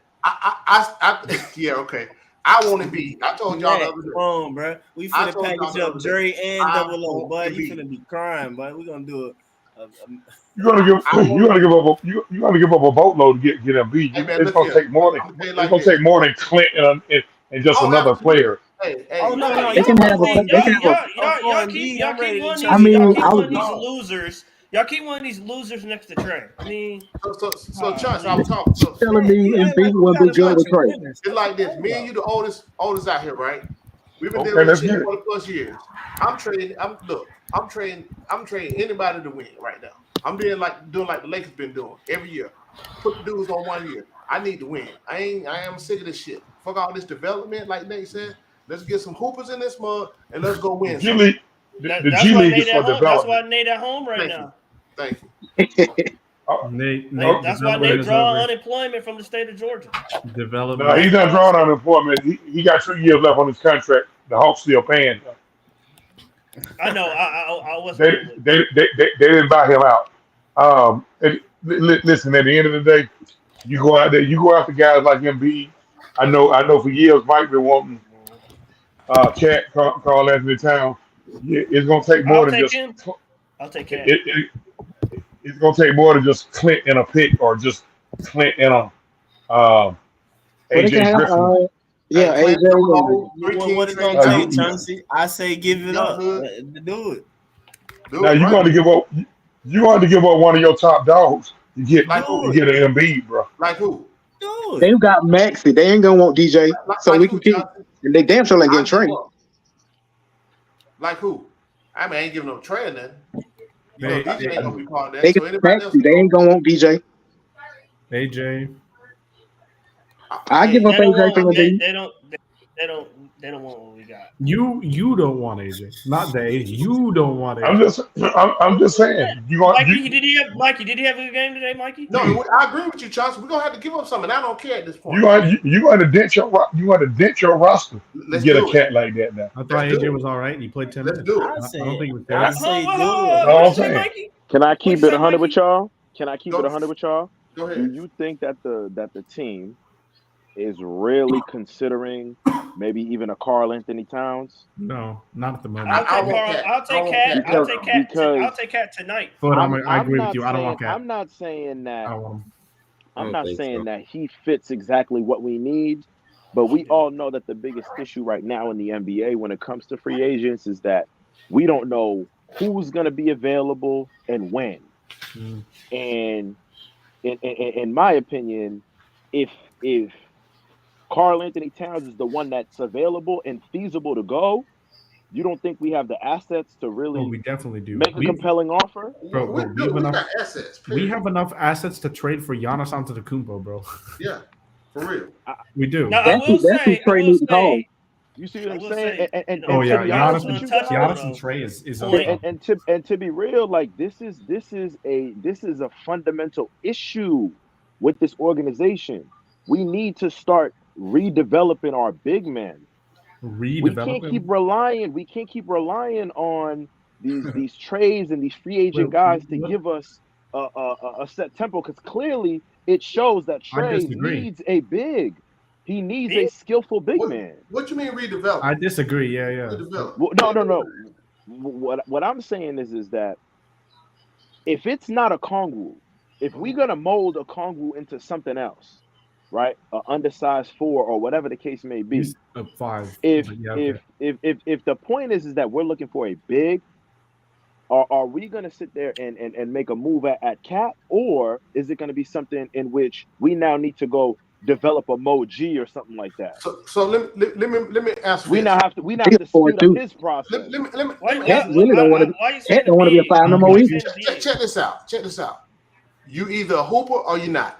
Yeah, okay. I want to be. I told y'all the other day. Come on, bro. We finna package up Dre and Double O, boy. You finna be crying, boy. We gonna do it. You gotta give up a boatload to get Embiid. It's gonna take more than Clint and just another player. No. Y'all keep one of these losers next to Trey. I mean, so Chance, I was talking. So telling me Embiid will be good with Trey. It's like this. Me and you, the oldest out here, right? We've been dealing with shit for 20+ years. I'm trading anybody to win right now. I'm doing like the Lakers been doing every year. Put the dudes on 1 year. I need to win. I am sick of this shit. Fuck all this development, like Nate said. Let's get some hoopers in this mug and let's go win. The G League is for development. That's why Nate at home right now. Thank you. That's why Nate draw unemployment from the state of Georgia. Development. No, he's not drawing unemployment. He got 2 years left on his contract. The Hawks still paying. I know. I wasn't. They didn't buy him out. Listen, at the end of the day, you go out there, you go after guys like Embiid. I know for years Mike been wanting Cat Carl Anthony Towns. Yeah, it's gonna take more than just him. I'll take Cat. It's gonna take more than just Clint in a pick or just Clint in a AJ Griffin. Yeah, AJ. What it's gonna take, Chauncey? I say give it up. Do it. Now you want to give up. You want to give up one of your top dogs. You get an Embiid, bro. Like who? They've got Maxi. They ain't gonna want DJ, so we can keep. And they damn sure ain't getting Trey. Like who? I mean, I ain't giving no Trey or nothing. DJ ain't gonna be part of that. They so Maxi. They ain't gonna want DJ. AJ. I give up AJ for Embiid. They don't want what we got. You don't want AJ, not they. You don't want AJ. I'm just saying. Mikey, did he have a good game today, Mikey? No, I agree with you, Chauncey. We're gonna have to give up something. I don't care at this point. You going to dent your roster to get a cat like that now. I thought AJ was all right. He played 10 minutes. I don't think he was I terrible. say That's all I'm saying. Can I keep it 100 with y'all? Can I keep Go- it 100 with y'all? Go ahead. Do you think that the team is really considering maybe even a Karl Anthony Towns? No, not at the moment. I'll take Cat tonight. But I agree with you. I don't want Cat. I'm not saying that. I'm don't not think saying so. that he fits exactly what we need, but we all know that the biggest issue right now in the NBA when it comes to free agents is that we don't know who's going to be available and when. And in my opinion, if Karl Anthony Towns is the one that's available and feasible to go, you don't think we have the assets to really we definitely do. make a compelling offer? Bro, we got assets. We have enough assets to trade for Giannis Antetokounmpo, bro. Yeah, for real. We do. Now, I will say, you see what I'm saying? And Giannis and Trey is and to be real, like this is a fundamental issue with this organization. We need to start redeveloping our big men. We can't keep relying on these trades and these free agent guys to give us a set tempo, because clearly it shows that Trey needs a big. He needs a skillful big man. What you mean redevelop? I disagree. Yeah. Well, no. What I'm saying is that if it's not a Kongu, if we're gonna mold a Kongu into something else, right? An undersized 4 or whatever the case may be. He's a 5. If the point is that we're looking for a big, are we going to sit there and make a move at Cat, or is it going to be something in which we now need to go develop a Mo G or something like that? So let me ask. We now have to speed up his process. Cat really don't want to be a 5 no more either. Check this out. You either a hooper or you're not.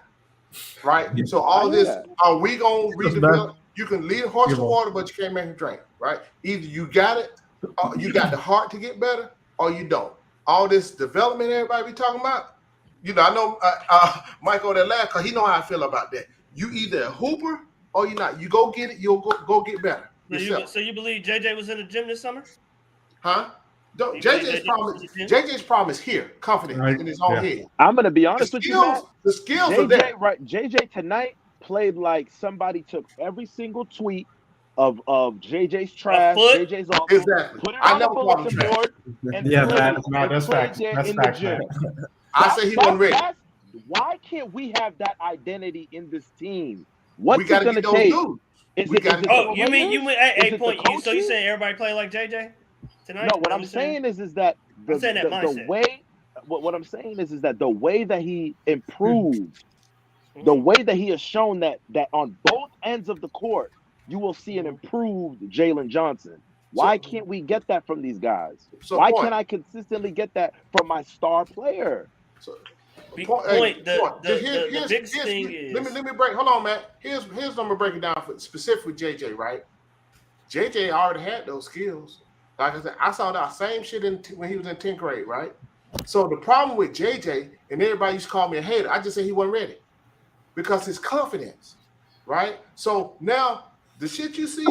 Right? So all this, are we going to redevelop? You can lead a horse to water, but you can't make him drink, right? Either you got it, or you got the heart to get better, or you don't. All this development everybody be talking about, I know Michael that laugh because he know how I feel about that. You either a hooper or you're not. You go get it, you'll go get better. So you believe JJ was in the gym this summer? Huh? JJ's problem is here, confidence in his own head. I'm gonna be honest with you, Matt. The skills are there. Right, JJ tonight played like somebody took every single tweet of JJ's trash, JJ's awful, exactly. Put it on the bulletin board, and that's facts. That's facts. I say he wasn't ready. Why can't we have that identity in this team? What's it gonna take? You So you saying everybody play like JJ tonight? No, what I'm saying is that the way. What I'm saying is that the way that he improved, the way that he has shown that on both ends of the court, you will see an improved Jaylen Johnson. Why can't we get that from these guys? Why can't I consistently get that from my star player? The big thing is. Let me break. Hold on, Matt. Here's I'm gonna break it down for specific with JJ. Right? JJ already had those skills. Like I said, I saw that same shit when he was in 10th grade. Right? So the problem with JJ, and everybody used to call me a hater, I just said he wasn't ready because his confidence. Right? So now the shit you see,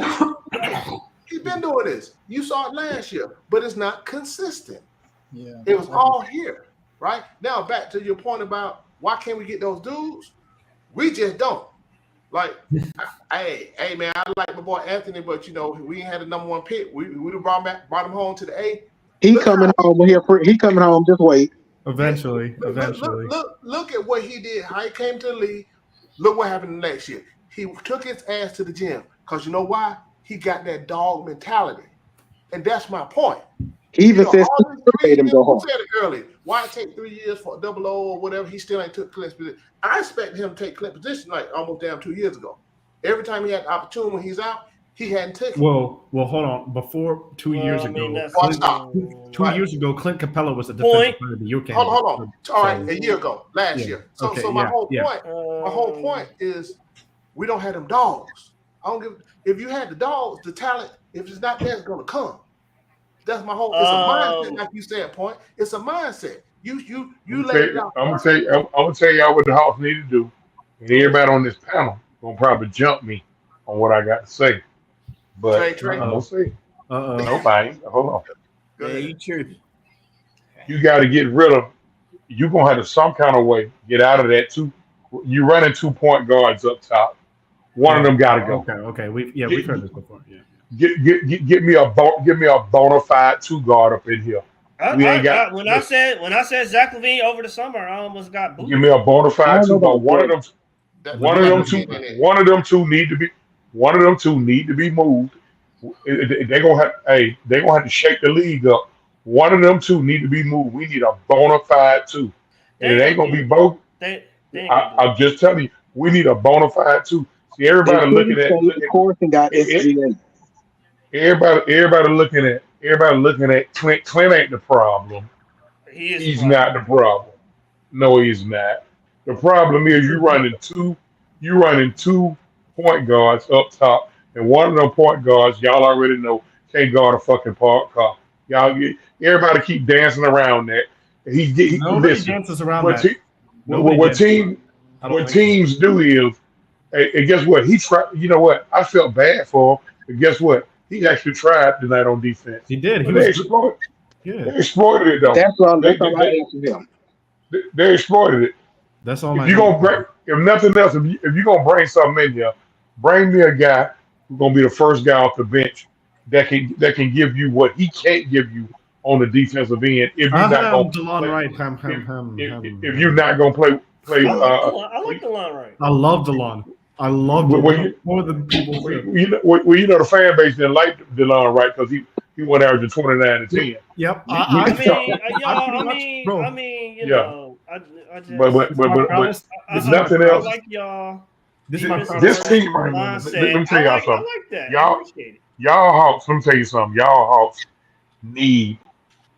he's been doing this. You saw it last year, but it's not consistent. Yeah, it was all here. Right? Now back to your point about why can't we get those dudes? We just don't. Like, hey man, I like my boy Anthony, but we ain't had a number 1 pick. We would have brought him home to the A. He coming home here. He coming home. Just wait. Eventually. Look at what he did. How he came to the league. Look what happened next year. He took his ass to the gym because you know why? He got that dog mentality, and that's my point. He even says he made him go home. You said it early. Why take 3 years for a 00 or whatever? He still ain't took Clint's position. I expect him to take Clint's position like almost damn 2 years ago. Every time he had the opportunity when he's out, he hadn't taken. Well, hold on. Before 2 years ago, 2 years ago, Clint Capella was a defensive player of the year candidate. Hold on. All right, a year ago, last year. So my whole point is we don't have them dogs. I don't give. If you had the dogs, the talent, if it's not there, it's gonna come. That's my whole. It's a mindset, like you said. Point. It's a mindset. You laid it out. I'm gonna tell y'all what the Hawks need to do. And everybody on this panel gonna probably jump me on what I got to say, but Trey. I'm gonna say, Uh-oh. nope, I ain't. Hold on. Yeah, you tripping. You got to get rid of. You're gonna have to some kind of way get out of that two. You running 2-point guards up top. One of them got to go. Okay. We've heard this before. Yeah. Give me a bona fide 2 guard up in here. When I said Zach LaVine over the summer, I almost got booed. Give me a bona fide 2 guard. One of them two need to be moved. They're gonna have to shake the league up. One of them two need to be moved. We need a bona fide 2. And it ain't gonna be both. I'm just telling you, we need a bona fide 2. See, everybody looking at everybody looking at Clint. Clint ain't the problem. He's not the problem. No, he's not. The problem is you running two point guards up top, and one of them point guards, y'all already know, can't guard a fucking park car. Everybody keep dancing around that. Nobody dances around that. What teams do is, and guess what? He tried. You know what? I felt bad for him, but guess what? He actually tried tonight on defense. He did. They exploited it though. That's all I answered him. They exploited it. That's all. If nothing else, if you're gonna bring something in here, bring me a guy who's gonna be the first guy off the bench that can give you what he can't give you on the defensive end. If you're not gonna if you're not gonna play. I like DeLon Wright. I love DeLon. I love DeLon more than people think. The fan base didn't like DeLon Wright because he went averaging 29 and 10. Yep. But if nothing else, I like y'all. This team right now. Let me tell y'all something. I like that. Y'all Hawks. Let me tell you something. Y'all Hawks need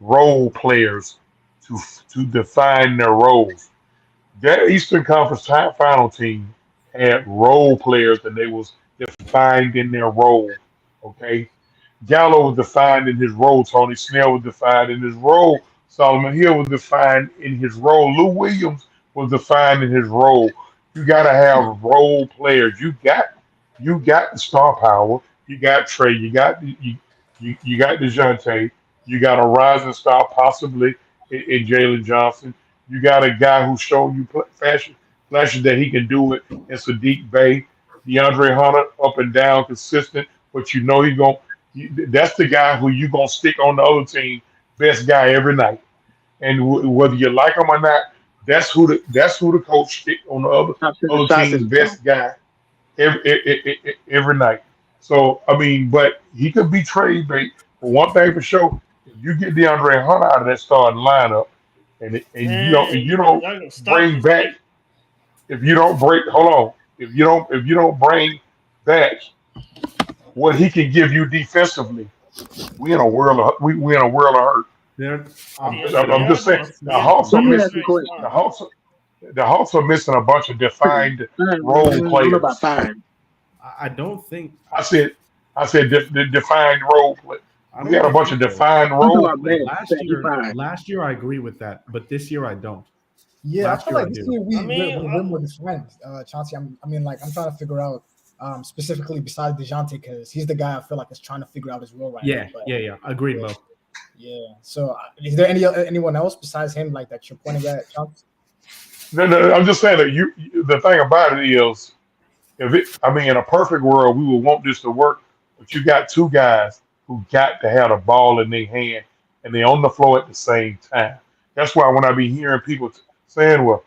role players to define their roles. That Eastern Conference final team had role players and they was defined in their role. Okay, Gallo was defined in his role. Tony Snell was defined in his role. Solomon Hill was defined in his role. Lou Williams was defined in his role. You got to have role players. You got the star power. You got Trey. You got DeJounte. You got a rising star possibly in Jaylen Johnson. You got a guy who's shown you flashes that he can do it in Sadiq Bey, DeAndre Hunter, up and down, consistent. But you know that's the guy who you gonna stick on the other team, best guy every night. And whether you like him or not, that's who the coach stick on the other team's best guy every night. So I mean, but he could be trade bait. But one thing for sure, if you get DeAndre Hunter out of that starting lineup, and you don't bring back, if you don't bring back what he can give you defensively, we in a world of hurt. I'm just saying the Hawks are missing a bunch of defined role players. I don't think I said defined role play. We got a bunch of defined role players. Last year I agree with that, but this year I don't. Yeah, I feel like this year we're more defined, Chauncey. I'm trying to figure out specifically besides DeJounte, because he's the guy I feel like is trying to figure out his role right now. Yeah. Agreed, Mo. Yeah. So is there anyone else besides him like that you're pointing at, Chauncey? No, I'm just saying that the thing about it is, in a perfect world, we would want this to work, but you got two guys who got to have the ball in their hand and they're on the floor at the same time. That's why when I be hearing people saying, well,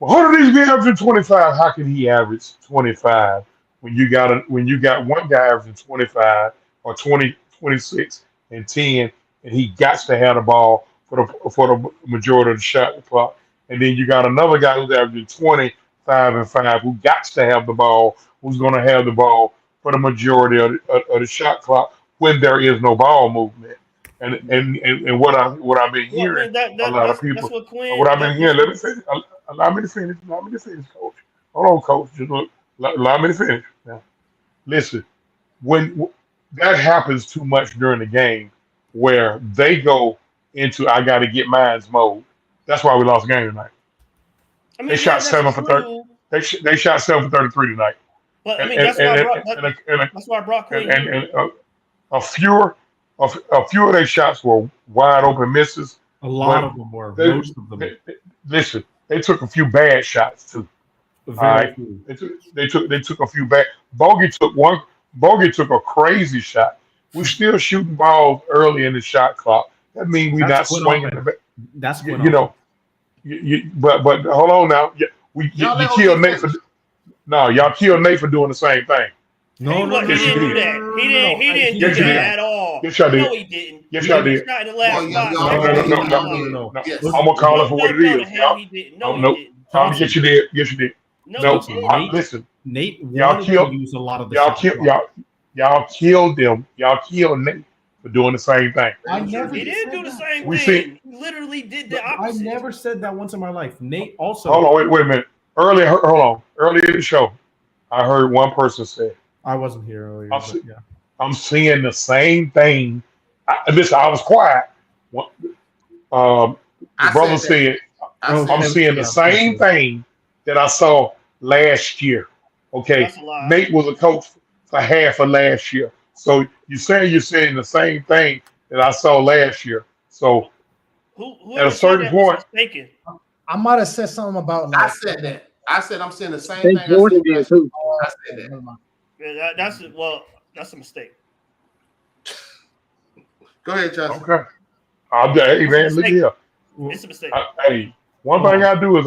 how do these be averaging 25? How can he average 25 when you got one guy averaging 25 or 20, 26 and 10, and he got to have the ball for the majority of the shot clock, and then you got another guy who's averaging 25 and 5 who got to have the ball, who's going to have the ball for the majority of the shot clock when there is no ball movement. And what I've been hearing, a lot of people. What I've been hearing. Allow me to finish, Coach. Hold on, Coach. Just allow me to finish. Now, listen, when that happens too much during the game, where they go into I got to get mines mode. That's why we lost the game tonight. I mean, They shot 7 for 30. true. They shot 7 for 33 tonight. But I And mean, and that's why I and, brought and, and, and, that's why I brought Quinn and, here. and a few of their shots were wide open misses. A lot But of them were. they, Most of them. listen, they took a few bad shots too. All Very right, few. they took a few bad. Bogey took one. Bogey took a crazy shot. We're still shooting balls early in the shot clock. That means we're not That's Quinn swinging offense. the. That's Quinn You know, offense. but hold on now. You Y'all let killed OG Nate for. finish. No, y'all killed Nate for doing the same thing. No, no, no, He Yes, you didn't do did. that. He didn't Yes, do you that did. at all. Yes, y'all did. No, he didn't. Yes, He y'all was did. shot in the last Well, spot. y'all Every did. single Y'all time. did. No. Yes. I'm gonna call it for what it No, is. the hell Y'all, he didn't. No, he nope. didn't. Yes, you did. Yes, you did. No, No, he didn't. Nate, listen. Nate Y'all wanted killed. to use a lot of the Y'all shot killed. clock. Y'all killed them. Y'all killed Nate for doing the same thing. I never He didn't said do the that. same We see. thing. He literally did the But I opposite. never said that once in my life. Nate also. Hold on. Wait a minute. Hold on. Earlier in the show, I heard one person say, I wasn't here earlier, I'm, but se- yeah. I'm seeing the same thing. Listen, I was quiet. The I brother said that. said, I Oh, said I'm that. seeing the same thing that I saw last year. Okay. That's a lie. Nate was a coach for half of last year. So you're saying the same thing that I saw last year. So at Whoever a said certain that was point, mistaken. I might have said something about I like. said that. I said I'm saying the I same think thing I Jordan said did last year. too. I said that. Never mind. Yeah, that's a mistake. Go ahead, Justin. okay. Hey That's a man, look mistake. here. It's a mistake. Hey, one thing I do is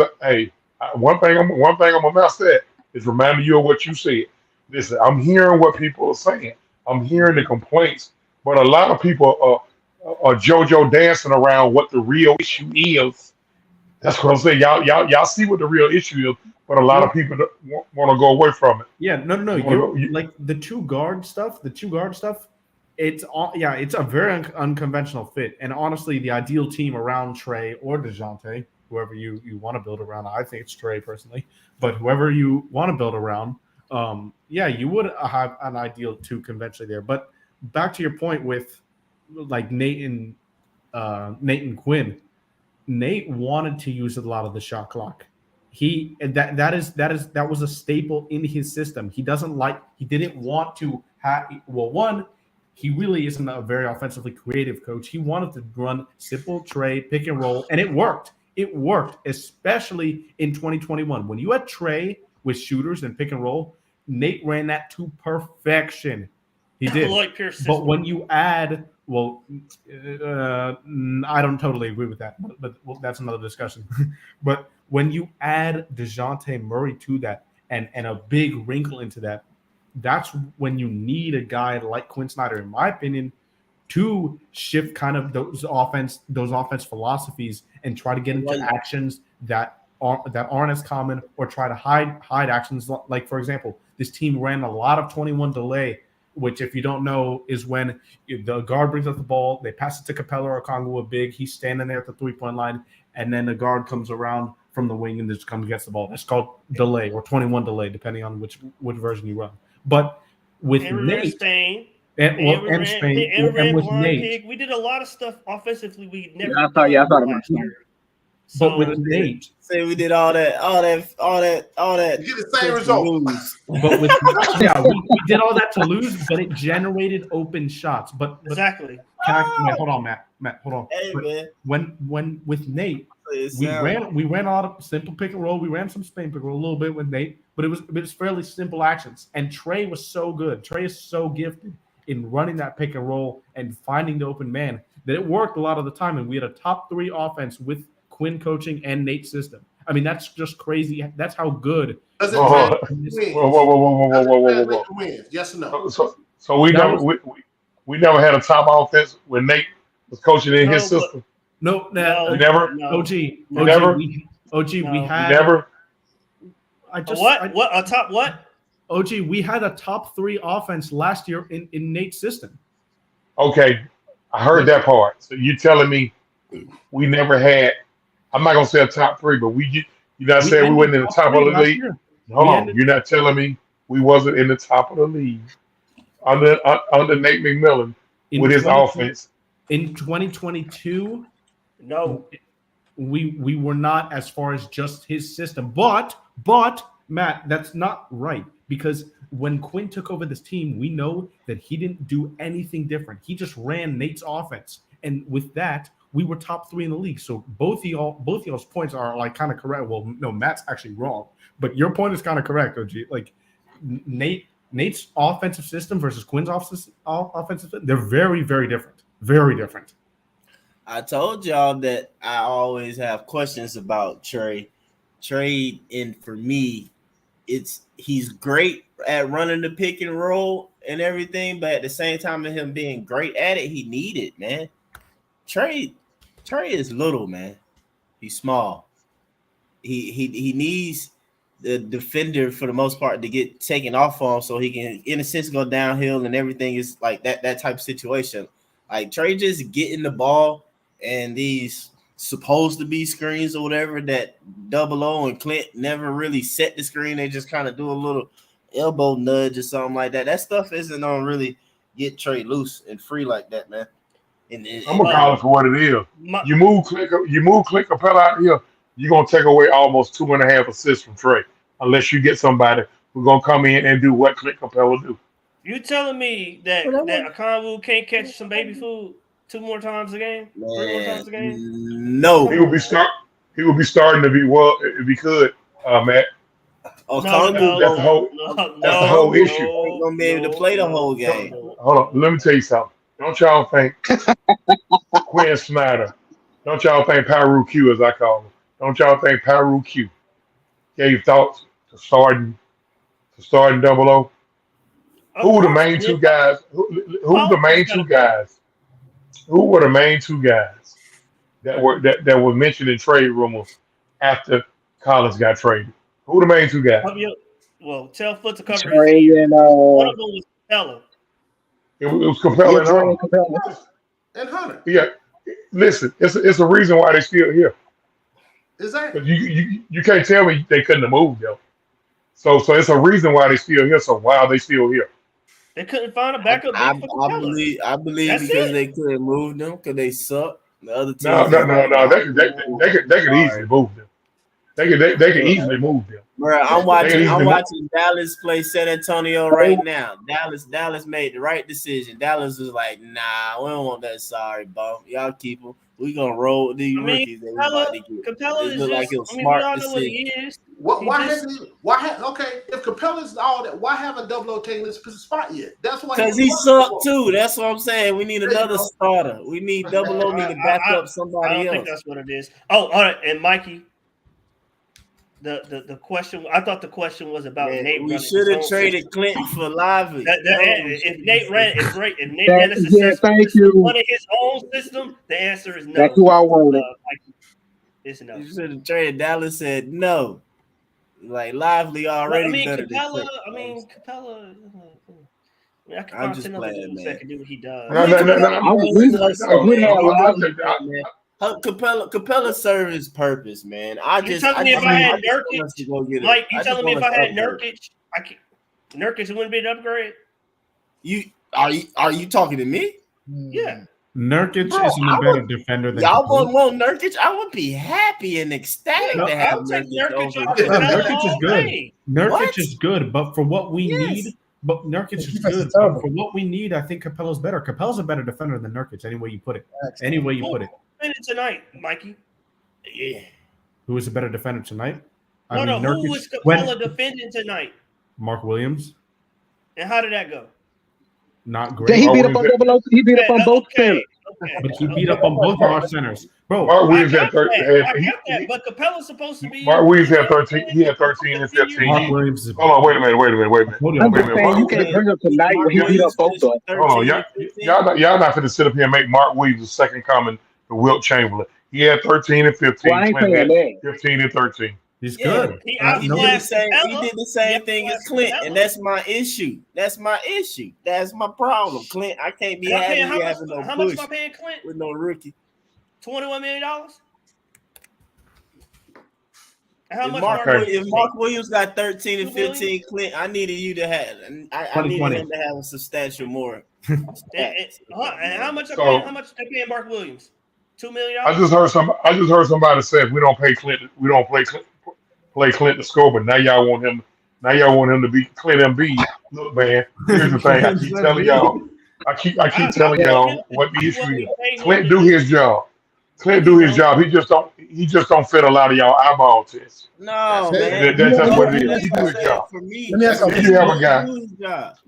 one thing I'm gonna master at is reminding you of what you said. Listen, I'm hearing what people are saying. I'm hearing the complaints, but a lot of people are JoJo dancing around what the real issue is. That's what I'm saying. Y'all see what the real issue is, but a lot of people want to go away from it. Yeah, no. You wanna go- Like the two guard stuff. It's all, yeah, it's a very unconventional fit. And honestly, the ideal team around Trey or DeJounte, whoever you want to build around, I think it's Trey personally, but whoever you want to build around, yeah, you would have an ideal two conventionally there. But back to your point with like Nate and Quinn. Nate wanted to use a lot of the shot clock. That was a staple in his system. He didn't want to have, well, one, he really isn't a very offensively creative coach. He wanted to run simple Trey pick and roll, and it worked. It worked, especially in 2021. When you had Trey with shooters and pick and roll, Nate ran that to perfection. He did. Lloyd Pierce But system. when you add, well, I don't totally agree with that, but that's another discussion. But when you add DeJounte Murray to that and a big wrinkle into that, that's when you need a guy like Quinn Snyder, in my opinion, to shift kind of those offense philosophies and try to get into actions that aren't as common, or try to hide actions. Like, for example, this team ran a lot of 21 delay, which, if you don't know, is when the guard brings up the ball, they pass it to Capella or Congo, a big, he's standing there at the three-point line, and then the guard comes around from the wing and just comes against the ball. That's called delay, or 21 delay, depending on which version you run. But with Nate, Spain, and with blind Nate, pig, we did a lot of stuff offensively we never I thought done about last year. but with Nate, say we did all that. You get the same result. but with we did all that to lose, but it generated open shots. But exactly. Hold on, Matt, hold on. Hey, man. When with Nate, we ran a lot of simple pick and roll. We ran some Spain pick and roll a little bit with Nate, but it was fairly simple actions. And Trey was so good. Trey is so gifted in running that pick and roll and finding the open man that it worked a lot of the time. And we had a top 3 offense with Quinn coaching and Nate's system. I mean, that's just crazy. That's how good. Does it Whoa. wins? Yes or no? So we never had a top offense when Nate was coaching in his system. No, You never. OG, never. We had never. A top what? OG, we had a top 3 offense last year in Nate's system. Okay, I heard that part. So you telling me we never had? I'm not gonna say a top 3, but you're not saying we went in the top of the league. Hold on, you're not telling me we wasn't in the top of the league under Nate McMillan with his offense. In 2022, no, we were not as far as just his system. But Matt, that's not right, because when Quinn took over this team, we know that he didn't do anything different. He just ran Nate's offense, and with that, we were top 3 in the league. So both y'all's points are like kind of correct. Well, no, Matt's actually wrong, but your point is kind of correct, OG. Like Nate's offensive system versus Quinn's offensive system, they're very, very different. Very different. I told y'all that I always have questions about Trey. Trey, and for me, he's great at running the pick and roll and everything, but at the same time of him being great at it, he needed, man. Trey is little, man. He's small. He needs the defender for the most part to get taken off on so he can, in a sense, go downhill and everything is like that type of situation. Like Trey just getting the ball and these supposed to be screens or whatever that Double O and Clint never really set the screen. They just kind of do a little elbow nudge or something like that. That stuff isn't gonna really get Trey loose and free like that, man. I'm gonna call it for what it is. You move Clint Capella out here, you're gonna take away almost 2.5 assists from Trey, unless you get somebody who's gonna come in and do what Clint Capella do. You telling me that Akonwu can't catch some baby food 2 more times a game? 3 more times a game? No. He would be starting to be, well, if he could, Matt. That's the whole issue. Ain't gonna be able to play the whole game. Hold on, let me tell you something. Don't y'all think Quinn Snyder, don't y'all think Pyru Q, as I call him, don't y'all think Pyru Q gave thoughts to starting Double O? Who were the main 2 guys? Who were the main 2 guys? Who were the main 2 guys that were mentioned in trade rumors after Collins got traded? Who were the main 2 guys? Well, tell Foot to cover Trey his ear. and One of them was Capella. It was Capella and Hunter. Yeah, listen, it's a reason why they're still here. Exactly. You can't tell me they couldn't have moved them. So it's a reason why they're still here. So why are they still here? They couldn't find a backup. I believe That's because it. they couldn't move them because they suck. The other teams. No. They could easily move them. They could easily move them. Bro, I'm watching Dallas play San Antonio right now. Dallas made the right decision. Dallas was like, nah, we don't want that sorry bum. Y'all keep him. We gonna roll with these rookies. Capella is like just, we all know what he is. Okay, if Capella's all that, why haven't Double O taken this spot yet? That's why. Because he sucked too. That's what I'm saying. We need another starter. We need Double O need to back up somebody I don't else. think that's what it is. Oh, all right. And Mikey, the question. I thought the question was about Nate. We should have traded Clinton for Lively. If Nate ran a successful one of his own system, the answer is no. That's who I wanted. It's no. You should have traded. Dallas said no. Like Lively already better Capella. than Clinton. Capella. I can I'm find just another playing, dude man. that can do what he does. Capella served his purpose, man. You telling me if I had Nurkic, Mike? You telling me if I had Nurkic, Nurkic wouldn't be an upgrade? Are you talking to me? Yeah. Nurkic isn't a better defender than y'all want Nurkic. I would be happy and ecstatic to have Nurkic over. Nurkic is good. Nurkic is good, but for what we need, Nurkic is good. But for what we need, I think Capella's better. Capella's a better defender than Nurkic. Any way you put it. Any way you put it. Tonight, Mikey. Yeah. Who is a better defender tonight? Who was Capella defending tonight? Mark Williams. And how did that go? Not great. He beat up on Double O. He beat up on both centers. But he beat up on both of our centers, bro. Mark Williams had 13. But Capella's supposed to be. Mark Williams had 13. He had 13 and 15. Mark Williams is. Hold on, wait a minute. I'm just saying you can't bring up tonight when he beat up both of us. Hold on, y'all not going to sit up here and make Mark Williams the second coming to Wilt Chamberlain. He had 13 and 15. Well, I ain't saying that. 15 and 13. He's good. He did the same thing as Clint, and that's my issue. That's my problem. Clint, I can't be having no push. How much am I paying Clint? With no rookie. $21 million? How much If Mark Williams got 13 and 15, Clint, I needed you to have. I needed him to have a substantial more. And how much? So- how much they paying Mark Williams? $2 million. I just heard somebody say if we don't play Clint to score, but now y'all want him to be Clint Embiid. Look, man, here's the thing. I keep telling y'all. I keep telling y'all what the issue is. Clint do his job. Clint do his job. He just don't fit a lot of y'all eyeball tests. No, man. That's just what it is. He do his job. For me, Let me ask something. You have a guy.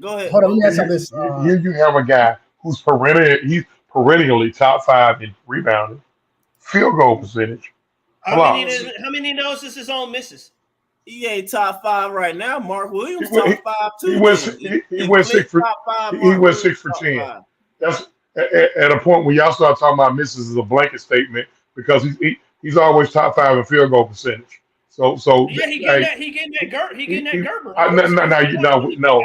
Go ahead. Hold on, let me ask you this. Here you have a guy who's perennially top 5 in rebounding, field goal percentage. How many of those is his own misses? He ain't top 5 right now. Mark Williams top 5 too. He went 6 for 10. That's at a point when y'all start talking about misses as a blanket statement because he's always top 5 in field goal percentage. So yeah, he getting that Gerber. No.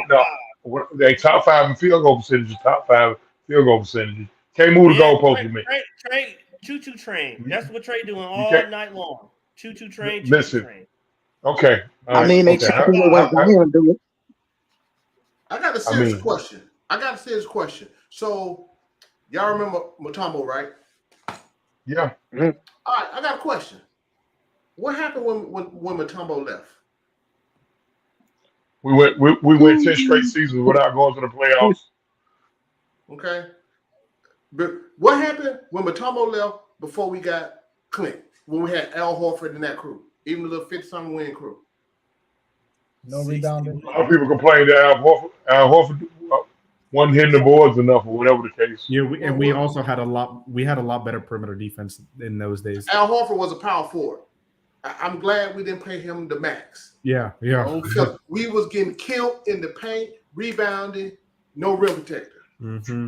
They top 5 in field goal percentage. Top 5 field goal percentage. Can't move the goalpost with me. Trey, choo-choo train. That's what Trey doing all night long. Choo-choo train. Listen. Okay. I mean, they try to what Zion do it. I got a serious question. So, y'all remember Mutombo, right? Yeah. All right, I got a question. What happened when Mutombo left? We went 10 straight seasons without going to the playoffs. Okay. But what happened when Mutombo left before we got Clint? When we had Al Horford in that crew, even the little 50-something win crew. No rebounding. A lot of people complain that Al Horford wasn't hitting the boards enough, or whatever the case. Yeah, we also had a lot better perimeter defense in those days. Al Horford was a power forward. I'm glad we didn't pay him the max. Yeah. Because we was getting killed in the paint, rebounding, no rim protector. Mm-hmm.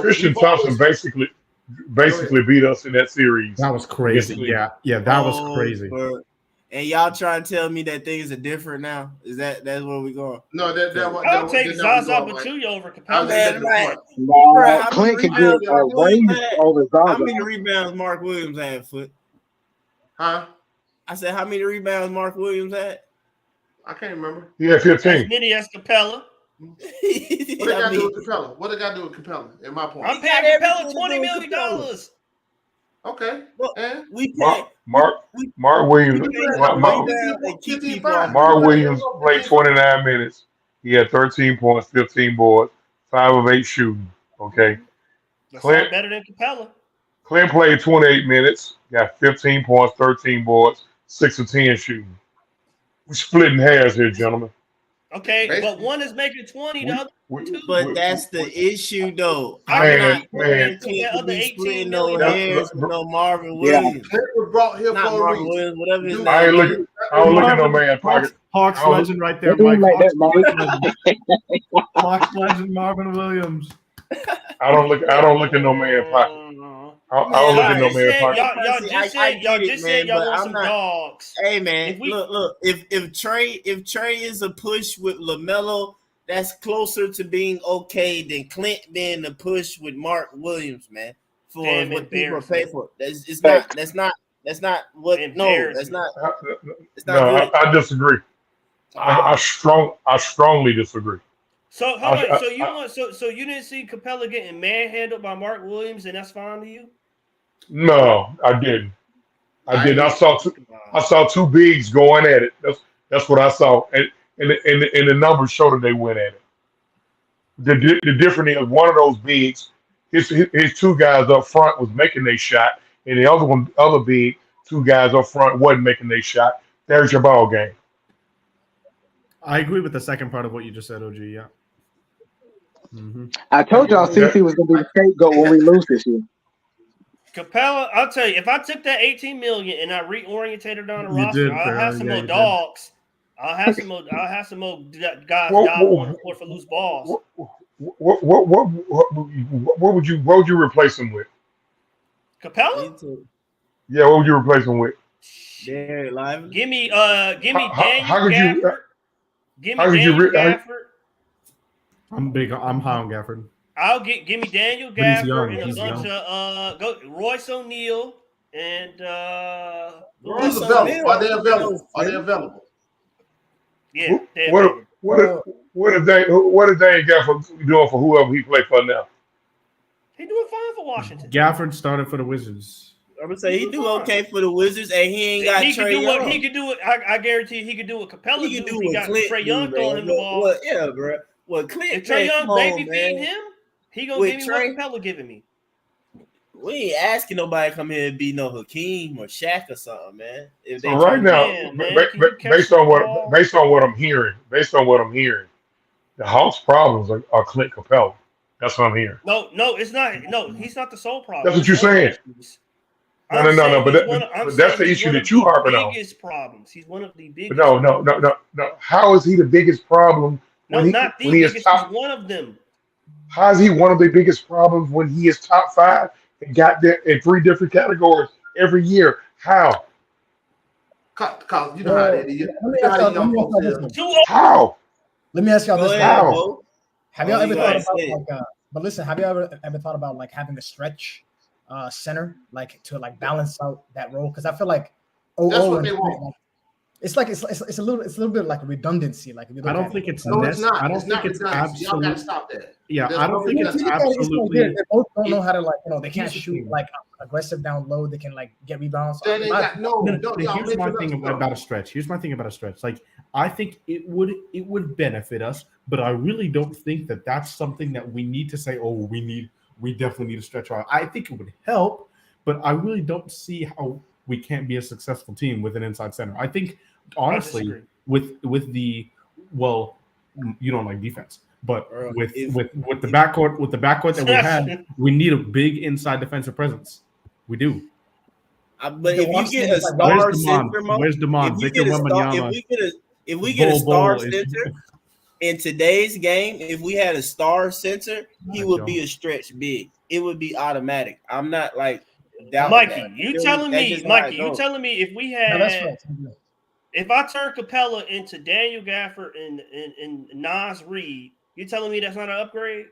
Christian Thompson basically beat us in that series. That was crazy. Yeah, that was crazy. And y'all trying to tell me that things are different now? That's where we going? No, I'll take Zaza Pachulia over Capella. Clint can get a raise over Zaza. How many rebounds Mark Williams had, Foot? Huh? I said, how many rebounds Mark Williams had? I can't remember. He had 15. As many as Capella. What they got to do with Capella? What they got to do with Capella? In my point, I'm paying Capella $20 million. Okay. Well, we Mark Williams. Mark Williams played 29 minutes. He had 13 points, 15 boards, 5 of 8 shooting. Okay. That's Clint, better than Capella. Clint played 28 minutes, got 15 points, 13 boards, 6 of 10 shooting. We're splitting hairs here, gentlemen. Okay, but one is making 20, the other two. But that's the issue, though. Man. Clint to be splitting no hairs with no Marvin Williams. Clint was brought here Not for a Marvin reason. Williams, whatever his name. I don't look at no man pocket. Hawks legend right there, Mike. Hawks legend Marvin Williams. I don't look at no man pocket. I don't look at no man pocket. Y'all just said y'all want some dogs. Hey man, look. If Trey is a push with LaMelo, that's closer to being okay than Clint being the push with Mark Williams, man. For what people pay for. That's not what. No, that's not. It's not. I disagree. I strongly disagree. So hold on. So you didn't see Capella getting manhandled by Mark Williams, and that's fine to you? No, I didn't. I saw two bigs going at it. That's what I saw, and the numbers show that they went at it. The difference is one of those bigs, his two guys up front was making their shot, and the other big, two guys up front wasn't making their shot. There's your ball game. I agree with the second part of what you just said, OG. Yeah. Mm-hmm. I told y'all CC was going to be the scapegoat when we lose this year. Capella, I'll tell you, if I took that $18 million and I reorientated on the roster, I'll have some more dogs. I'll have some more guys down on the court for loose balls. What would you replace him with? Capella? Yeah, what would you replace him with? Derek Lively. Give me Daniel Gafford. Give me Daniel Gafford. I'm high on Gafford. Give me Daniel Gafford and a bunch of Royce O'Neal and Who's available? Are they available? Are they available? Yeah, they're What available. what if Dane Gafford doing for whoever he play for now? He doing fine for Washington. Gafford started for the Wizards. I'm gonna say he do okay for the Wizards, and he ain't got He Trae could do what Young. he could do. It. I guarantee he could do what Capella He do. can do If he what got Clint Trae Young do, throwing man. him the ball. What, yeah, bro. What Clint? If Trae Young baby feeding man. him, he gonna With give me Trae, what Capella giving me. We ain't asking nobody to come here and be no Hakeem or Shaq or something, man. If they So right now, based on what I'm hearing, the Hawks' problems are Clint Capella. That's what I'm hearing. No, it's not. No, he's not the sole problem. That's what you're saying. No. But that's the issue that you harping on. Biggest problems. He's one of the biggest. But no. How is he the biggest problem when he is top? He's one of them. How is he one of the biggest problems when he is top 5 and got there in 3 different categories every year? How? Cause you know how it is. How? Let me ask y'all this. How? Have y'all ever thought about but listen, have you ever thought about like having a stretch center like to like balance out that role? Because I feel like that's what they want. It's like it's a little bit like redundancy. Like if you I don't think it's no, it's not. I don't it's think not it's absolutely. Y'all gotta absolute. stop that. Yeah, There's I don't think it's absolutely. They both don't know how to they can't shoot like aggressive down low. They can like get rebounds. Here's my thing about a stretch. Like I think it would benefit us, but I really don't think that that's something that we need to say. Oh, we definitely need a stretch. I think it would help, but I really don't see how we can't be a successful team with an inside center. I think honestly, with the you don't like defense, but with the backcourt that we have, we need a big inside defensive presence. We do. But if you get a star center, where's Damon? If we get a star center in today's game, if we had a star center, he would be a stretch big. It would be automatic. I'm not like Mikey. You telling me if we had if I turn Capella into Daniel Gafford and Nas Reed, you telling me that's not an upgrade?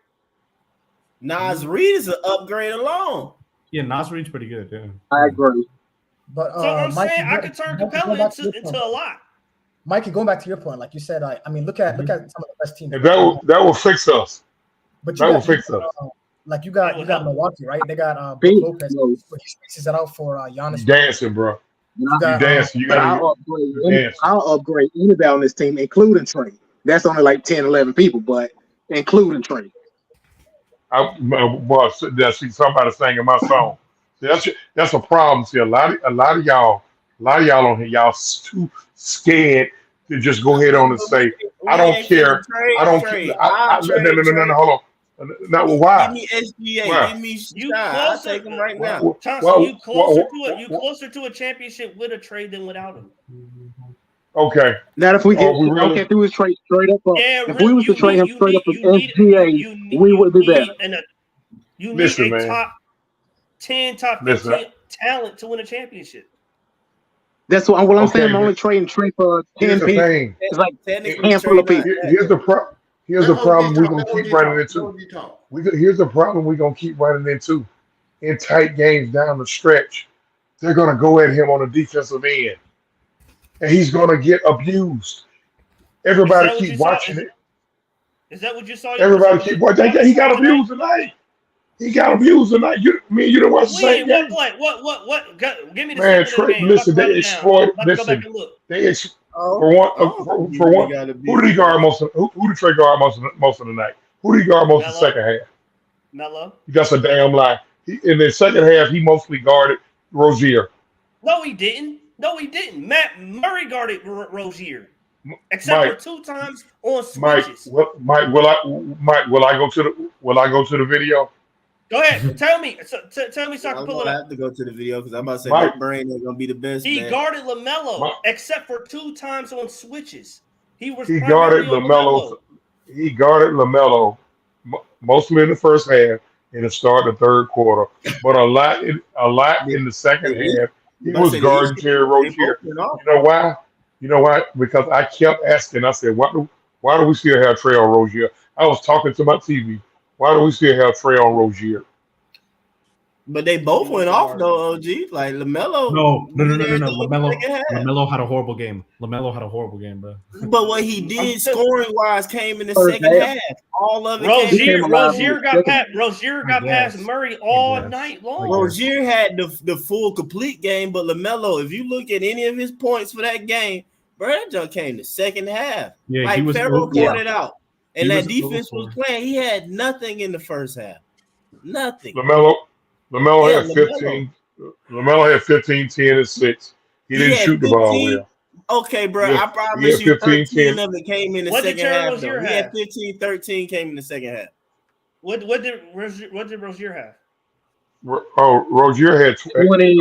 Nas Reed is an upgrade alone. Yeah, Nas Reed's pretty good. Yeah, I agree. But so I'm saying I could turn Capella into a lot. Mikey, going back to your point, like you said, I mean, look at some of the best teams. And that will fix us. But that will fix us. Like you got Milwaukee, right? They got Brook Lopez. He spaces it out for Giannis. You dancing, bro. You dancing. You got I'll upgrade anybody on this team, including Trey. That's only like 10, 11 people, but including Trey. See somebody singing my song. That's a problem. See, a lot of y'all on here, y'all too scared to just go ahead on and say, I don't care. I don't care. No, hold on. Not why? Give me SGA. Why? Give me you Shy. I'll take him right now. You closer to a championship with a trade than without him. Okay. Now, if we get through his trade straight up, if we was to trade him straight up with SGA, we would be better. You need a top 10, top 15 talent to win a championship. That's what I'm saying. I'm only trading for 10 people. It's like a handful of people. Here's the problem. Here's the problem we're gonna keep running into. Here's the problem we're gonna keep running into. In tight games down the stretch, they're gonna go at him on the defensive end, and he's gonna get abused. Everybody keep watching it. Is that what you saw? Everybody keep watching. He got abused tonight. You didn't watch the same game. What? Give me the man. Listen, they exploit. Listen, for one. Who did he guard most? Who did Trey guard most of the night? Who did he guard most of the second half? Melo. That's a damn lie. In the second half, he mostly guarded Rozier. No, he didn't. Matt Murray guarded Rozier, except for 2 times on switches. Mike, will I go to the video? Go ahead. Tell me so I can pull it up. I have to go to the video because I'm about to say my brain ain't gonna be the best. He guarded LaMelo except for 2 times on switches. He guarded LaMelo. He guarded LaMelo mostly in the first half and the start of the third quarter, but a lot in the second half. He was guarding Terry Rozier. You know why? Because I kept asking. I said, why do we still have Trey on Rozier? I was talking to my TV. Why do we still have Trey on Rozier? But they both went off though, OG. Like LaMelo. No. Second half. LaMelo had a horrible game. LaMelo had a horrible game, bro. But what he did scoring wise came in the First second half. half. All of it Rozier got guess. past Murray all night long. Rozier had the full complete game, but LaMelo, if you look at any of his points for that game, bro, that junk came the second half. Yeah, like he was Ferrell pointed out. And He that was defense was playing. He had nothing in the first half. Nothing. LaMelo had 15. LaMelo had 15, 10, and 6. He didn't shoot the ball well. Okay, bro. Yeah, I promise you 15, 13 10. of it came in the What second did Terry half. Rozier He had have? 15, 13 came in the second half. What did Rozier have? Rozier had 20.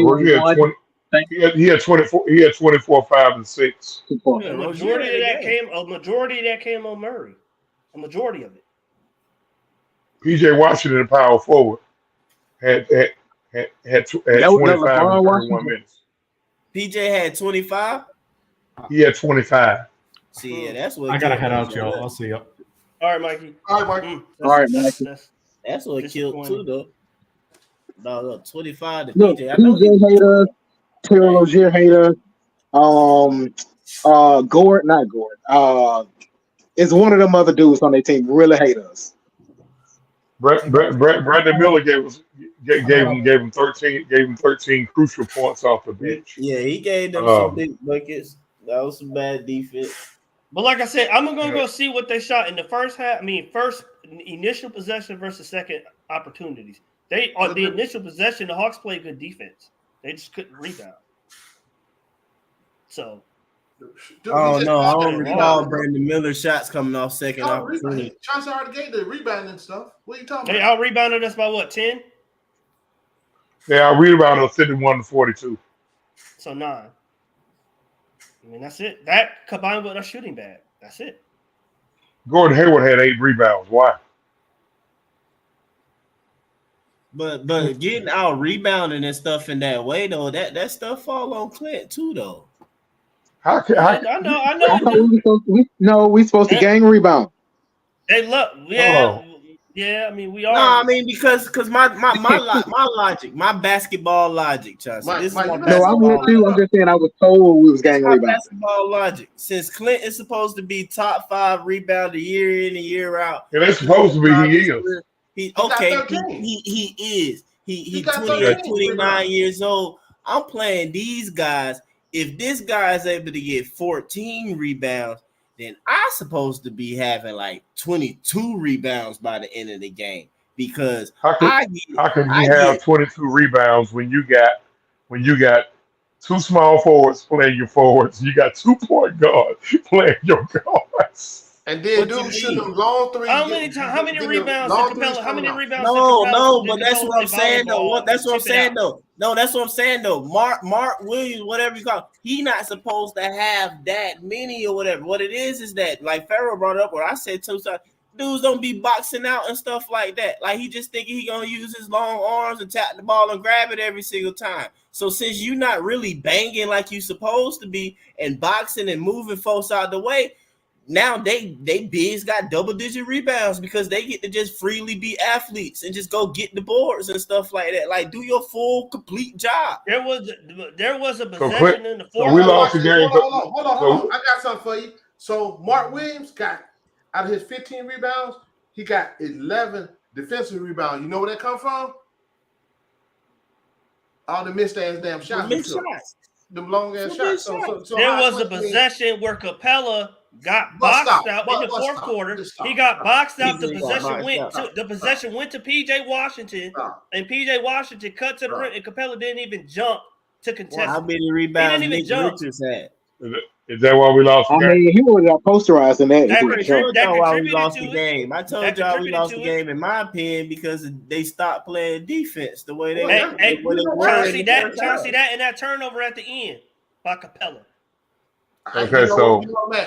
He had 24. He had 24, 5, and 6. A majority of that came on Murray. A majority of it. PJ Washington, the power forward, had 25 in 31 minutes. PJ had 25. He had 25. See, yeah, that's what I gotta head out, y'all. I'll see y'all. All right, Mikey. All right, Mikey. All right, Mikey. That's what killed too, though. No, 25 to Look, PJ. I know PJ hater, Terry Rozier hater, Gord, not Gord. It's one of them other dudes on their team really hate us. Brandon Miller gave him 13 crucial points off the bench. Yeah, he gave them some big buckets. That was some bad defense. But like I said, I'm gonna go see what they shot in the first half. I mean, first initial possession versus second opportunities. They on the initial possession, the Hawks played good defense. They just couldn't rebound. So. Oh no, I don't recall Brandon Miller shots coming off second opportunity. Chauncey already gave the rebounding and stuff. What are you talking They about? out rebounded us by what, 10? Yeah, I rebounded 51 to 42. So 9. I mean, that's it. That combined with our shooting bad. That's it. Gordon Hayward had 8 rebounds. Why? But getting out rebounding and stuff in that way though, that stuff fall on Clint too though. I know. We supposed to gang rebound. They look, yeah. I mean, we are. No, I mean because my logic, my basketball logic, Chauncey. No, I'm with you. I'm just saying I was told we was gang rebound. Basketball logic. Since Clint is supposed to be top 5 rebounder year in and year out. Yeah, that's supposed to be. He is. He is. He 28, 29 years old. I'm playing these guys. If this guy is able to get 14 rebounds, then I'm supposed to be having like 22 rebounds by the end of the game. Because how can you have 22 rebounds when you got 2 small forwards playing your forwards, you got 2 point guards playing your guards? And then dude shoot them long threes. How many rebounds did Capella? How many rebounds? No, but that's what I'm saying though. That's what I'm saying though. No, that's what I'm saying though. Mark Williams, whatever you call him, he not supposed to have that many or whatever. What it is that like Ferrell brought up, where I said 2 times, dudes don't be boxing out and stuff like that. Like he just thinking he gonna use his long arms and tap the ball and grab it every single time. So since you not really banging like you supposed to be and boxing and moving folks out the way. Now they bigs got double-digit rebounds because they get to just freely be athletes and just go get the boards and stuff like that. Like do your full complete job. There was a possession in the fourth. So we lost the game. Hold on. I got something for you. So Mark Williams got out of his 15 rebounds, he got 11 defensive rebounds. You know where that come from? All the missed ass damn shots. Them long ass shots. So there was a possession where Capella got boxed out in the fourth quarter. He got boxed out. The possession went to PJ Washington, and PJ Washington cut to the rim, and Capella didn't even jump to contest. How many rebounds Nick Richards had? Is that why we lost the game? I mean, he was posterized in that. I told y'all why we lost the game. I told y'all we lost the game, in my opinion, because they stopped playing defense the way they were. Trying to see that in that turnover at the end by Capella. Okay, so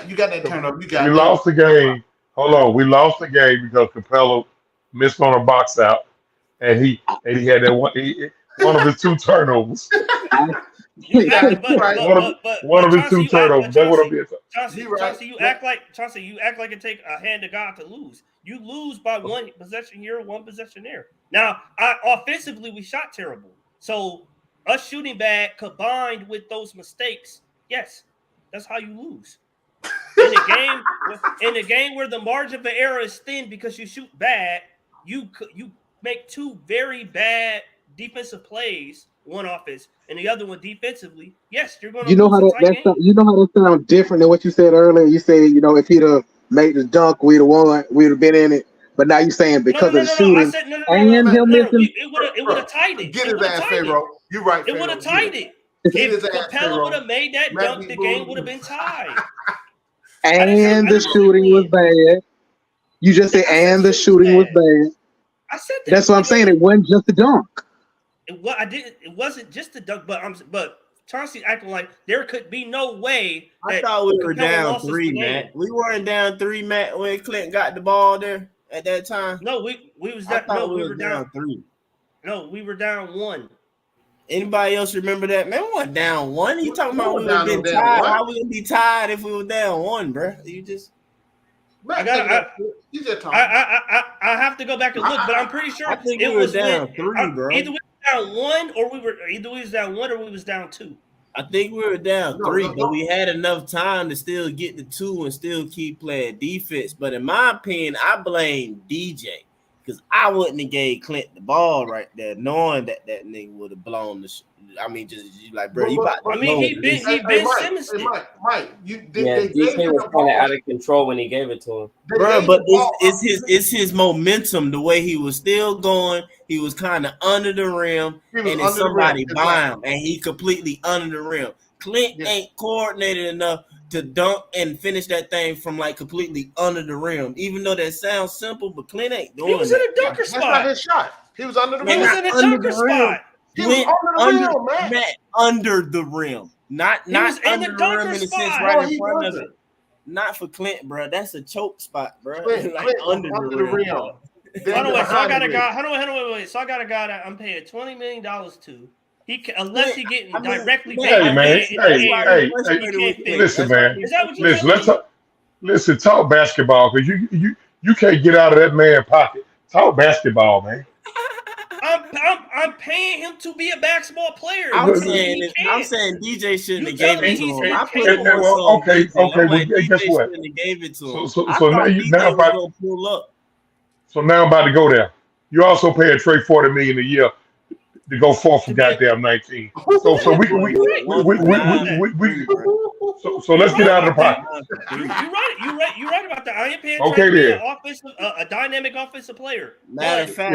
you got that turnover. We lost the game. Hold on, we lost the game because Capella missed on a box out, and he had that one of his 2 turnovers. You act, but one of his two Chauncey, you act, turnovers. That's what I'm being. Chauncey, you act like it take a hand to God to lose. You lose by one possession here, one possession there. Now, offensively, we shot terrible. So us shooting bad combined with those mistakes, yes, that's how you lose. In a game where the margin of error is thin because you shoot bad, you make two very bad defensive plays, one offense and the other one defensively. Yes, you're going to You know lose how a tight game. you know how that sounds different than what you said earlier. You said, you know, if he'd have made the dunk, we'd have won, we'd have been in it. But now you're saying because of the I shooting said no. and him missing. It would have tied it. Get his ass, Pharaoh. You're right, It would have Pharaoh. tied it. Get his If ass, Capella Pharaoh. would have made that dunk, the game would have been tied. And the shooting was bad. You just said, and the shooting was bad. I said that. That's what I'm saying. It wasn't just a dunk. It wasn't just the dunk, but Chauncey acting like there could be no way. I thought we were down 3, Matt. We weren't down 3, Matt, when Clint got the ball there at that time. No, we was I down. thought No, we were down 3. No, we were down 1. Anybody else remember that? Man, we weren't down 1. You talking about we would have been down tied? 1. How we gonna be tied if we were down 1, bro? You just. I have to go back and look, but I'm pretty sure I think it we were was down 3, bro. Either we were down 1 or we was down 2. I think we were down 3, but we had enough time to still get the 2 and still keep playing defense. But in my opinion, I blame DJ because I wouldn't have gave Clint the ball right there, knowing that nigga would have blown the. I mean, just like, bro, you about. He Ben Simmons. Mike, DJ was kind of out of control when he gave it to him, bro. But it's his momentum, the way he was still going. He was kind of under the rim, and then somebody by him, and he completely under the rim. Clint ain't coordinated enough to dunk and finish that thing from like completely under the rim. Even though that sounds simple, but Clint ain't doing. He was in a dunker spot. That's not his shot. He was under the rim. He was in a dunker spot. He was under the rim, man. Matt, under the rim, not under the rim in the sense right in front of it. Not for Clint, bro. That's a choke spot, bro. Clint under the rim. Hold on, wait. So I got a guy. Hold on, wait. So I got a guy that I'm paying $20 million to. Unless he getting directly paid. Hey, man. Hey. Listen, man. Is that what you're saying? Listen, talk basketball because you can't get out of that man's pocket. Talk basketball, man. I'm paying him to be a basketball player. I'm saying DJ shouldn't have gave it to him. I put okay. Well, guess what? Gave it to him. So now about pull up. So now I'm about to go there. You also pay Trey $40 million a year to go 4 for goddamn 19. So we so let's get out of the pocket. You're right about that. I ain't paying Trey a dynamic offensive player. Matter of fact,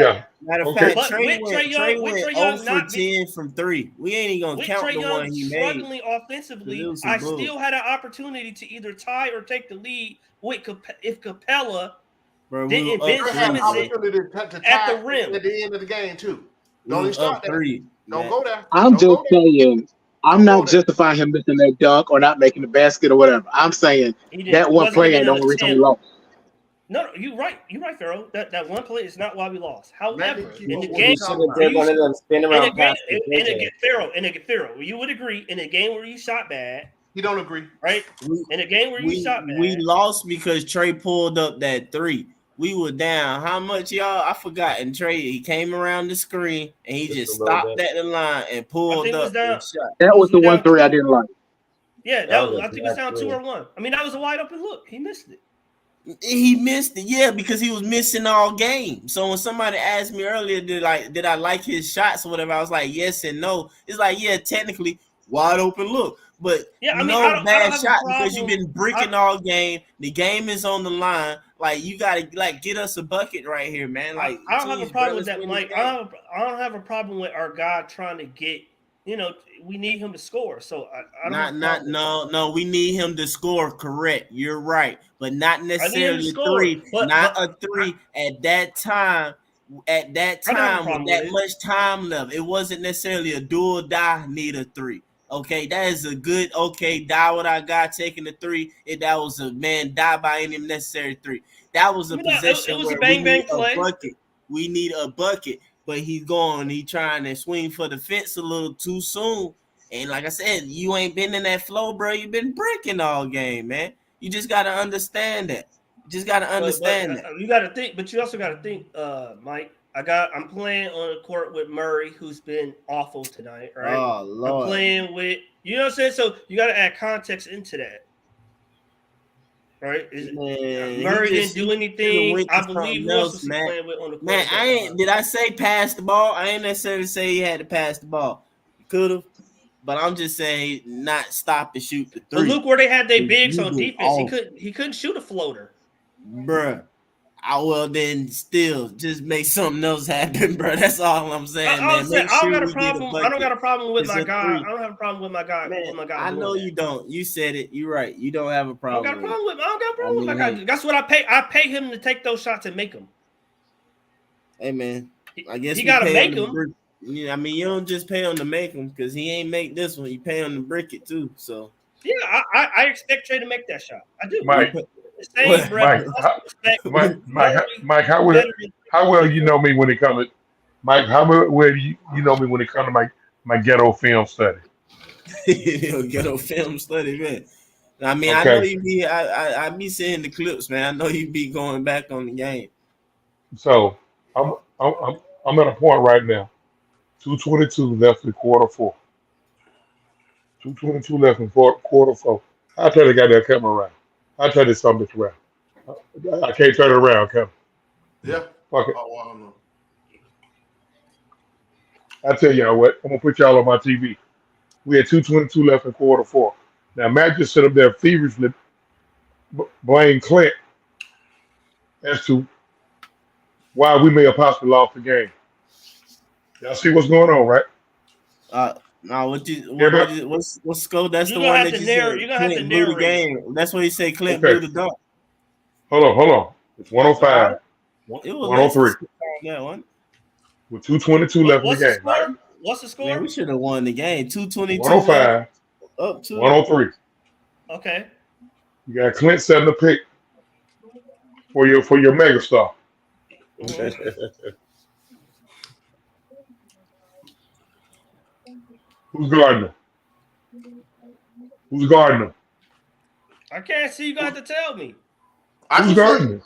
Trey went 0 for 10 from 3. We ain't even gonna count the one he made. Struggling offensively, I still had an opportunity to either tie or take the lead if Capella didn't Ben Simmons at the rim at the end of the game too. Don't stop there. Don't go there. I'm just saying. I'm not justifying him missing that dunk or not making the basket or whatever. I'm saying that one play ain't the only reason we lost. No, you're right. You're right, Pharaoh. That one play is not why we lost. However, in the game, Pharaoh, you would agree in a game where you shot bad. You don't agree, right? In a game where you shot bad, we lost because Trey pulled up that 3. We were down. How much, y'all? I forgot. And Trey, he came around the screen and he just stopped at the line and pulled up and shot. That was the 1 3 I didn't like. Yeah, I think it was down 2 or 1. I mean, that was a wide open look. He missed it. He missed it, yeah, because he was missing all game. So when somebody asked me earlier, did I like his shots or whatever, I was like, yes and no. It's like, yeah, technically, wide open look. But bad shot because you've been bricking all game. The game is on the line. Like, you gotta get us a bucket right here, man. Like, I don't have a problem with that, Mike. I don't have a problem with our guy trying to get. We need him to score. So I don't. No. We need him to score. Correct. You're right, but not necessarily a 3. Not a 3 at that time. At that time, with that much time left, it wasn't necessarily a do or die. Need a 3. Okay, that is a good, die what I got, taking the 3. If that was a man, die by any necessary 3. That was a possession where we need a bucket. We need a bucket, but he trying to swing for the fence a little too soon. And like I said, you ain't been in that flow, bro. You've been breaking all game, man. You just gotta understand that. You just gotta understand that. You gotta think, but you also gotta think, Mike. I'm playing on a court with Murray, who's been awful tonight, right? Oh Lord. I'm playing with, you know what I'm saying? So you gotta add context into that. Right? Murray didn't do anything. I believe Ross was playing with on the court. Man, did I say pass the ball? I ain't necessarily say he had to pass the ball. Could have. But I'm just saying not stop and shoot the three. But look where they had their bigs on defense. He couldn't shoot a floater. Bruh. Well, then still just make something else happen, bro. That's all I'm saying, man. I don't got a problem. I don't got a problem with my guy. I don't have a problem with my guy. I know you don't. You said it. You're right. You don't have a problem. I don't got a problem with my guy. That's what I pay. I pay him to take those shots and make them. Hey, man. I guess he got to make them. Yeah, I mean, you don't just pay him to make them because he ain't make this one. You pay him to brick it too. So yeah, I expect Trey to make that shot. I do. Mike, how well you know me when it comes to Mike? How well you know me when it comes to my ghetto film study? Ghetto film study, man. I mean, okay. I know you be. I be seeing the clips, man. I know you be going back on the game. So I'm at a point right now. 2:22 left in quarter four. 2:22 left in quarter four. I'll tell the guy that come around. I'll tell you something around. I can't turn it around, Kevin. Yeah. Fuck it. Oh, well, I don't know. I tell y'all what, I'm gonna put y'all on my TV. We had 2:22 left in quarter four. Now Matt just sit up there feverishly blame Clint as to why we may have possibly lost the game. Y'all see what's going on, right? No, what's score? That's the one that you said. Clint blew the game. That's what he said. Clint blew the dunk. Hold on. It's 105. 103. Yeah, one. With 2:22 left in the game. Right? What's the score? Man, we should have won the game. 2:22. 105. Up to 103. Okay. You got Clint setting the pick for your megastar. Who's guarding him? Who's guarding him? I can't see. You got to tell me. Who's guarding him?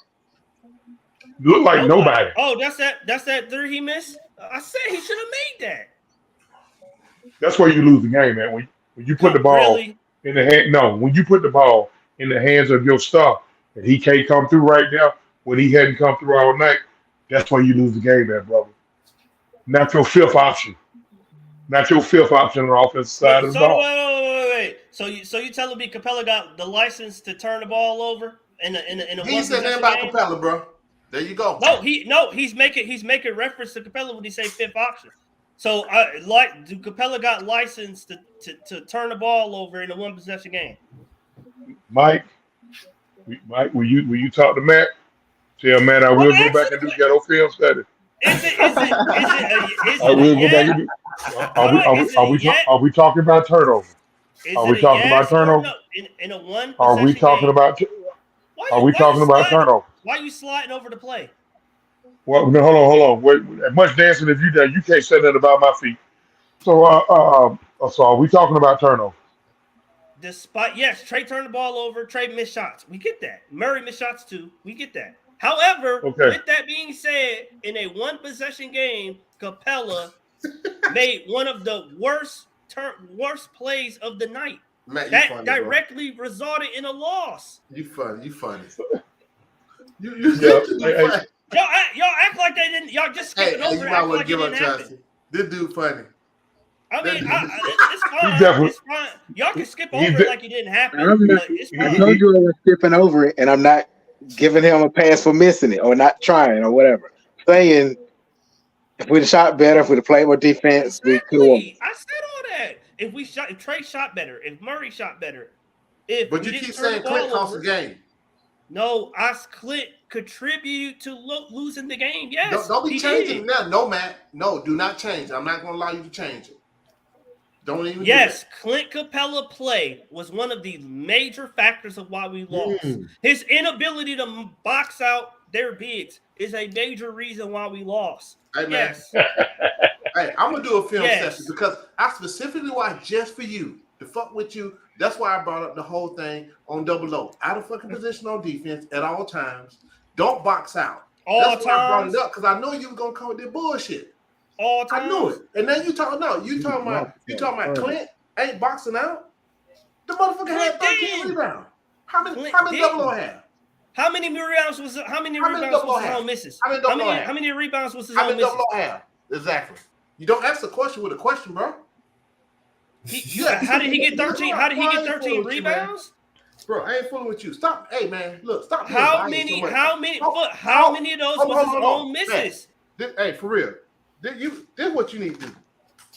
Look like nobody. Oh, that's that three he missed. I said he should have made that. That's where you lose the game, man. When you put the ball in the hand. No, when you put the ball in the hands of your star, and he can't come through right now. When he hadn't come through all night, that's why you lose the game, man, brother. Not your fifth option. Not your fifth option on the offensive side of the ball. Wait. So you telling me Capella got the license to turn the ball over in a He said nothing about Capella, bro. There you go. He's making reference to Capella when he say fifth option. So do Capella got license to turn the ball over in a one possession game? Mike, will you talk to Matt? Tell Matt I will go back and do ghetto film study. Are we talking about turnovers? Are we talking about turnovers? In a one? Are we talking about? Are we talking about turnovers? Why are you sliding over the play? Well, no, hold on. Wait, as much dancing as you done, you can't say that about my feet. So are we talking about turnovers? Yes, Trey turned the ball over. Trey missed shots. We get that. Murray missed shots too. We get that. However, with that being said, in a one possession game, Capella made one of the worst plays of the night. Matt, that funny, directly resulted in a loss. You funny. You funny. Y'all act like they didn't. Y'all just skipping over it. Act like it didn't happen. This dude funny. I mean, it's fine. It's fine. Y'all can skip over it like it didn't happen. I told you I was skipping over it, and I'm not giving him a pass for missing it or not trying or whatever. Saying if we'd have shot better, if we'd have played more defense, we could. I said all that. If Trey shot better, if Murray shot better, but you keep saying Clint cost the game. No, Clint contribute to losing the game. Yes, don't be changing it now. No, Matt. No, do not change. I'm not going to allow you to change it. Don't even. Yes, Clint Capella play was one of the major factors of why we lost. His inability to box out their bigs is a major reason why we lost. Hey, man. Yes. Hey, I'm gonna do a film Yes. session because I specifically watched just for you to fuck with you. That's why I brought up the whole thing on double O. Out of fucking position on defense at all times. Don't box out. That's why I brought it up because I know you were gonna come with that bullshit. All times. I knew it. And then you talking about Clint ain't boxing out. The motherfucker had 13 rebounds. How many double O have? How many rebounds was his own misses? How many rebounds was his own misses? How many double O have? Exactly. You don't ask a question with a question, bro. How did he get 13? How did he get 13 rebounds? Bro, I ain't fooling with you. Stop. Hey, man, look, stop. How many of those was his own misses? Hey, for real. This is what you need to do.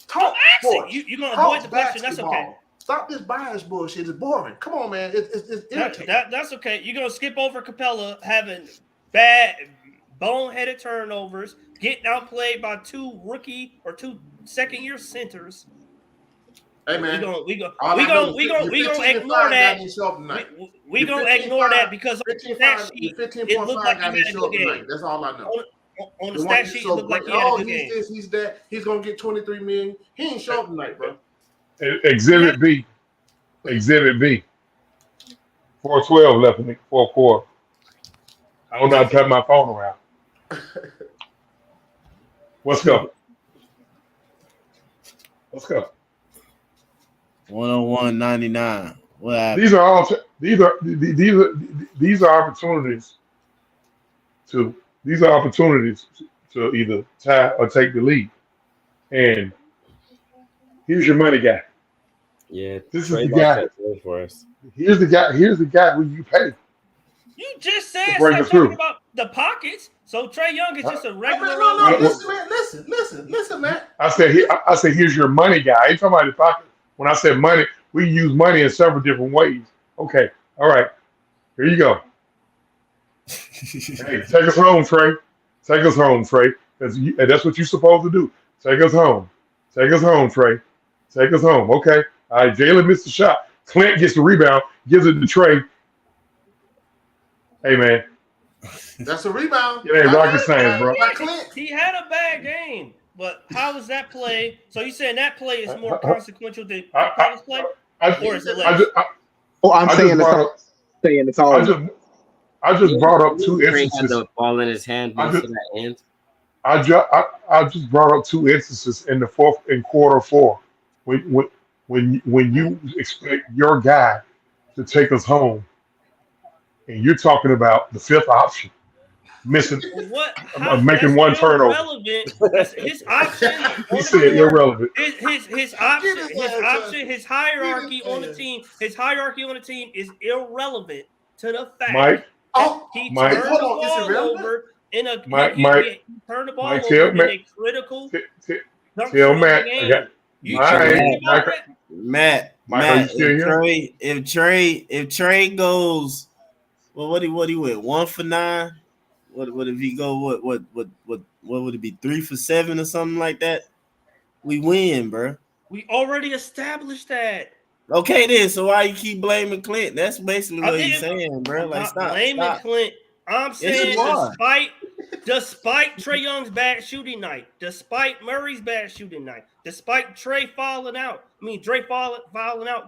Talk sports. You're going to avoid the question. That's okay. Stop this bias bullshit. It's boring. Come on, man. It's irritating. That's okay. You're going to skip over Capella having bad, boneheaded turnovers, getting outplayed by two second-year centers. Hey, man. We gonna ignore that. We gonna ignore that because on the stat sheet, it looked like he had a good game. That's all I know. On the stat sheet, it looked like he had a good game. He's this, he's that. He's gonna get 23 million. He ain't show up tonight, bro. Exhibit B. 4:12 left in the fourth quarter. I don't know how to turn my phone around. Let's go. 101.99. What happened? These are opportunities to either tie or take the lead. And here's your money guy. Yeah, this is the guy for us. Here's the guy who you pay. You just said something talking about the pockets. So Trae Young is just a regular. No, listen, man. I said here's your money guy. I ain't talking about the pocket. When I said money, we use money in several different ways. Okay, all right. Here you go. Hey, take us home, Trae. Take us home, Trae. That's what you're supposed to do. Take us home. Take us home, Trae. Take us home. Okay. All right, Jaylen missed the shot. Clint gets the rebound, gives it to Trae. Hey, man. That's a rebound. It ain't rocket science, bro. He had a bad game, but how was that play? So you saying that play is more consequential than Capella's play? Or is it less? I'm saying it's all. I just brought up two instances. Had the ball in his hand. I just brought up two instances in quarter four when you expect your guy to take us home, and you're talking about the fifth option missing, making one turnover. His option. He said irrelevant. His hierarchy on the team. His hierarchy on the team is irrelevant to the fact. He turned the ball over in a critical. Tell Matt. Matt, if Trae goes, well, what he went 1 for 9? What if he go what would it be 3 for 7 or something like that? We win, bro. We already established that. Okay, then. So why you keep blaming Clint? That's basically what he's saying, bro. Like, stop. Blaming Clint. I'm saying despite Trae Young's bad shooting night, despite Murray's bad shooting night, despite Dre falling out,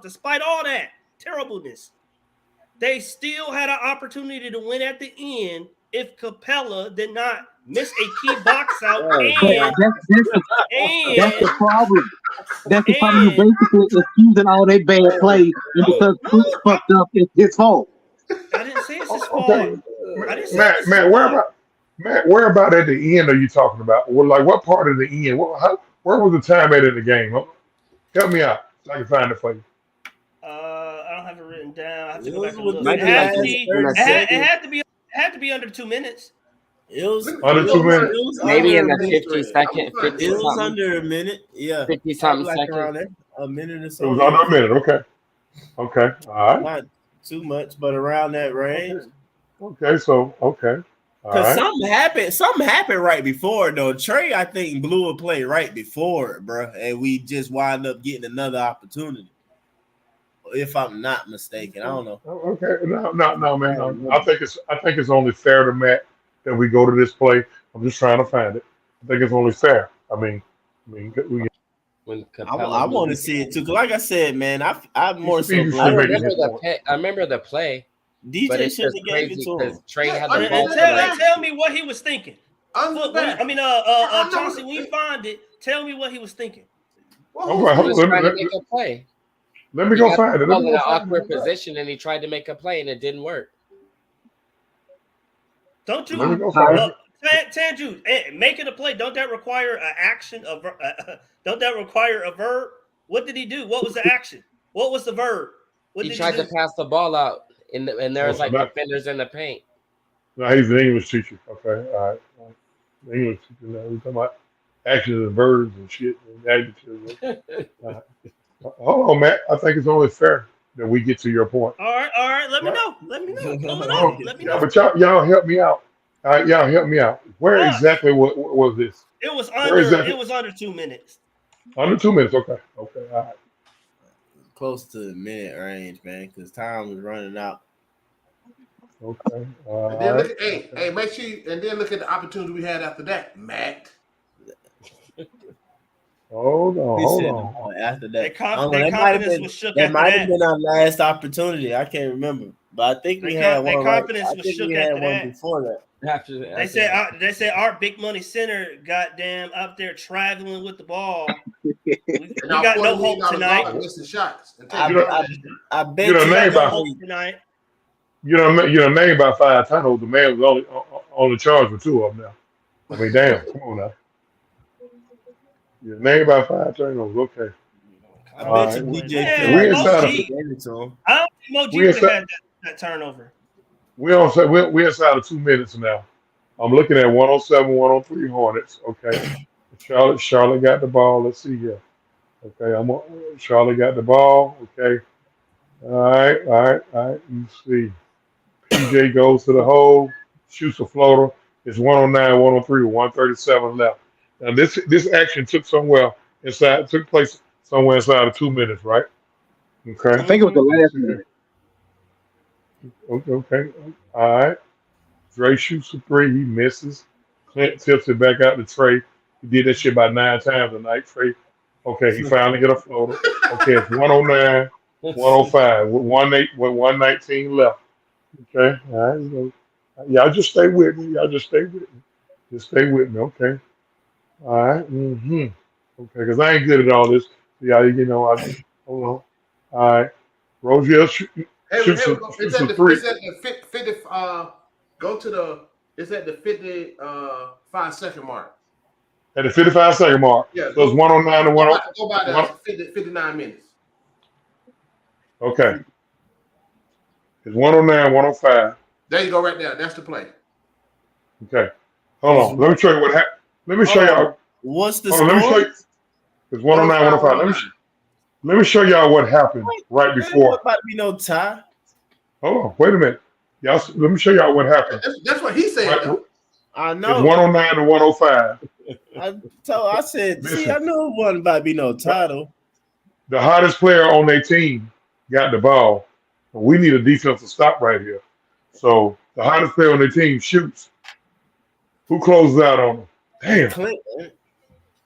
despite all that terribleness, they still had an opportunity to win at the end if Capella did not miss a key box out. That's the problem. That's the problem. You're basically excusing all that bad play, and because Clint fucked up, it's his fault. I didn't say it's his fault. Matt, where about at the end are you talking about? Well, like what part of the end? Where was the time at in the game? Help me out so I can find it for you. I don't have it written down. I have to go back and look. It had to be under 2 minutes. It was under 2 minutes. Maybe in the 50-second. It was under a minute. Yeah, 50-something like seconds. around there. A minute or so. It was under a minute. Okay. All right. Not too much, but around that range. Okay. So okay. Because something happened right before though. Trae, I think, blew a play right before it, bro, and we just wind up getting another opportunity. If I'm not mistaken, I don't know. Okay, no, man. No. I think it's only fair to Matt that we go to this play. I'm just trying to find it. I think it's only fair. I mean, we when I Capella want to moved. see it too. Cause like I said, man, I more so Steve I should blame make it remember his the point. play. I remember the play, but DJ. it's Shouldn't just have gave it crazy to because him. Trey Yeah, had the under ball the for And like. back. tell me what he was thinking. Under the back. Chauncey, when you find it, tell me what he was thinking. All right, He was let trying to me make a play. let me He go got find the it. Let ball me in go an find awkward it. position, and he tried to make a play, and it didn't work. Don't you, Let me go find it. Tanju, making a play? Don't that require an action? Don't that require a verb? What did he do? What was the action? What was the verb? What He did tried he do? to pass the ball out, and there was So like now, defenders in the paint. now he's an English teacher. Okay, all right. English teacher. Now we're talking about actions and verbs and shit and adjectives. Hold on, Matt. I think it's only fair that we get to your point. All right. Let me Right? know. Pull it Hold up. on. Let me Yeah, know. but y'all help me out. All right, y'all help me out. Where What? exactly was this? It was Where under. exactly? It was under 2 minutes. Under 2 minutes. Okay. Okay. All right. Close to the minute range, man, because time was running out. Okay. And then look at hey, make sure and then look at the opportunity we had after that, Matt. Hold on. After that, Their that confidence was shook that after might have that. been our last opportunity. I can't remember, but I think we had Their one. Right, confidence I was think shook we had after one that. before that. They said our big money center, goddamn, out there traveling with the ball. We got no hope tonight. Missing shots. I bet You know, you name no by hope tonight. you know name by 5 turnovers. The man was only charged with 2 of them now. I mean, damn. Come on now. Your name by 5 turnovers. Okay. I All bet you right. DJ Man, We Mo inside G of gave it to him. I don't think Mo G we would have inside had that turnover. we're inside of 2 minutes now. I'm looking at 107, 103 Hornets. Okay. Charlotte got the ball. Let's see here. Okay, Charlotte got the ball. Okay. All right. You see. PJ goes to the hole, shoots a floater. It's 109, 103 with 137 left. Now this action took place somewhere inside of 2 minutes, right? Okay. I think it was the last minute. Okay. All right. Dre shoots a 3. He misses. Clint tips it back out to Trey. He did that shit about 9 times tonight, Trey. Okay, he finally hit a floater. Okay, it's 109, 105 with 119 left. Okay, all right. Y'all just stay with me. Just stay with me. Okay. All right. Okay, because I ain't good at all this. I hold on. All right. Rozier shoots a 3. It's at the 50. Go to the. It's at the 55-second mark. At the 55-second mark. Yeah. So it's 109 to 1. Go by the 59 minutes. Okay. It's 109, 105. There you go, right there. That's the play. Okay. Hold on. Let me show you what happened. Let me show y'all. What's the score? Let me show you. It's 109, 105. Let me show y'all what happened right before. About to be no tie. Hold on. Wait a minute. Y'all, let me show y'all what happened. That's what he said. Right, I know. It's 109 to 105. I said, Listen, see, I knew it wasn't about to be no title. The hottest player on their team got the ball. We need a defensive stop right here. So the hottest player on their team shoots. Who closes out on them? Damn. Clint.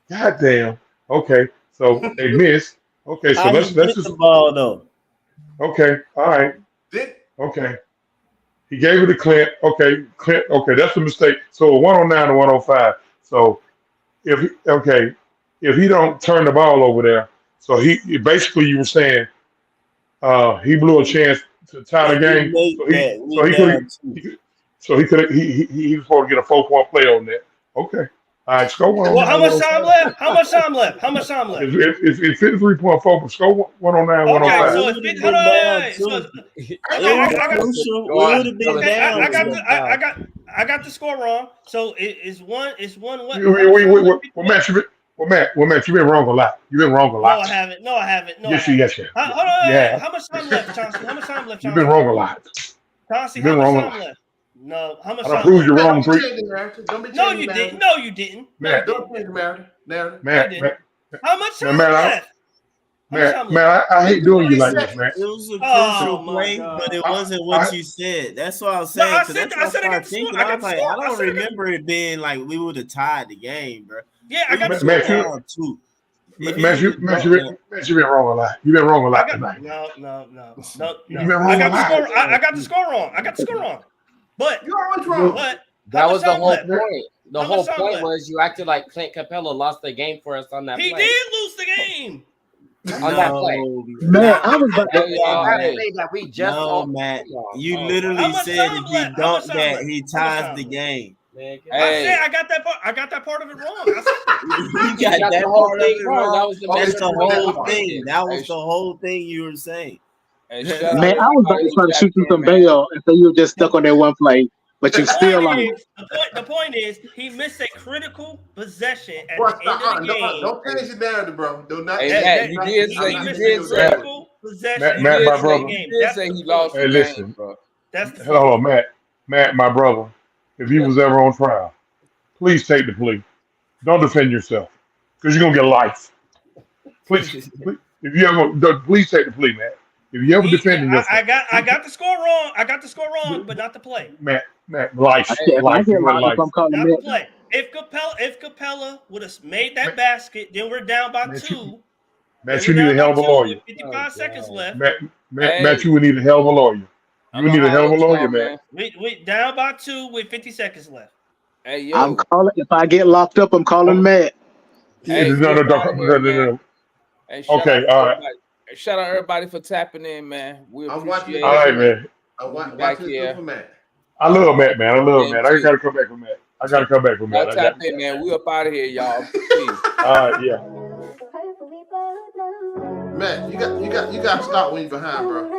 God damn. Okay. So they missed. Okay. So let's just the ball though. Okay. All right. Okay. He gave it to Clint. Okay. Clint. Okay. That's a mistake. So 109 to 105. So if he don't turn the ball over there, so he basically you were saying he blew a chance to tie the game. So he was supposed to get a 4-point play on that. Okay. All right, score 109. Well, how much time left? It's 53.4, but score 109, 105. So it's 50. I got the score wrong. So it's one what? Matt, you've been wrong a lot. No, I haven't. Yes, you. Hold on. Yeah. How much time left, Chauncey? You've been wrong a lot. Chauncey, You've been how much wrong time a lot. left? No, how much I time proved left? you wrong. No, you didn't. No, you didn't. Matt, Don't change the narrative. Matt, How much time Matt, left? Man, I hate doing you like this, man. It was a Oh, crucial my play, God. but it wasn't what you said. That's what I was saying. I Because said that's what I I started got the thinking. score. I was like, I don't remember it being like we would have tied the game, bro. Yeah, I got the Man, score. Down two. Man, you've been wrong a lot. You've been wrong a lot tonight. No. You've been wrong I got a the lot. score. I got the score wrong. I got the score wrong. But you're always wrong. But that was the whole left? point. The How whole much time point left? was you acted like Clint Capella lost the game for us on that He play. did lose the game. On that play. Man, I was about to. That play that we just No, Matt. You How literally much said time if he left? How much dunked time that, left? he How much ties time the left? game. I said I got that part. I got that part of it wrong. You got that the whole part of thing it wrong. wrong. That was the That's measure the for that whole part. thing. That was the whole thing you were saying. Man, I was about to try to shoot you some bail and say you were just stuck on that one play, but you're still on. The point is, he missed a critical possession at Bro, the end of the game. don't change the narrative, bro. Do not. Hey, Matt, you did say He you missed did a say critical possession Matt, at my the brother. end of the game. you did say he lost Hey, the listen. game, bro. That's the Hello, Matt, my brother. If he was ever on trial, please take the plea. Don't defend yourself, because you're gonna get life. Please, if you ever, please take the plea, man. If you ever defending yourself, I got the score wrong. I got the score wrong, but not the play. Matt, life, If I life, get you want locked up, life. I'm calling Not the it. play. If Capella would have made that basket, then we're down by Matt, two. Matt, you need a hell of a lawyer. With 55 seconds left. Matt, you would need a hell of a lawyer. You would need a hell of a lawyer, man. We down by two with 50 seconds left. Hey, yo. I'm calling. If I get locked up, I'm calling Matt. Hey, No. Hey, Okay, all right. Shout out everybody for tapping in, man. We appreciate it. All right, man. I'm back watching here. for Matt. I love Matt, man. I love Yeah, Matt. I gotta come back for Matt. Y'all tap in, man. We up out of here, y'all. Peace. All right, yeah. Matt, you got to stop when you're behind, bro.